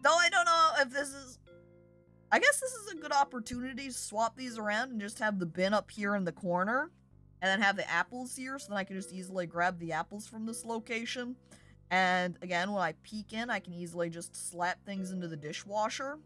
Though I don't know if this is... I guess this is a good opportunity to swap these around and just have the bin up here in the corner. And then have the apples here, so then I can just easily grab the apples from this location. And again, when I peek in, I can easily just slap things into the dishwasher.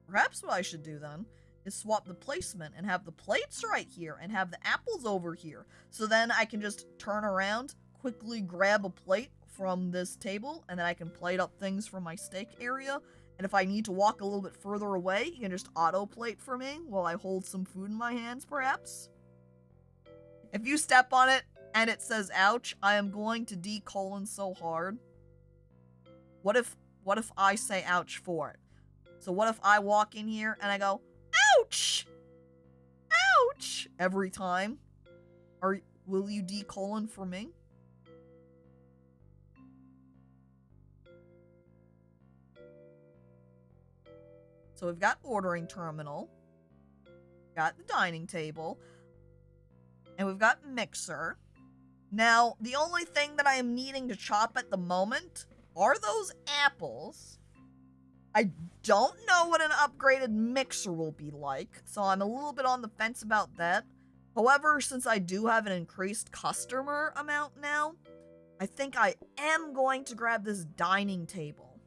Perhaps what I should do then is swap the placement and have the plates right here and have the apples over here. So then I can just turn around, quickly grab a plate from this table, and then I can plate up things from my steak area. And if I need to walk a little bit further away, you can just auto-plate for me while I hold some food in my hands, perhaps. If you step on it and it says ouch, I am going to D-colon so hard. What if I say ouch for it? So what if I walk in here and I go, ouch! Ouch! Every time? Will you D-colon for me? So we've got ordering terminal, got the dining table, and we've got mixer. Now, the only thing that I am needing to chop at the moment are those apples. I don't know what an upgraded mixer will be like, so I'm a little bit on the fence about that. However, since I do have an increased customer amount now, I think I am going to grab this dining table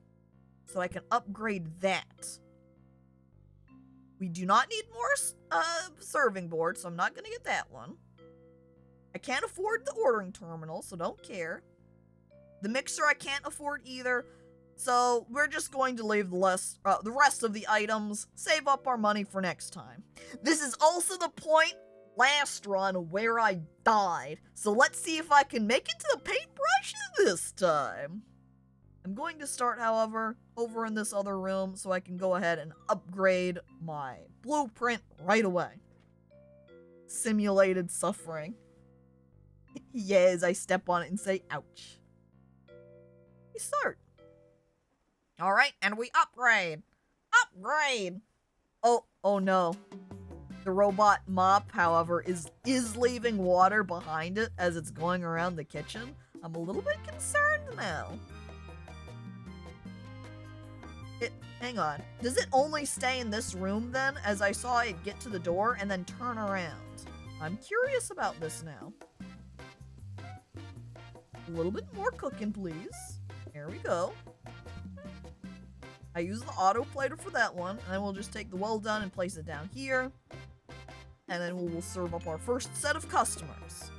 so I can upgrade that. We do not need more serving boards, so I'm not going to get that one. I can't afford the ordering terminal, so don't care. The mixer I can't afford either, so we're just going to leave the rest of the items, save up our money for next time. This is also the point last run where I died, so let's see if I can make it to the paintbrush this time. I'm going to start, however, over in this other room so I can go ahead and upgrade my blueprint right away. Simulated suffering. Yes, I step on it and say, ouch. We start. Alright, and we upgrade. Upgrade! Oh no. The robot mop, however, is leaving water behind it as it's going around the kitchen. I'm a little bit concerned now. Hang on. Does it only stay in this room then, as I saw it get to the door and then turn around? I'm curious about this now. A little bit more cooking, please. There we go. I use the auto plater for that one, and then we'll just take the well done and place it down here. And then we'll serve up our first set of customers.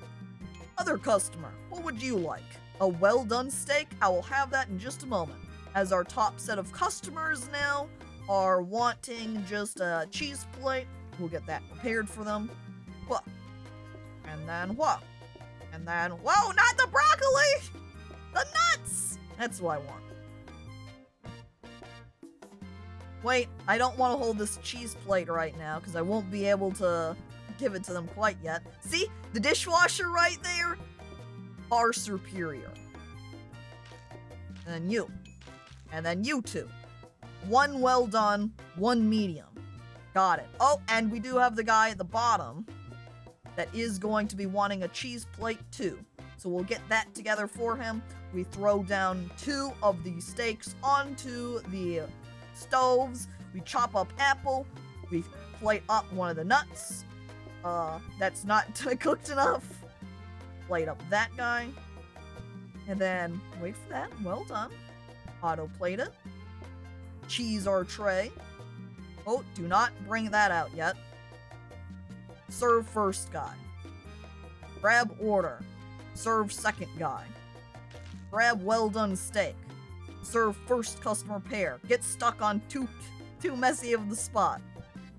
Other customer, what would you like? A well done steak? I will have that in just a moment. As our top set of customers now are wanting just a cheese plate, we'll get that prepared for them. Whoa. And then whoa. And then, whoa, not the broccoli! The nuts! That's what I want. Wait, I don't want to hold this cheese plate right now, because I won't be able to give it to them quite yet. See? The dishwasher right there? far superior. And then you. And then you two. One well done, one medium. Got it. Oh, and we do have the guy at the bottom that is going to be wanting a cheese plate too. So we'll get that together for him. We throw down 2 of the steaks onto the stoves. We chop up apple. We plate up one of the nuts. That's not cooked enough. Plate up that guy. And then, wait for that. Well done. Auto-plate it. Cheese our tray. Oh, do not bring that out yet. Serve first guy. Grab order. Serve second guy. Grab well done steak. Serve first customer pair. Get stuck on too messy of the spot.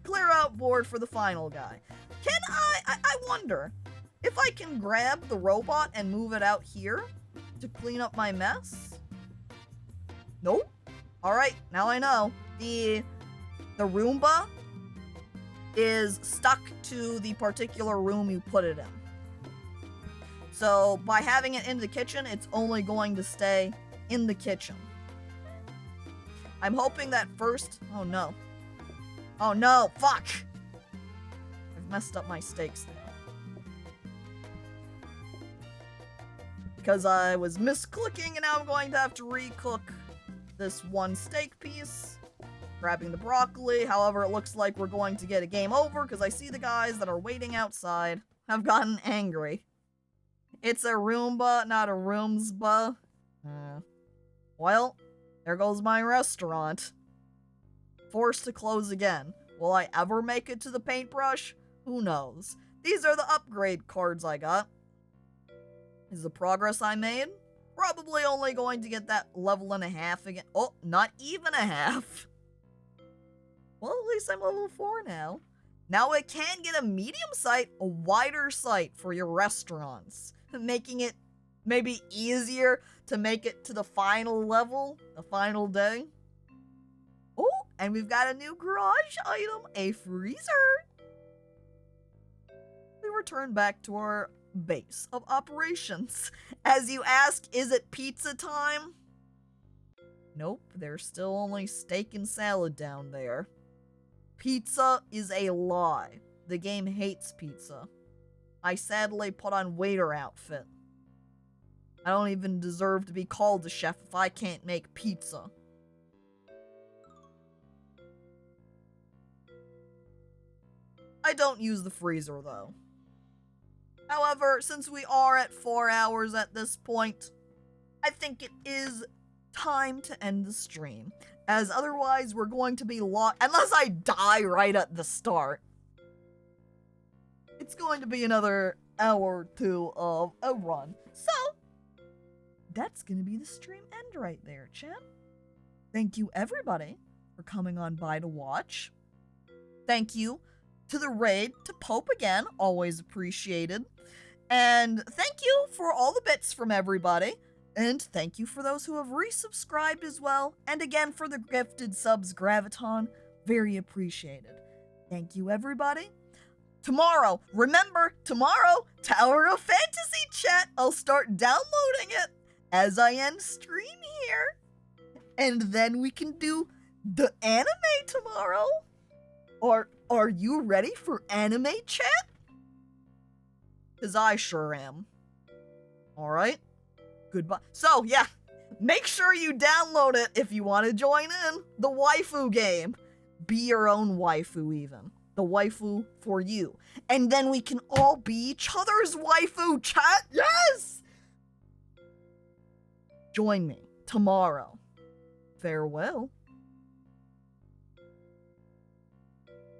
Clear out board for the final guy. Can I wonder if I can grab the robot and move it out here to clean up my mess? Nope. Alright, now I know. The Roomba is stuck to the particular room you put it in. So by having it in the kitchen, it's only going to stay in the kitchen. I'm hoping that first... Oh no. Oh no, fuck! I've messed up my steaks now. Because I was misclicking and now I'm going to have to recook this one steak piece. Grabbing the broccoli. However, it looks like we're going to get a game over because I see the guys that are waiting outside have gotten angry. It's a Roomba, not a Roomsba. Well, there goes my restaurant. Forced to close again. Will I ever make it to the paintbrush? Who knows? These are the upgrade cards I got. Is the progress I made? Probably only going to get that level and a half again. Oh, not even a half. Well, at least I'm level 4 now. Now I can get a medium site, a wider site for your restaurants. Making it maybe easier to make it to the final level, the final day. Oh, and we've got a new garage item, a freezer. We return back to our base of operations. As you ask, is it pizza time? Nope, there's still only steak and salad down there. Pizza is a lie. The game hates pizza. I sadly put on waiter outfit. I don't even deserve to be called a chef if I can't make pizza. I don't use the freezer though. However, since we are at 4 hours at this point, I think it is time to end the stream. As otherwise we're going to be locked, unless I die right at the start. It's going to be another hour or 2 of a run. So, that's going to be the stream end right there, chat. Thank you everybody for coming on by to watch. Thank you to the raid, to Pope again, always appreciated. And thank you for all the bits from everybody. And thank you for those who have resubscribed as well. And again for the gifted subs, Graviton, very appreciated. Thank you everybody. Tomorrow, remember, tomorrow, Tower of Fantasy chat. I'll start downloading it as I end stream here. And then we can do the anime tomorrow. Or are you ready for anime chat? Because I sure am. Alright. Goodbye. So, yeah. Make sure you download it if you want to join in the waifu game. Be your own waifu even. The waifu for you. And then we can all be each other's waifu, chat. Yes! Join me tomorrow. Farewell.